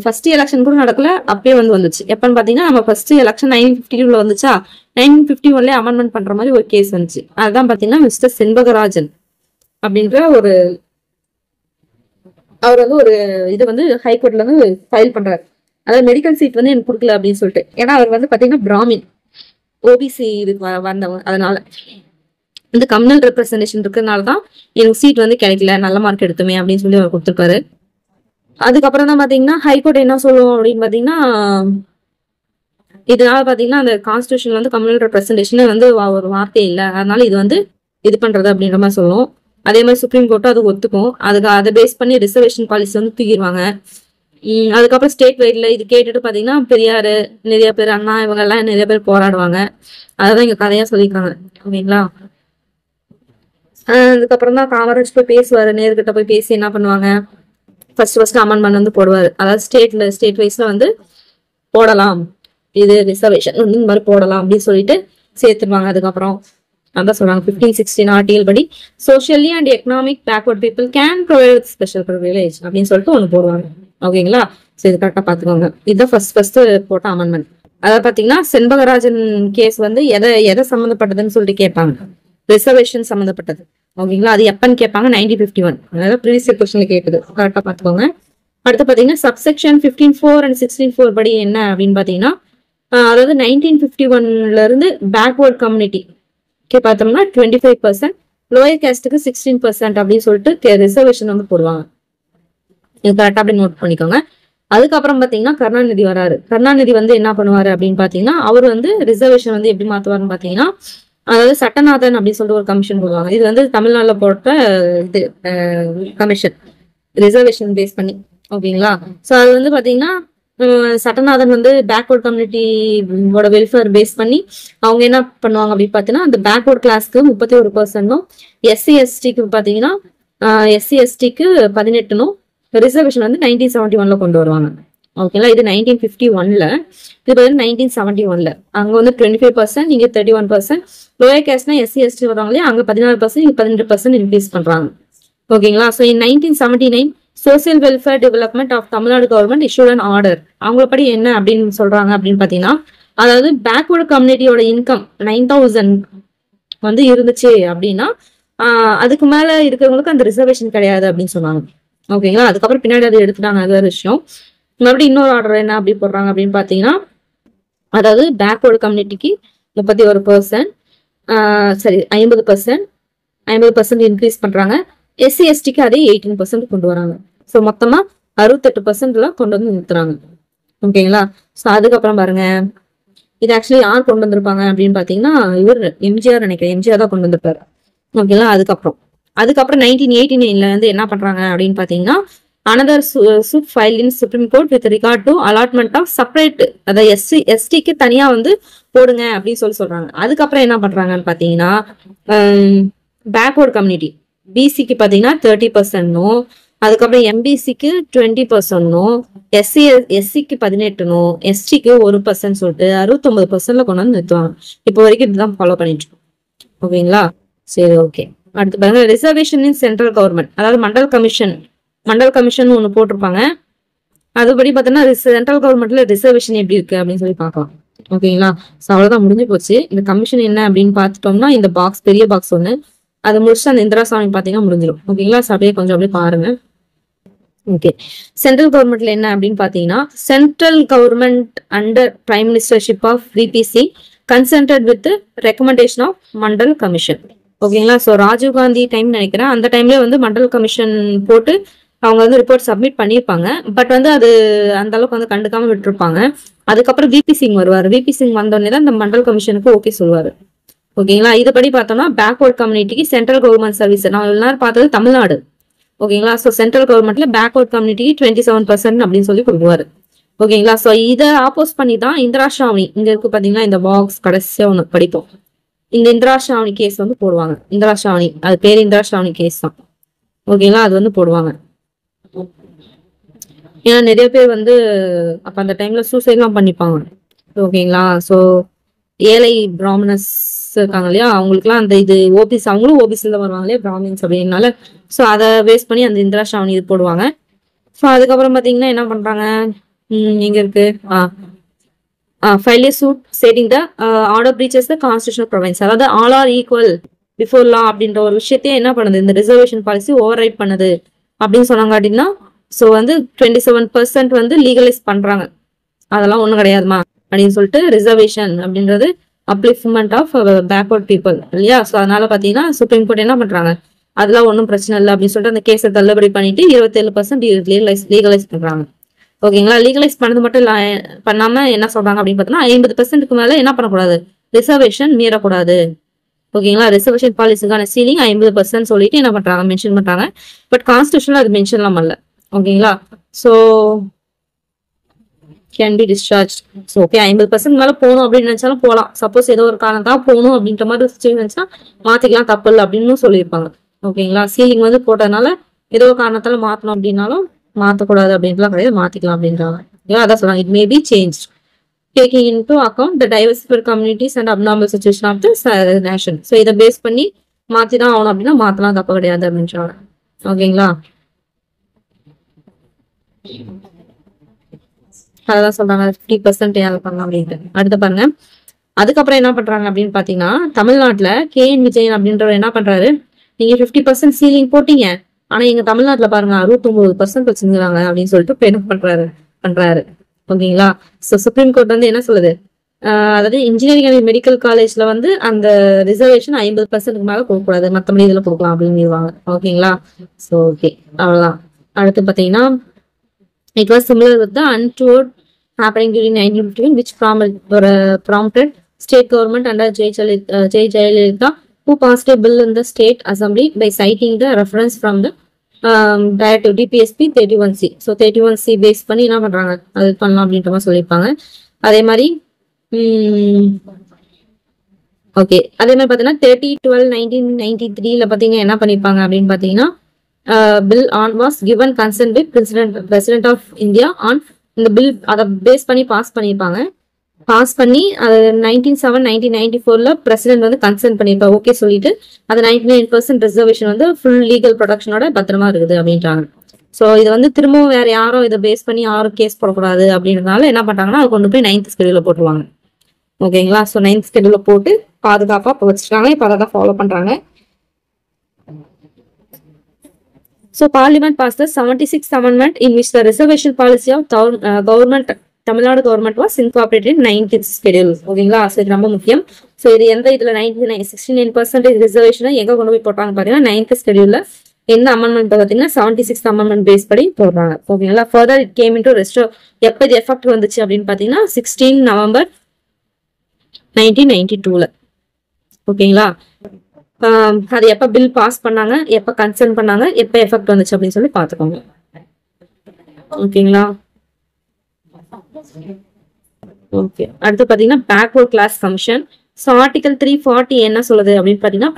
ஃபர்ஸ்ட் எலெக்ஷன் கூட நடக்கல, அப்பயே வந்துச்சு. எப்பன்னு பாத்தீங்கன்னா நம்ம ஃபர்ஸ்ட் எலெக்ஷன் 1952 வந்துச்சா, 1951 அமெண்ட்மெண்ட் பண்ற மாதிரி ஒரு கேஸ் வந்துச்சு. அதுதான் பாத்தீங்கன்னா மிஸ்டர் செண்பகராஜன் அப்படின்ற அவர் வந்து ஒரு இது வந்து ஹைகோர்ட்ல வந்து ஃபைல் பண்றாரு. அதாவது மெடிக்கல் சீட் வந்து எனக்கு கொடுக்கல அப்படின்னு சொல்லிட்டு. ஏன்னா அவர் வந்து பாத்தீங்கன்னா பிராமின் ஓபிசி இதுக்கு வந்தவங்க. அதனால இந்த கம்யூனல் ரெப்ரஸன்டேஷன் இருக்கிறதுனாலதான் எனக்கு சீட் வந்து கிடைக்கல, நல்ல மார்க் எடுத்துமே அப்படின்னு சொல்லி அவர் கொடுத்துருக்காரு. அதுக்கப்புறம் தான் பாத்தீங்கன்னா ஹைகோர்ட் என்ன சொல்லுவோம் அப்படின்னு பாத்தீங்கன்னா, இதனால பாத்தீங்கன்னா அந்த கான்ஸ்டிடியூஷன் வந்து கம்யூனல் ரெப்ரஸன்டேஷன் வந்து ஒரு வார்த்தை இல்லை, அதனால இது வந்து இது பண்றது அப்படின்ற மாதிரி சொல்லுவோம். அதே மாதிரி சுப்ரீம் கோர்ட்டும் அது ஒத்துக்கும். அதை பேஸ் பண்ணி ரிசர்வேஷன் பாலிசி வந்து தூக்கிடுவாங்க. அதுக்கப்புறம் ஸ்டேட் வைட்ல இது கேட்டுட்டு பாத்தீங்கன்னா பெரியாரு, நிறைய பேர் அண்ணா, இவங்க எல்லாம் நிறைய பேர் போராடுவாங்க. அதான் இங்க கதையா சொல்லியிருக்காங்க. ஓகேங்களா. அதுக்கப்புறம் தான் காமராஜ் போய் பேசுவாரு, நேர்கிட்ட போய் பேசி என்ன பண்ணுவாங்க, ஃபர்ஸ்ட் அமெண்ட்மெண்ட் வந்து போடுவாரு. அதாவது ஸ்டேட் வைஸ்ல வந்து போடலாம், இது ரிசர்வேஷன் வந்து இந்த மாதிரி போடலாம் அப்படின்னு சொல்லிட்டு சேர்த்துருவாங்க. அதுக்கப்புறம் அதான் சொல்றாங்க 1516 ஆர்டிகல் படி socially and economic backward people can provide special privilege அப்படின்னு சொல்லிட்டு ஒன்று போடுவாங்க. ஓகேங்களா. சரி, இது கரெக்டா பாத்துக்கோங்க. இதுதான் ஃபர்ஸ்ட் போட்ட அமெண்ட்மெண்ட். அதாவது பாத்தீங்கன்னா செண்பகராஜன் கேஸ் வந்து எதை சம்மந்தப்பட்டதுன்னு சொல்லிட்டு கேட்பாங்க, ரிசர்வேஷன் சம்மந்தப்பட்டது. ஓகேங்களா. அது எப்பன்னு கேட்பாங்க, 1951. அதாவது ப்ரீவியஸ் கொஸ்டின்ல கேட்டது, கரெக்டா பாத்துக்கோங்க. அடுத்து பாத்தீங்கன்னா சப்செக்ஷன் 15(4) and 16(4) படி என்ன அப்படின்னு பாத்தீங்கன்னா, அதாவது 1951 இருந்து பேக்வர்ட் கம்யூனிட்டி பார்த்தோம்னா 25%, லோயர் கேஸ்டுக்கு 16% அப்படின்னு சொல்லிட்டு ரிசர்வேஷன் வந்து போடுவாங்க. இது கரெக்டா அப்படி நோட் பண்ணிக்கோங்க. அதுக்கப்புறம் பாத்தீங்கன்னா கருணாநிதி வராரு. கருணாநிதி வந்து என்ன பண்ணுவாரு அப்படின்னு பாத்தீங்கன்னா, அவர் வந்து ரிசர்வேஷன் வந்து எப்படி மாத்துவாருன்னு பாத்தீங்கன்னா, அதாவது சட்டநாதன் அப்படின்னு சொல்லிட்டு ஒரு கமிஷன் போடுவாங்க. இது வந்து தமிழ்நாட்டுல போட்ட இது கமிஷன், ரிசர்வேஷன் பேஸ் பண்ணி. ஓகேங்களா. சோ அது வந்து பாத்தீங்கன்னா சட்டநாதன் வந்து பேக்வர்ட் கம்யூனிட்டியோட வெல்ஃபேர் பேஸ் பண்ணி அவங்க என்ன பண்ணுவாங்க அப்படின்னு பாத்தீங்கன்னா, அந்த பேக்வர்ட் கிளாஸ்க்கு 31%, எஸ்சி எஸ்டிக்கு பாத்தீங்கன்னா எஸ்சி எஸ்டிக்கு 18, ரிசர்வேஷன் வந்து 1971 கொண்டு வருவாங்க. ஓகேங்களா. இது 1951. இது வந்து 1971. அங்க வந்து 25%, இங்க 31%. லோயர் கேஸ்ட்னா எஸ்சி எஸ்டி வருவாங்களே, அங்க 16%, இங்க 18% இன்க்ரீஸ் பண்றாங்க. ஓகேங்களா. So in 1979 social welfare development of Tamil Nadu government issued an order. அவங்கள படி என்ன அப்படின்னு சொல்றாங்க அப்படின்னு பாத்தீங்கன்னா, அதாவது பேக்வர்ட் கம்யூனிட்டியோட இன்கம் 9000 வந்து இருந்துச்சு அப்படின்னா அதுக்கு மேல இருக்கிறவங்களுக்கு அந்த ரிசர்வேஷன் கிடையாது அப்படின்னு சொன்னாங்க. ஓகேங்களா. அதுக்கப்புறம் பின்னாடி அதை எடுத்துட்டாங்க, அது ஒரு விஷயம். மறுபடியும் இன்னொரு ஆர்டர் என்ன அப்படி போடுறாங்க அப்படின்னு பாத்தீங்கன்னா, அதாவது பேக்வர்ட் கம்யூனிட்டிக்கு 31%, சரி 50% இன்க்ரீஸ் பண்றாங்க. எஸ்சி எஸ்டிக்கு அதே 18% கொண்டு வராங்க. ஸோ மொத்தமா 68% கொண்டு வந்து நிறுத்துறாங்க. ஓகேங்களா. ஸோ அதுக்கப்புறம் பாருங்க, இது ஆக்சுவலி யார் கொண்டு வந்திருப்பாங்க அப்படின்னு பாத்தீங்கன்னா, இவர் எம்ஜிஆர் நினைக்கிறேன், எம்ஜிஆர் தான் கொண்டு வந்திருப்பாரு. ஓகேங்களா. அதுக்கப்புறம் 1989 வந்து என்ன பண்றாங்க அப்படின்னு பாத்தீங்கன்னா, another suit file in supreme court with regard to allotment of separate, அதாவது எஸ்சி எஸ்டிக்கு தனியா வந்து போடுங்க அப்படின்னு சொல்றாங்க. அதுக்கப்புறம் என்ன பண்றாங்கன்னு பாத்தீங்கன்னா, பேக்வர்ட் கம்யூனிட்டி பிசிக்கு பாத்தீங்கன்னா 30%, அதுக்கப்புறம் எம்பிசிக்கு 20%, எஸ்சிக்கு 18%, எஸ்டிக்கு 1% சொல்லிட்டு 69% கொண்டு வந்து நிறுத்துவாங்க. இப்போ வரைக்கும் இதுதான் ஃபாலோ பண்ணிட்டு இருக்கோம். ஓகேங்களா. சரி, ஓகே. அடுத்து பாருங்க, ரிசர்வேஷன் இன் சென்ட்ரல் கவர்மெண்ட். அதாவது மண்டல் கமிஷன் ஒண்ணு போட்டிருப்பாங்க. அதுபடி பார்த்தோன்னா சென்ட்ரல் கவர்மெண்ட்ல ரிசர்வேஷன் எப்படி இருக்கு அப்படின்னு சொல்லி பார்க்கலாம். ஓகேங்களா. ஸோ அவ்வளவுதான், முடிஞ்சு போச்சு. இந்த கமிஷன் என்ன அப்படின்னு பார்த்துட்டோம்னா, இந்த பாக்ஸ், பெரிய பாக்ஸ் ஒண்ணு, அதை முடிச்சு அந்த இந்திரா சாமி பாத்தீங்கன்னா முடிஞ்சிடும். ஓகேங்களா. அப்படியே கொஞ்சம் அப்படியே பாருங்க. ஓகே. சென்ட்ரல் கவர்மெண்ட்ல என்ன அப்படின்னு பாத்தீங்கன்னா, central government under prime ministership of VPC consulted with recommendation of Mandal commission. ஓகேங்களா. ஸோ ராஜீவ்காந்தி டைம் நினைக்கிறேன், அந்த டைம்ல வந்து மண்டல் கமிஷன் போட்டு அவங்க வந்து ரிப்போர்ட் சப்மிட் பண்ணியிருப்பாங்க. பட் வந்து அது அந்த அளவுக்கு வந்து கண்டுக்காம விட்டுருப்பாங்க. அதுக்கப்புறம் விபி சிங் வருவார். விபி சிங் வந்தோடனே தான் இந்த மண்டல் கமிஷனுக்கு ஓகே சொல்லுவாரு. ஓகேங்களா. இதுபடி பார்த்தோம்னா பேக்வர்ட் கம்யூனிட்டிக்கு சென்ட்ரல் கவர்மெண்ட் சர்வீஸ், நான் எல்லாரும் பார்த்தது தமிழ்நாடு. ஓகேங்களா. ஸோ சென்ட்ரல் கவர்மெண்ட்ல பேக்வர்ட் கம்யூனிட்டிக்கு 27% அப்படின்னு சொல்லி கொடுக்குவாரு. ஓகேங்களா. ஸோ இதை ஆப்போஸ் பண்ணி தான் இந்திரா ஷாவணி, இங்க இருக்கு பாத்தீங்கன்னா இந்த பாக்ஸ், கடைசியா ஒண்ணு படிப்போம். இந்த இந்திரா ஷாவணி கேஸ் வந்து போடுவாங்க. இந்திரா ஷாவணி, அது பேர் இந்திரா ஷாவணி கேஸ் தான். ஓகேங்களா. அது வந்து போடுவாங்க. ஏன்னா நிறைய பேர் வந்து அப்ப அந்த டைம்ல சூசைட்லாம் பண்ணிப்பாங்க. ஓகேங்களா. ஸோ ஏழை பிராமணஸ் இருக்காங்க இல்லையா, அவங்களுக்குலாம் அந்த இது ஓபிசி, அவங்களும் ஓபிசில வருவாங்க இல்லையா பிராமின்ஸ் அப்படின்னால, ஸோ அதை பேஸ் பண்ணி அந்த இந்திரா ஷாவணி இது போடுவாங்க. ஸோ அதுக்கப்புறம் பார்த்தீங்கன்னா என்ன பண்றாங்க, இங்க இருக்கு file a suit stating the order breaches the constitutional province, அதாவது all are equal before law அப்படின்ற ஒரு விஷயத்தையே என்ன பண்ணுது இந்த ரிசர்வேஷன் பாலிசி ஓவர் ரைட் பண்ணுது அப்படின்னு சொன்னாங்க. அப்படின்னா ஸோ வந்து 27% வந்து லீகலைஸ் பண்றாங்க, அதெல்லாம் ஒன்றும் கிடையாதுமா அப்படின்னு சொல்லிட்டு ரிசர்வேஷன் அப்படின்றது அப்லிஃப்ட்மெண்ட் ஆஃப் பேக்வர்ட் பீப்புள் இல்லையா. ஸோ அதனால பார்த்தீங்கன்னா சுப்ரீம் கோர்ட் என்ன பண்றாங்க, அதெல்லாம் ஒன்றும் பிரச்சனை இல்லை அப்படின்னு சொல்லிட்டு அந்த கேஸை தள்ளுபடி பண்ணிட்டு 27% லீகலைஸ் பண்றாங்க. ஓகேங்களா. லீகலைஸ் பண்ணது மட்டும் இல்ல, பண்ணாம என்ன சொல்றாங்க அப்படின்னு பார்த்தோம்னா 50%க்கு மேல என்ன பண்ணக்கூடாது, ரிசர்வேஷன் மீறக்கூடாது. ஓகேங்களா. ரிசர்வேஷன் பாலிசிக்கான சீலிங் 50% சொல்லிட்டு என்ன பண்றாங்க, மென்ஷன் பண்றாங்க. பட் கான்ஸ்டியூஷன்ல அது மென்ஷன்லாம் பண்ணல. ஓகேங்களா. So can be discharge. So okay 50% மேல போகணும் அப்படின்னு நினைச்சாலும் போகலாம். சப்போஸ் ஏதோ ஒரு காரணம் தான் போகணும் அப்படின்ற மாதிரி சுச்சுவேஷன் இருந்துச்சுன்னா மாத்திக்கலாம், தப்பு இல்லை அப்படின்னு சொல்லியிருப்பாங்க. ஓகேங்களா. சீலிங் வந்து போட்டதுனால ஏதோ ஒரு காரணத்தால மாத்தணும் அப்படின்னாலும் மாத்தக்கூடாது அப்படின்ட்டுலாம் கிடையாது, மாத்திக்கலாம் அப்படின்றாங்க. அதான் சொல்றாங்க, it may be change taking into account the diversified communities and abnormal situation of the nation. So இதை பேஸ் பண்ணி மாத்தி தான் ஆகணும் அப்படின்னா மாத்தலாம், தப்பு கிடையாது அப்படின்றாங்க. ஓகேங்களா. அதான் சொல்றாங்க 50% ஏன் பண்ணலாம் அப்படின்ட்டு. அடுத்து பாருங்க, அதுக்கப்புறம் என்ன பண்றாங்க அப்படின்னு பாத்தீங்கன்னா தமிழ்நாட்டுல KN விஜயன் அப்படின்றவர் என்ன பண்றாரு, நீங்க 50% சீலிங் போட்டீங்க, ஆனா எங்க தமிழ்நாட்டுல பாருங்க 69% வச்சிருக்காங்க அப்படின்னு சொல்லிட்டு என்ன பண்றாரு. ஓகேங்களா. ஸோ சுப்ரீம் கோர்ட் வந்து என்ன சொல்லுது, அதாவது இன்ஜினியரிங் அண்ட் மெடிக்கல் காலேஜ்ல வந்து அந்த ரிசர்வேஷன் 50%க்கு மேல கொடுக்கக்கூடாது, மற்றபடி இதுல கொடுக்கலாம் அப்படின்னு. ஓகேங்களா. ஸோ ஓகே அவ்வளவுதான். அடுத்து பாத்தீங்கன்னா it was similar with the untoward happening during 1951 which prompted state government under J. Jayalalitha who passed a bill in the state assembly by citing the reference from the directive DPSP 31C. So 31C base பண்ணி என்ன பண்றாங்க, அது பண்ணலாம் அப்படின்ற மாதிரி சொல்லியிருப்பாங்க. அதே மாதிரி ஓகே அதே மாதிரி பார்த்தீங்கன்னா 30/12/1993 பார்த்தீங்க என்ன பண்ணியிருப்பாங்க அப்படின்னு பார்த்தீங்கன்னா bill on was given consent by president of India on இந்த பில் அதை பேஸ் பண்ணி பாஸ் பண்ணியிருப்பாங்க. பாஸ் பண்ணி அது 19/7/1994 பிரசிடென்ட் வந்து கன்சென்ட் பண்ணியிருப்பாங்க, ஓகே சொல்லிட்டு அது 99% ரிசர்வேஷன் வந்து ஃபுல் லீகல் ப்ரொடக்ஷனோட பத்திரமா இருக்குது அப்படின்றாங்க. ஸோ இது வந்து திரும்பவும் வேற யாரும் இதை பேஸ் பண்ணி யாரும் கேஸ் போடக்கூடாது அப்படின்றதுனால என்ன பண்றாங்கன்னா அது கொண்டு போய் 9th ஸ்கெடியூல போட்டுருவாங்க. ஓகேங்களா. ஸோ 9th ஸ்கெடியூல போட்டு பாதுகாப்பா இப்போ வச்சிருக்காங்க. இப்போ அதை தான் ஃபாலோ பண்றாங்க. So Parliament passed the 76th Amendment in which the reservation policy of government Tamil Nadu government was incorporated in 19th schedule. ஓகேங்களா. ஸோ இது ரொம்ப முக்கியம். ஸோ இது எந்த இதுல 69% ரிசர்வேஷனை எங்க கொண்டு போய் போட்டாங்க பாத்தீங்கன்னா 9th schedule என்ன அமெண்ட்மெண்ட் பார்த்தீங்கன்னா 76th அமெண்ட்மெண்ட் பேஸ் படி போடுறாங்க. ஓகேங்களா. Further it came into resto எப்போ இது எஃபெக்ட் வந்துச்சு அப்படின்னு பாத்தீங்கன்னா 16 நவம்பர் 1992. ஓகேங்களா. அது எப்ப பில் பாஸ் பண்ணாங்க, எப்ப கன்சர்ன் பண்ணாங்க, எப்ப எஃபெக்ட் வந்துச்சு அப்படின்னு சொல்லி பாத்துக்கோங்க. ஓகேங்களா. ஓகே அடுத்து பாத்தீங்கன்னா backward class commission. So article 340 என்ன சொல்லுது அப்படின்னு பாத்தீங்கன்னா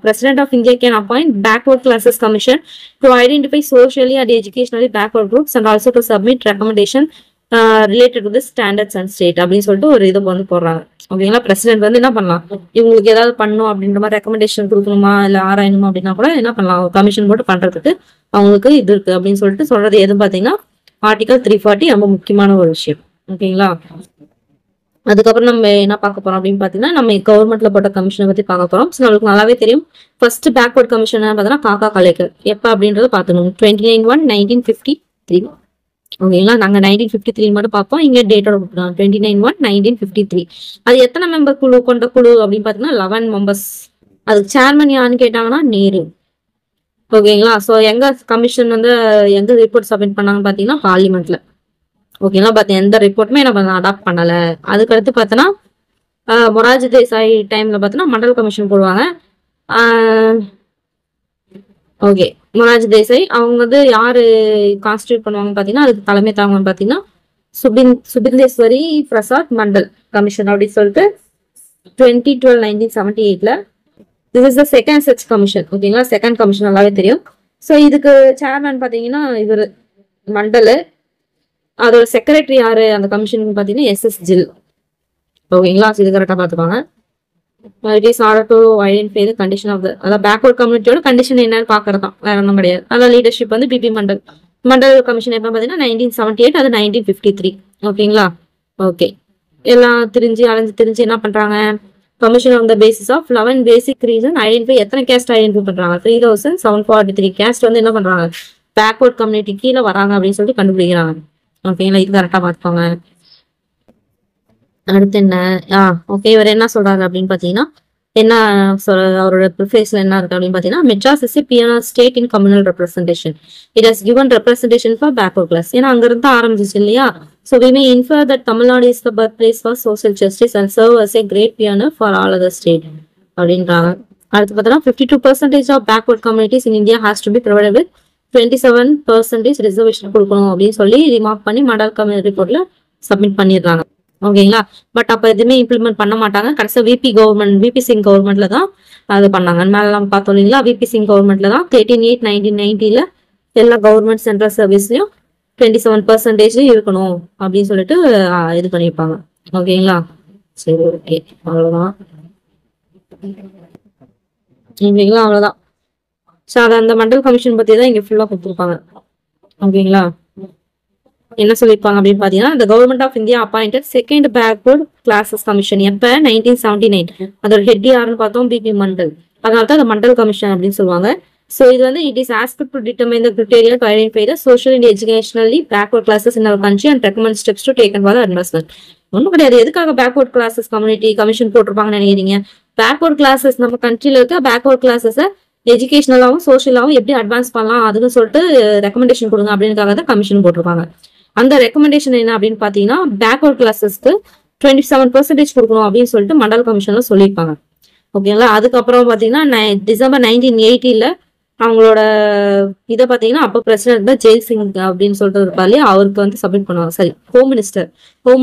president of India can appoint backward classes commission to identify socially and educationally backward groups and also to submit recommendation related to the standards and state அப்படின்னு சொல்லிட்டு ஒரு இதை வந்து போடுறாங்க. ஓகேங்களா. பிரசிடென்ட் வந்து என்ன பண்ணலாம், இவங்களுக்கு ஏதாவது பண்ணும் அப்படின்ற மாதிரி ரெக்கமெண்டேஷன் கொடுக்கணுமா இல்ல ஆராயணுமா அப்படின்னா கூட என்ன பண்ணலாம், கமிஷன் போட்டு பண்றதுக்கு அவங்களுக்கு இது இருக்கு அப்படின்னு சொல்லிட்டு சொல்றது எதுவும் பாத்தீங்கன்னா ஆர்டிகல் 340 ரொம்ப முக்கியமான ஒரு விஷயம். ஓகேங்களா. அதுக்கப்புறம் நம்ம என்ன பார்க்க போறோம் அப்படின்னு பாத்தீங்கன்னா நம்ம கவர்மெண்ட்ல போட்ட கமிஷனை பத்தி பார்க்க போறோம். நம்மளுக்கு நல்லாவே தெரியும் ஃபர்ஸ்ட் பேக்வர்ட் கமிஷன் பார்த்தீங்கன்னா காக்கா கலேக்கர் எப்ப அப்படின்றத பாத்துக்கணும். 29/1/1953. ஓகேங்களா. நாங்க 1953 மட்டும் பார்ப்போம். இங்க டேட்டோட 29/1/1953. அது எத்தனை மெம்பர் குழு கொண்ட குழு அப்படின்னு பாத்தீங்கன்னா 11 மெம்பர்ஸ். அதுக்கு சேர்மன் யாருன்னு கேட்டாங்கன்னா நேரு. ஓகேங்களா. ஸோ எங்க கமிஷன் வந்து எங்க ரிப்போர்ட் சப்மிட் பண்ணாங்கன்னு பாத்தீங்கன்னா பார்லிமெண்ட்ல. ஓகேங்களா. பார்த்தேன் எந்த ரிப்போர்ட்டுமே நம்ம அடாப்ட் பண்ணல. அதுக்கடுத்து பார்த்தோன்னா மொரார்ஜி தேசாய் டைம்ல பார்த்தோன்னா மண்டல் கமிஷன் போடுவாங்க. ஓகே மொரார்ஜி தேசாய் அவங்க வந்து யாரு கான்ஸ்டியூட் பண்ணுவாங்க பாத்தீங்கன்னா அதுக்கு தலைமை தாங்கன்னு பாத்தீங்கன்னா சுபிந்தேஸ்வரி பிரசாத் மண்டல் கமிஷன் அப்படின்னு சொல்லிட்டு 2012-1978 this is the second such commission. ஓகேங்களா. செகண்ட் கமிஷன் நல்லாவே தெரியும். ஸோ இதுக்கு சேர்மேன் பாத்தீங்கன்னா இவர் மண்டல். அதோட செக்ரட்டரி யாரு அந்த கமிஷனுக்கு பாத்தீங்கன்னா SS ஜில். ஓகேங்களா, இது கரெக்டா பாத்துக்கோங்க. It is order to identify the condition of the அதாவது பேக்வர்ட் கம்யூனிட்டியோட கண்டிஷன் என்னன்னு பாக்குறது தான், வேற ஒன்றும் கிடையாது. அதான் லீடர்ஷிப் வந்து பிபி மண்டல் கமிஷன் எப்ப பாத்தீங்கன்னா 1978, அது 1953. ஓகேங்களா, ஓகே. எல்லாம் அலைஞ்சு என்ன பண்றாங்க, commission on the basis of 11 basic reason identify, எத்தனை கேஸ்ட் ஐடென்டிஃபை பண்றாங்க, 3743 கேஸ்ட் வந்து என்ன பண்றாங்க, பேக்வர்ட் கம்யூனிட்டி கீழே வராங்க அப்படின்னு சொல்லிட்டு கண்டுபிடிக்கிறாங்க. ஓகேங்களா, இது கரெக்டா பாத்துக்கோங்க. அடுத்து என்ன, ஓகே, இவர் என்ன சொல்றாரு அப்படின்னு பாத்தீங்கன்னா, என்ன சொல்ற அவரோட ப்ரிஃபேஸ்ல என்ன இருக்கு அப்படின்னு பாத்தீங்கன்னா, Madras is pioneer state in communal representation. It has given representation for backward class. ஏன்னா அங்க இருந்து ஆரம்பிச்சிச்சு இல்லையா. So we may infer that Tamil Nadu is the birth place for social justice and serve as a great pioneer for all other state அப்படின்றாங்க. அடுத்து பார்த்தோன்னா 52% of backward communities in India has to be provided with 27% reservation கொடுக்கணும் அப்படின்னு சொல்லி remark பண்ணி Mandal community ரிப்போர்ட்ல submit பண்ணிடுறாங்க. ஓகேங்களா, but அப்ப எதுவுமே இம்ப்ளிமெண்ட் பண்ண மாட்டாங்க. கடைசியா விபி சிங் கவர்மெண்ட்ல தான் அது பண்ணாங்க. மேல நம்ம பார்த்தோம் இல்லைங்களா, விபி சிங் கவர்மெண்ட்ல தான் 13/8/1990 எல்லா கவர்மெண்ட் சென்ட்ரல் சர்வீஸ்லயும் 27% இருக்கணும் அப்படின்னு சொல்லிட்டு இது பண்ணிருப்பாங்க. ஓகேங்களா, சரி, ஓகே, அவ்வளவுதான். ஓகேங்களா, அவ்வளவுதான். ஸோ அதை அந்த மண்டல் கமிஷன் பத்தி தான் இங்க ஃபுல்லா கொடுத்துருப்பாங்க. ஓகேங்களா, என்ன சொல்லிருப்பாங்க அப்படின்னு பாத்தீங்கன்னா, the government of India appointed second backward classes commission எப்ப 1979. அதோட ஹெட் யாருன்னு பார்த்தோம், பிபி மண்டல். அதனால தான் மண்டல் கமிஷன் அப்படின்னு சொல்லுவாங்க. ஸோ இது வந்து it is asked to determine the criteria to identify the social and educationally backward classes in our country and recommend steps to taken for the advancement. ஒன்றும் கிடையாது. எதுக்காக பேக்வர்ட் கிளாஸஸ் கம்யூனிட்டி கமிஷன் போட்டிருப்பாங்கன்னு நினைக்கிறீங்க? Backward classes நம்ம கண்ட்ரில இருக்க backward கிளாஸஸை எஜுகேஷனலாவும் சோஷியலாவும் எப்படி advance பண்ணலாம் அதுன்னு சொல்லிட்டு ரெக்கமெண்டேஷன் கொடுங்க அப்படின்றதுக்காக தான் கமிஷன் போட்டிருப்பாங்க. அந்த ரெக்கமெண்டேஷன் என்ன அப்படின்னு பாத்தீங்கன்னா, பேக்வர்ட் கிளாஸஸ்க்கு 27% கொடுக்கணும் அப்படின்னு சொல்லிட்டு மண்டல் கமிஷன்ல சொல்லியிருப்பாங்க. ஓகேங்களா, அதுக்கப்புறம் பாத்தீங்கன்னா டிசம்பர் 1980 அவங்களோட இதை பாத்தீங்கன்னா அப்ப பிரசிடென்ட் தான் ஜெயில் சிங் அப்படின்னு சொல்லிட்டு இருப்பாரு, அவருக்கு வந்து சப்மிட் பண்ணுவாங்க. சரி, ஹோம்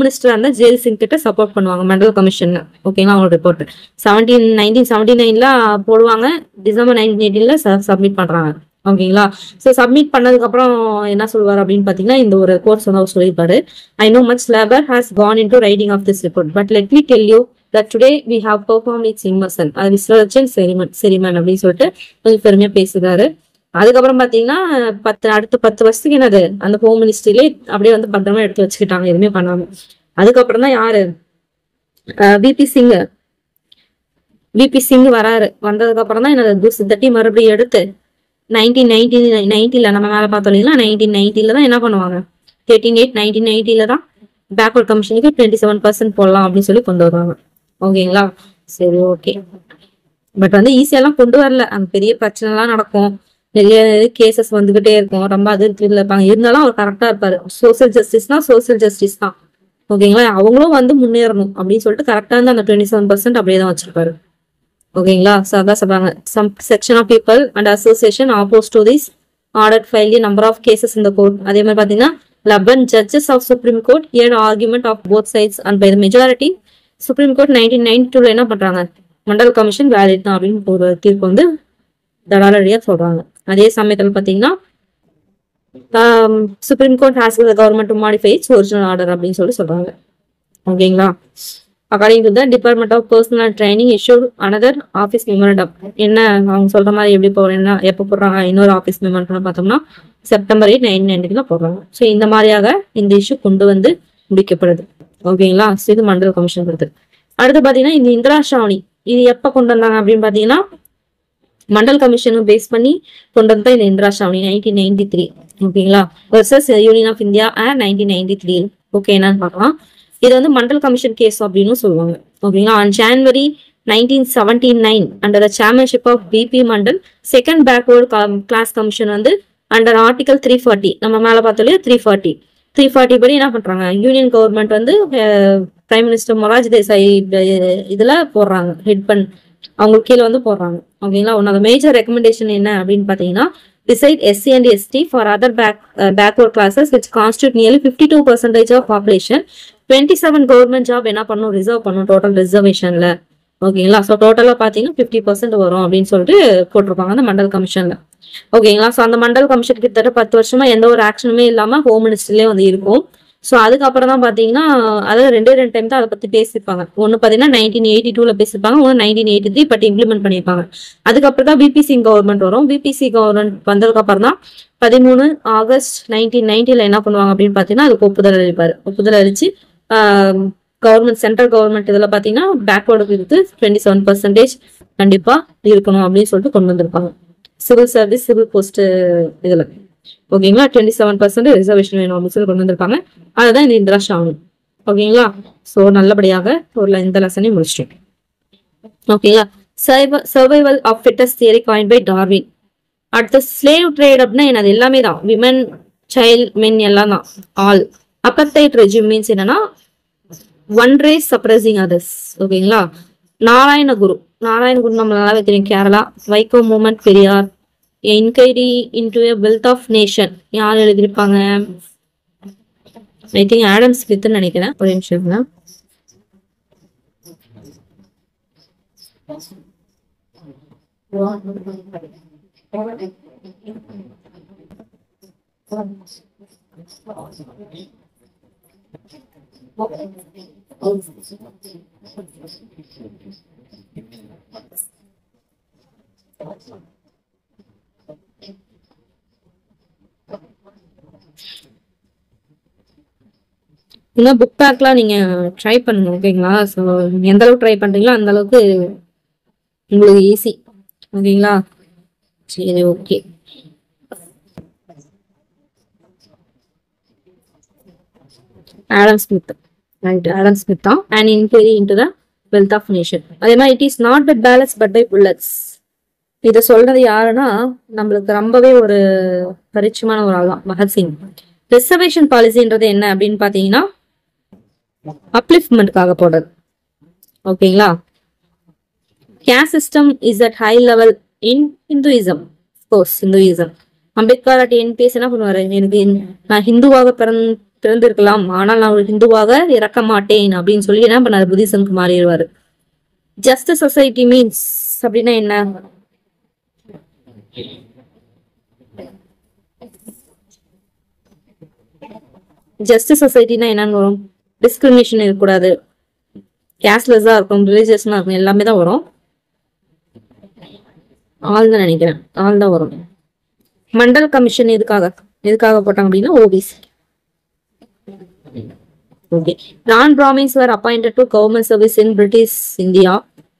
மினிஸ்டர் அந்த ஜெயில் சிங் கிட்ட சப்போர்ட் பண்ணுவாங்க மண்டல் கமிஷன். ஓகேங்களா, அவங்களோட ரிப்போர்ட் 1979 போடுவாங்க, டிசம்பர் 1980 சப்மிட் பண்றாங்க. ஓகேங்களா, ஸோ சப்மிட் பண்ணதுக்கு அப்புறம் என்ன சொல்லுவார் அப்படின்னு பாத்தீங்கன்னா, இந்த ஒரு கோர்ஸ் வந்து அவர் சொல்லியிருப்பாரு. I know much labour has gone into writing of this report but let me tell you that today we have perform its immersion அது ரிசர்ச் அண்ட் செரிமன் அப்படின்னு சொல்லிட்டு கொஞ்சம் பெருமையா பேசுறாரு. அதுக்கப்புறம் பாத்தீங்கன்னா அடுத்த 10 வருஷத்துக்கு என்னது அந்த ஹோம் மினிஸ்ட்ரியிலே அப்படியே வந்து பத்திரமா எடுத்து வச்சுக்கிட்டாங்க, எதுவுமே பண்ணாம. அதுக்கப்புறம் தான் யாரு விபி சிங் வராரு. வந்ததுக்கு அப்புறம் தான் என்னது தட்டி மறுபடியும் எடுத்து 1990 நம்ம மேல பார்த்தோம் இல்லைங்களா, 1990 தான் என்ன பண்ணுவாங்க, 13/8/1990 தான் பேக்வர்ட் கமிஷனுக்கு 27% போடலாம் அப்படின்னு சொல்லி கொண்டு வருவாங்க. ஓகேங்களா, சரி, ஓகே. பட் வந்து ஈஸியெல்லாம் கொண்டு வரல, அங்க பெரிய பிரச்சனை எல்லாம் நடக்கும், நிறைய கேசஸ் வந்துகிட்டே இருக்கும், ரொம்ப அதிருப்தியில் இருப்பாங்க. இருந்தாலும் அவர் கரெக்டா இருப்பாரு. சோசியல் ஜஸ்டிஸ் தான். ஓகேங்களா, அவங்களும் வந்து முன்னேறணும் அப்படின்னு சொல்லிட்டு கரெக்டா இருந்து அந்த 27% அப்படியே தான் வச்சிருப்பாரு. ஓகேங்களா, ஸோ அதான் சொல்றாங்க, some section of people and association oppose to this order file number of cases இந்த கோர்ட். அதே மாதிரி பாத்தீங்கன்னா 11 judges of Supreme Court heard argument of both sides and by the majority Supreme Court 1992 என்ன பண்றாங்க, Mandal commission valid தான் அப்படின்னு ஒரு தீர்ப்பு வந்து தடாலடியா சொல்றாங்க. அதே சமயத்துல பாத்தீங்கன்னா supreme court has the government to modify its original order அப்படின்னு சொல்லி சொல்றாங்க. ஓகேங்களா, according to the department of personnel training issued another office memorandum. என்ன அவங்க சொல்ற மாதிரி எப்படி என்ன எப்போ போடுறாங்க, இன்னொரு ஆஃபீஸ் மெமரண்டம் பார்த்தோம்னா செப்டம்பர் 8/1990 போடுறாங்க. ஸோ இந்த மாதிரியாக இந்த இஷ்யூ கொண்டு வந்து முடிக்கப்படுது. ஓகேங்களா, இது மண்டல் கமிஷன் கொடுத்து. அடுத்து பாத்தீங்கன்னா இந்த இந்திரா ஷாவணி இது எப்ப கொண்டு வந்தாங்க அப்படின்னு பாத்தீங்கன்னா, மண்டல் கமிஷன் பேஸ் பண்ணி கொண்டு வந்தா இந்த இந்திரா ஷாவணி 1993. ஓகேங்களா, versus union of India 1993. Okay, என்னன்னு பார்க்கலாம். இது வந்து மண்டல் கமிஷன் கேஸ் அப்படின்னு சொல்லுவாங்க. ஓகேங்களா, on January 1979 under the chairmanship of BP Mandal second backward class commission வந்து அண்டர் ஆர்டிகல் 340 நம்ம மேல பார்த்தோம் 340 படி என்ன பண்றாங்க, யூனியன் கவர்மெண்ட் வந்து பிரைம் மினிஸ்டர் மொரார்ஜி தேசாய் இதுல போடுறாங்க, ஹெட் பண்ண அவங்களுக்கு கீழே வந்து போடுறாங்க. ஓகேங்களா, one of the major recommendation என்ன அப்படின்னு பாத்தீங்கன்னா, decide SC and ST for other backward classes which constitute nearly 52% of population. 27 government job என்ன பண்ணும், ரிசர்வ் பண்ணும் டோட்டல் ரிசர்வேஷன்ல. ஓகேங்களா, ஸோ டோட்டலா பாத்தீங்கன்னா 50% வரும் அப்படின்னு சொல்லிட்டு போட்டிருப்பாங்க அந்த மண்டல் கமிஷன்ல. ஓகேங்களா, ஸோ அந்த மண்டல் கமிஷன் கிட்டத்தட்ட 10 வருஷமா எந்த ஒரு ஆக்ஷனுமே இல்லாம ஹோம் மினிஸ்டர்லயே வந்து இருக்கும். ஸோ அதுக்கப்புறம் தான் பார்த்தீங்கன்னா அதாவது ரெண்டு டைம் தான் அதை பற்றி பேசியிருப்பாங்க. ஒன்று பார்த்தீங்கன்னா 1982 பேசியிருப்பாங்க, ஒன்று 1983 பட் இம்ப்ளிமெண்ட் பண்ணியிருப்பாங்க. அதுக்கப்புறம் தான் விபி சிங் கவர்மெண்ட் வரும். விபி சிங் கவர்மெண்ட் வந்ததுக்கப்புறம் தான் 13 ஆகஸ்ட் 1990 என்ன பண்ணுவாங்க அப்படின்னு பார்த்தீங்கன்னா அதுக்கு ஒப்புதல் அளிப்பாரு. ஒப்புதல் அளிச்சு கவர்மெண்ட் சென்ட்ரல் கவர்மெண்ட் இதில் பார்த்தீங்கன்னா பேக்வேர்டுக்கு இருக்கு 27% கண்டிப்பா இருக்கணும் அப்படின்னு சொல்லிட்டு கொண்டு வந்திருப்பாங்க. சிவில் சர்வீஸ் சிவில் போஸ்ட் இதுல ஓகேங்களா 27% ரிசர்வேஷன் வேணும் அப்படின்னு சொல்லி கொண்டு வந்திருப்பாங்க. அதுதான் இந்த இந்திரா ஷாவணி. ஓகேங்களா. ஸோ நல்லபடியாக ஒரு இந்த லெசனையும் முடிச்சிட்டோம். ஓகேங்களா. Survival of fittest theory coin by Darwin. அடுத்த ஸ்லேவ் ட்ரேட் அப்படின்னா என்னது எல்லாமே தான், விமன் சைல்ட் மென் எல்லாம் தான், ஆல். அப்பர்டைட் ரெஜிம் மீன்ஸ் என்னன்னா ஒன் ரேஸ் சப்ரஸிங் அதர்ஸ். ஓகேங்களா. நாராயணகுரு நம்ம நல்லாவே தெரியும், Kerala. Vaikom movement, Periyar. Enquiry into a wealth of nation யார் எழுதியிருப்பாங்க? ஐ திங்க் ஆடம் ஸ்மித்னு நினைக்கிறேன். ஒரு நிமிஷம். இந்த புக் பேக்லாம் நீங்க ட்ரை பண்ணுங்க. ஓகேங்களா. ஸோ எந்த அளவுக்கு ட்ரை பண்றீங்களோ அந்த அளவுக்கு உங்களுக்கு ஈஸி. ஓகேங்களா. சரி okay. Adam Smith, right, Adam Smith தான். And inquiry into the wealth of nation. அதே மாதிரி it is not by balance but by bullets. இதை சொல்றது யாருன்னா நம்மளுக்கு ரொம்பவே ஒரு பரிச்சயமான ஒரு ஆள் தான், பகத்சிங். ரிசர்வேஷன் பாலிசின்றது என்ன அப்படின்னு பாத்தீங்கன்னா அப்லிஃப்ட்மெண்ட்காக போடுறது. ஓகேங்களா. Caste system is at high level in Hinduism. Course Hinduism. Ambedkar at NBS என்ன பண்ணுவாரு, எனக்கு நான் ஹிந்துவாக பிறந்திருக்கலாம் ஆனால் நான் ஒரு ஹிந்துவாக இறக்க மாட்டேன் அப்படின்னு சொல்லி என்ன பண்ணாரு, புத்திசம்க்கு மாறிடுவாரு. ஜஸ்ட் சொசைட்டி மீன்ஸ் அப்படின்னா என்ன? ஜஸ்ட் சொசைட்டினா என்னன்னு வரும்? டிஸ்கிரிமினேஷன் இருக்கக்கூடாது, கேஸ்ட்லெஸ்ஸா இருக்கும், ரிலீஜியஸ்னா இருக்கும், எல்லாமே தான் வரும். ஆள் தான் நினைக்கிறேன், ஆள் தான் வரும். மண்டல் கமிஷன் எதுக்காக போட்டாங்க அப்படின்னா ஓபிசி. ஓகே. நான் Brahmins were appointed to government service in British India.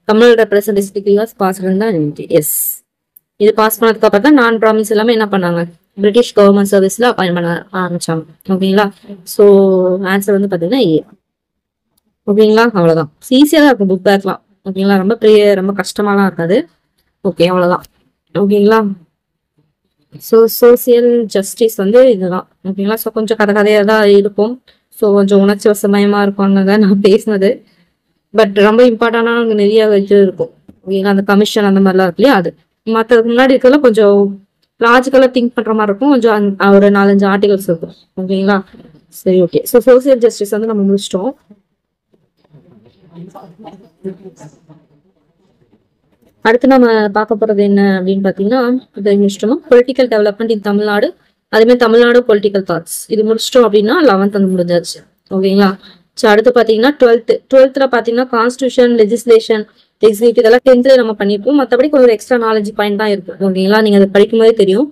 Tamil representative was passed in the S. இது பாஸ் பண்ணதுக்கு அப்புறம் தான் நான் பிராமின்ஸ் எல்லாமே என்ன பண்ணாங்க, பிரிட்டிஷ் கவர்மெண்ட் சர்வீஸ்ல அப்பாயின்ட் பண்ண ஆரம்பிச்சாங்க. ஓகேங்களா. ஸோ ஆன்சர் வந்து பாத்தீங்கன்னா ஏ. ஓகேங்களா. அவ்வளவுதான். ஈஸியா தான் இருக்கும் புக் பேக்லாம். ஓகேங்களா. ரொம்ப கஷ்டமாலாம் இருக்காது. ஓகே அவ்வளவுதான். ஓகேங்களா. ஸோ சோசியல் ஜஸ்டிஸ் வந்து இதுதான். ஓகேங்களா. ஸோ கொஞ்சம் கதையாக தான் இருக்கும். ஸோ கொஞ்சம் உணர்ச்சி வசமயமா இருக்கும்னு நான் பேசினது. பட் ரொம்ப இம்பார்ட்டண்டான நிறைய இது இருக்கும். ஓகேங்களா. அந்த கமிஷன் அந்த மாதிரிலாம் இருக்கு இல்லையா, அது மற்றதுக்கு முன்னாடி இருக்கிறதுல கொஞ்சம் லாஜிக்கலா திங்க் பண்ற மாதிரி இருக்கும். கொஞ்சம் ஒரு 4-5 ஆர்டிகல்ஸ் இருக்கும். ஓகேங்களா. சரி ஓகே. ஸோ சோசியல் ஜஸ்டிஸ் வந்து நம்ம முடிச்சிட்டோம். அடுத்து நம்ம பார்க்க போறது என்ன அப்படின்னு பாத்தீங்கன்னா இதை முடிச்சிட்டோம். பொலிட்டிக்கல் டெவலப்மெண்ட் இன் தமிழ்நாடு, அதே மாதிரி தமிழ்நாடு பொலிட்டிக்கல் தாட்ஸ் இது முடிச்சிட்டோம் அப்படின்னா 11th வந்து முடிஞ்சாச்சு. ஓகேங்களா. ஸோ அடுத்து பாத்தீங்கன்னா 12th பாத்தீங்கன்னா கான்ஸ்டியூஷன், லெஜிஸ்லேஷன், எக்ஸிக்யூட்டிவ் இதெல்லாம் 10th நம்ம பண்ணிருப்போம். மற்றபடி கொஞ்சம் எக்ஸ்ட்ரா நாலேஜ் பாயிண்ட் தான் இருக்கும். ஓகேங்களா. நீங்க அதை படிக்கும் போதே தெரியும்.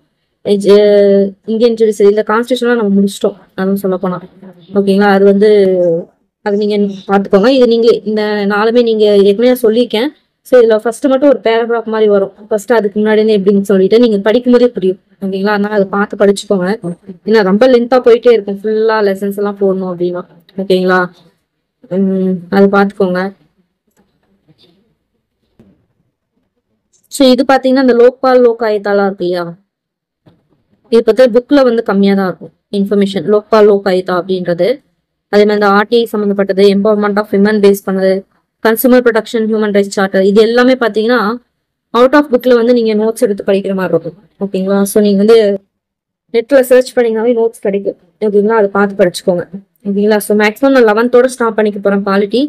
இந்தியன் ஜுடிஷியரி இந்த கான்ஸ்டியூஷன்லாம் நம்ம முடிச்சிட்டோம் அதுவும் சொல்ல போனா. ஓகேங்களா. அது வந்து அது நீங்க பாத்துக்கோங்க. இது நீங்க இந்த நாளுமே நீங்க ஏற்கனவே சொல்லியிருக்கேன். ஸோ இதுல ஃபர்ஸ்ட் மட்டும் ஒரு பேராகிராஃப் மாதிரி வரும். ஃபர்ஸ்ட் அதுக்கு முன்னாடி எப்படின்னு சொல்லிட்டு நீங்க படிக்கும் போதே புரியும். ஓகேங்களா. அதனால அதை பார்த்து படிச்சுக்கோங்க. ஏன்னா ரொம்ப லென்த்தா போயிட்டே இருக்கும், ஃபுல்லா லெசன்ஸ் எல்லாம் போடணும் அப்படின்னா. ஓகேங்களா. அது பாத்துக்கோங்க. ஸோ இது பாத்தீங்கன்னா இந்த லோக்பால் லோகாயுத்தாலாம் இருக்கு இல்லையா, இது பத்தி புக்ல வந்து கம்மியா தான் இருக்கும் இன்ஃபர்மேஷன். லோக்பால் லோகாயுத்தா அப்படின்றது, அதே மாதிரி இந்த ஆர்டிஐ சம்பந்தப்பட்டது, எம்பவர்மெண்ட் ஆஃப் விமன் பேஸ் பண்ணது, consumer protection, human rights charter, இது எல்லாமே பாத்தீங்கன்னா அவுட் ஆஃப் புக்ல வந்து நீங்க நோட்ஸ் எடுத்து படிக்கிற மாதிரி இருக்கும். ஓகேங்களா. ஸோ நீங்க வந்து நெட்ல சர்ச் பண்ணீங்கன்னாவே நோட்ஸ் கிடைக்கும். ஓகேங்களா. அதை பார்த்து படிச்சுக்கோங்க. ஓகேங்களா. ஸோ மேக்ஸிமம் நான் 11th ஸ்டாப் பண்ணிக்க போறேன் பாலிட்டி.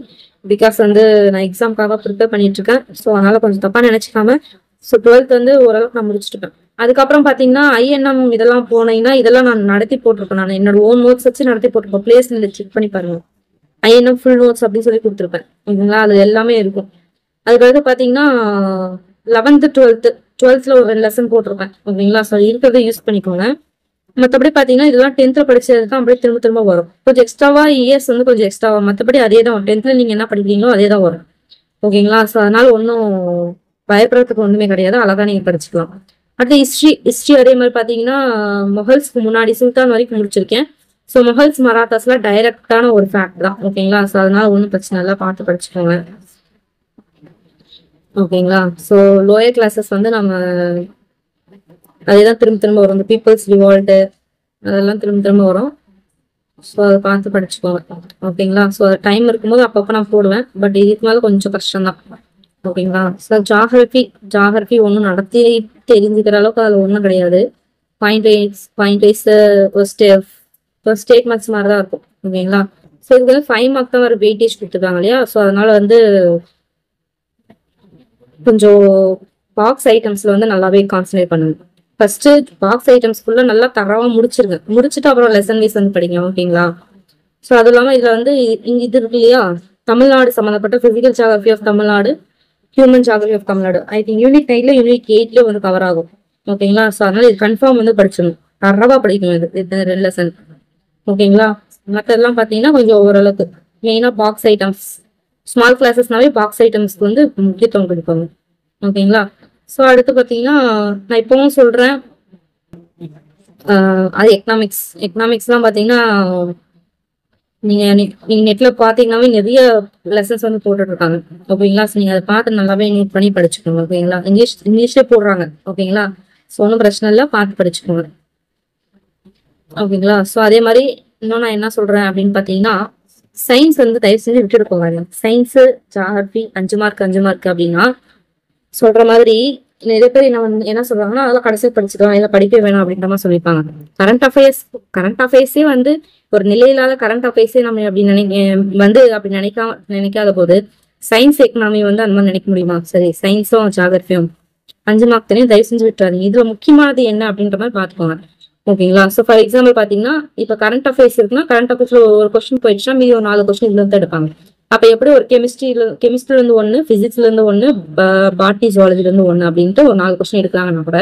பிகாஸ் வந்து நான் எக்ஸாம்காக ப்ரிப்பேர் பண்ணிட்டு இருக்கேன். ஸோ அதனால கொஞ்சம் தப்பா நினைச்சுக்காம ஸோ 12th வந்து ஓரளவுக்கு நான் முடிச்சுட்டுப்பேன். அதுக்கப்புறம் பார்த்தீங்கன்னா ஐஎன்எம் இதெல்லாம் போனீங்கன்னா இதெல்லாம் நான் நடத்தி போட்டிருப்பேன். நான் என்னோட ஓன் நோட்ஸ் வச்சு நடத்தி போட்டிருப்பேன். பிளேஸ்ல செக் பண்ணி பாருங்க. ஐஎன்எம் ஃபுல் நோட்ஸ் அப்படின்னு சொல்லி கொடுத்துருப்பேன். ஓகேங்களா, அது எல்லாமே இருக்கும். அதுக்கடுத்து பார்த்தீங்கன்னா 11th 12th ஒரு 2 லெசன் போட்டிருப்பேன். ஓகேங்களா, ஸோ இருக்கிறத யூஸ் பண்ணிக்கோங்க. மற்றபடி பார்த்தீங்கன்னா இதெல்லாம் 10th படிச்சது தான் அப்படியே திரும்ப திரும்ப வரும். கொஞ்சம் எக்ஸ்ட்ராவா இயர்ஸ் வந்து கொஞ்சம் எக்ஸ்ட்ராவா, மற்றபடி அதே தான் 10th நீங்க என்ன படிக்கிறீங்களோ அதே தான் வரும். ஓகேங்களா, ஸோ அதனால ஒன்றும் பயப்படுறதுக்கு ஒன்றுமே கிடையாது. அழகா நீங்க படிச்சுக்கலாம். அடுத்து ஹிஸ்ட்ரி அதே மாதிரி பார்த்தீங்கன்னா மொஹல்ஸ்க்கு முன்னாடி சுல்தான் வரைக்கும் முடிச்சிருக்கேன். ஸோ மொஹல்ஸ் மராத்தாஸ்லாம் டைரக்டான ஒரு ஃபேக்ட் தான். ஓகேங்களா, ஸோ அதனால ஒன்றும் பிரச்சனை இல்லை, பார்த்து படிச்சுக்கோங்க. ஓகேங்களா, ஸோ லோயர் கிளாஸஸ் வந்து நம்ம அதேதான் திரும்ப திரும்ப வரும். இந்த பீப்புள்ஸ் ரிவால்ட்டு அதெல்லாம் திரும்ப திரும்ப வரும். ஸோ அதை பார்த்து படிச்சுக்கோங்க. ஓகேங்களா, ஸோ டைம் இருக்கும்போது அப்பப்போ நான் போடுவேன். பட் இதுக்கு மேலே கொஞ்சம் கஷ்டம்தான். ஓகேங்களா, ஸோ ஜாகிரபி ஒன்றும் நடத்தி தெரிஞ்சுக்கிற அளவுக்கு அதில் ஒன்றும் கிடையாது. பாயிண்ட் வைஸ் ஸ்டேட்மெண்ட்ஸ் மாதிரி தான் இருக்கும். ஓகேங்களா, ஸோ இதுக்கு வந்து 5 மார்க் தான் வர வெயிட்டேஜ் கொடுத்துருக்காங்க இல்லையா. ஸோ அதனால வந்து கொஞ்சம் பாக்ஸ் ஐட்டம்ஸ்ல வந்து நல்லாவே கான்சன்ட்ரேட் பண்ணுங்க. ஃபர்ஸ்ட் பாக்ஸ் ஐட்டம்ஸ் ஃபுல்லா நல்லா தரவா முடிச்சிருங்க. முடிச்சுட்டு அப்புறம் லெசன் வைஸ் வந்து படிங்க. ஓகேங்களா, ஸோ அது இல்லாமல் இதுல வந்து இது இருக்கு இல்லையா, தமிழ்நாடு சம்மந்தப்பட்ட physical geography of Tamil Nadu, human geography of Tamil Nadu, I think unit 9ல யூனிட் 8ல வந்து கவர் ஆகும். ஓகேங்களா, ஸோ அதனால இது கன்ஃபார்ம் வந்து படிச்சிடணும். தரவா படிக்கணும் இது 2 லெசன். ஓகேங்களா, மற்றதெல்லாம் பார்த்தீங்கன்னா கொஞ்சம் ஓரளவுக்கு மெயினாக பாக்ஸ் ஐட்டம்ஸ், ஸ்மால் கிளாஸஸ்னாவே பாக்ஸ் ஐட்டம்ஸ்க்கு வந்து முக்கியத்துவம் கொடுப்பாங்க. ஓகேங்களா, ஸோ அடுத்து பார்த்தீங்கன்னா நான் இப்பவும் சொல்றேன், அது எக்கனாமிக்ஸ்லாம் பார்த்தீங்கன்னா நீங்க நெட்ல பாத்தீங்கன்னாவே நிறைய லெசன்ஸ் வந்து போட்டுட்டு இருக்காங்க. ஓகேங்களா, ஸோ நீங்க அதை பார்த்து நல்லாவே நோட் பண்ணி படிச்சுக்கோங்க. ஓகேங்களா, இங்கிலீஷ்லேயே போடுறாங்க. ஓகேங்களா, ஸோ ஒன்றும் பிரச்சனை இல்லை, பார்த்து படிச்சுக்கோங்க. ஓகேங்களா, ஸோ அதே மாதிரி இன்னும் நான் என்ன சொல்றேன் அப்படின்னு பார்த்தீங்கன்னா சயின்ஸ் வந்து தயவு செஞ்சு விட்டுட்டு போவாங்க. சயின்ஸு ஜியாகிரபி 5 மார்க் அப்படின்னா சொல்ற மாதிரி நிறைய பேர் என்ன வந்து என்ன சொல்றாங்கன்னா அதெல்லாம் கடைசியாக படிச்சுக்கலாம், இல்லை படிக்க வேணாம் அப்படின்ற மாதிரி சொல்லியிருப்பாங்க. கரண்ட் அஃபேர்ஸே வந்து ஒரு நிலையில்லாத கரண்ட் அஃபேர்ஸே நம்ம அப்படி அப்படி நினைக்காத போது சயின்ஸ் எக்கனாமி வந்து அந்த மாதிரி நினைக்க முடியுமா? சரி, சயின்ஸும் ஜியாகிரபியும் 5 மார்க் தனியும் தயவு செஞ்சு விட்டுறாதீங்க. இதுல முக்கியமானது என்ன அப்படின்ற மாதிரி பாத்துக்கோங்க. ஓகேங்களா, ஸோ ஃபார் எக்ஸாம்பிள் பாத்தீங்கன்னா இப்ப கரண்ட் அஃபேர்ஸ் இருக்குன்னா கரண்ட் அஃபேர்ஸ்ல ஒரு கொஸ்டின் போயிடுச்சுன்னா மீதி ஒரு 4 கொஸ்டின் இதுல இருந்து எடுப்பாங்க. அப்ப எப்படி ஒரு கெமிஸ்ட்ரில இருந்து 1, பிசிக்ஸ்ல இருந்து 1, பாட்னி ஜுவாலஜில இருந்து 1 அப்படின்ட்டு ஒரு 4 கொஸ்டின் எடுக்கிறாங்கன்னா கூட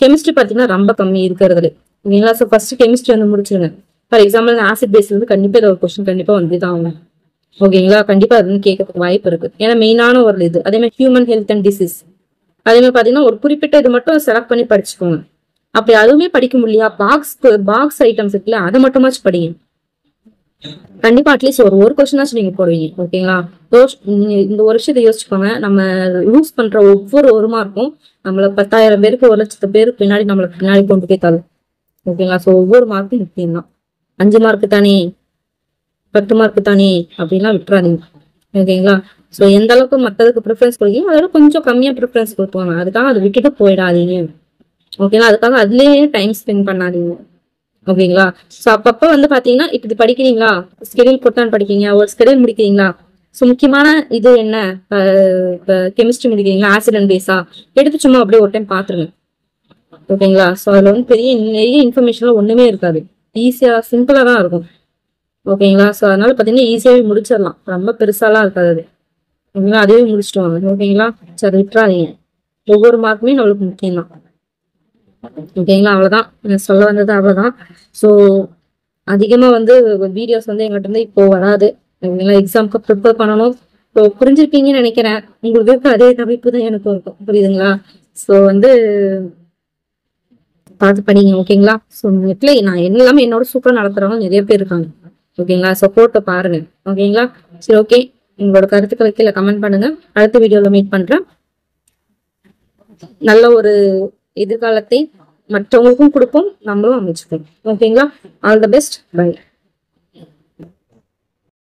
கெமிஸ்ட்ரி பாத்தீங்கன்னா ரொம்ப கம்மி இருக்கிறதுல. ஓகேங்களா, ஸோ ஃபர்ஸ்ட் கெமிஸ்ட்ரி வந்து முடிச்சிருங்க. ஃபார் எக்ஸாம்பிள் ஆசிட் பேஸ்ல இருந்து கண்டிப்பா ஒரு கொஸ்டின் கண்டிப்பா வந்து தான் ஆகும். ஓகேங்களா, கண்டிப்பா அது வந்து கேட்கறதுக்கு வாய்ப்பு இருக்கு. ஏன்னா மெயினான ஒரு இது. அதே மாதிரி ஹியூமன் ஹெல்த் அண்ட் டிசீஸ் அதே மாதிரி பாத்தீங்கன்னா ஒரு குறிப்பிட்ட இது மட்டும் செலக்ட் பண்ணி படிச்சுக்கோங்க. அப்படி அதுவுமே படிக்க முடியலையா, பாக்ஸ் ஐட்டம்ஸ் இருக்குல்ல அதை மட்டுமாச்சும் படிங்க. கண்டிப்பா அட்லீஸ்ட் ஒரு கொஸ்டினாச்சும் நீங்க போடுவீங்க. ஓகேங்களா, இந்த ஒரு விஷயத்தை யோசிச்சுக்கோங்க. நம்ம யூஸ் பண்ற ஒவ்வொரு மார்க்கும் நம்மள 10,000 பேருக்கு 1,00,000 பேருக்கு நம்மளுக்கு பின்னாடி கொண்டு போய் தரும். ஓகேங்களா, ஸோ ஒவ்வொரு மார்க்கும் முக்கியம் தான். 5 மார்க்கு தானே, 10 மார்க்கு தானே அப்படின்லாம் விட்டுறாதீங்க. ஓகேங்களா, ஸோ எந்த அளவுக்கு மற்றதுக்கு ப்ரிஃபரன்ஸ் கொடுக்கீங்க அதோட கொஞ்சம் கம்மியா ப்ரிஃபரன்ஸ் கொடுப்பாங்க. அதுக்காக அதை விட்டுட்டு போயிடாதீங்க. ஓகேங்களா, அதுக்காக அதுலயே டைம் ஸ்பெண்ட் பண்ணாதீங்க. ஓகேங்களா, ஸோ அப்பப்போ வந்து பாத்தீங்கன்னா இப்படி படிக்கிறீங்களா, ஸ்கெடியூல் போட்டான்னு படிக்கிறீங்க, ஒரு ஸ்கெடியூல் முடிக்கிறீங்களா, ஸோ முக்கியமான இது என்ன, இப்போ கெமிஸ்ட்ரி முடிக்கிறீங்களா, ஆசிட் அண்ட் பேஸா எடுத்து சும்மா அப்படியே ஒரு டைம் பாத்துருங்க. ஓகேங்களா, ஸோ அதுல வந்து நிறைய இன்ஃபர்மேஷன்லாம் ஒண்ணுமே இருக்காது, ஈஸியா சிம்பிளா தான் இருக்கும். ஓகேங்களா, ஸோ அதனால பாத்தீங்கன்னா ஈஸியாவே முடிச்சிடலாம், ரொம்ப பெருசாலாம் இருக்காது அது. ஓகேங்களா, அதுவே முடிச்சுட்டு வாங்க. ஓகேங்களா, சரி விட்டுறாதீங்க, ஒவ்வொரு மார்க்குமே நம்மளுக்கு முக்கியம் தான். ஓகேங்களா, அவ்வளவுதான் சொல்ல வந்தது, அவ்வளவுதான். ஸோ அதிகமா வந்து வீடியோஸ் வந்து எங்கிட்ட இருந்து இப்போ வராது. எக்ஸாமுக்கு ப்ரிப்பேர் பண்ணணும். ஸோ புரிஞ்சிருப்பீங்கன்னு நினைக்கிறேன். உங்களுக்கு இருக்க அதே தவிப்பு தான் எனக்கும் இருக்கும், புரியுதுங்களா? ஸோ வந்து பார்த்து படிங்க. ஓகேங்களா, ஸோ நெட்ல நான் எல்லாமே என்னோட சூப்பரா நடத்துறவங்க நிறைய பேர் இருக்காங்க. ஓகேங்களா, ஸோ போட்டு பாருங்க. ஓகேங்களா, சரி ஓகே, உங்களோட கருத்துக்களை கீழே கமெண்ட் பண்ணுங்க. அடுத்த வீடியோல மீட் பண்றேன். நல்ல ஒரு எதிர்காலத்தை மற்றவங்களுக்கும் கொடுப்போம், நம்மளும் அமைச்சுப்போம். ஓகேங்களா, ஆல் தி பெஸ்ட், பை.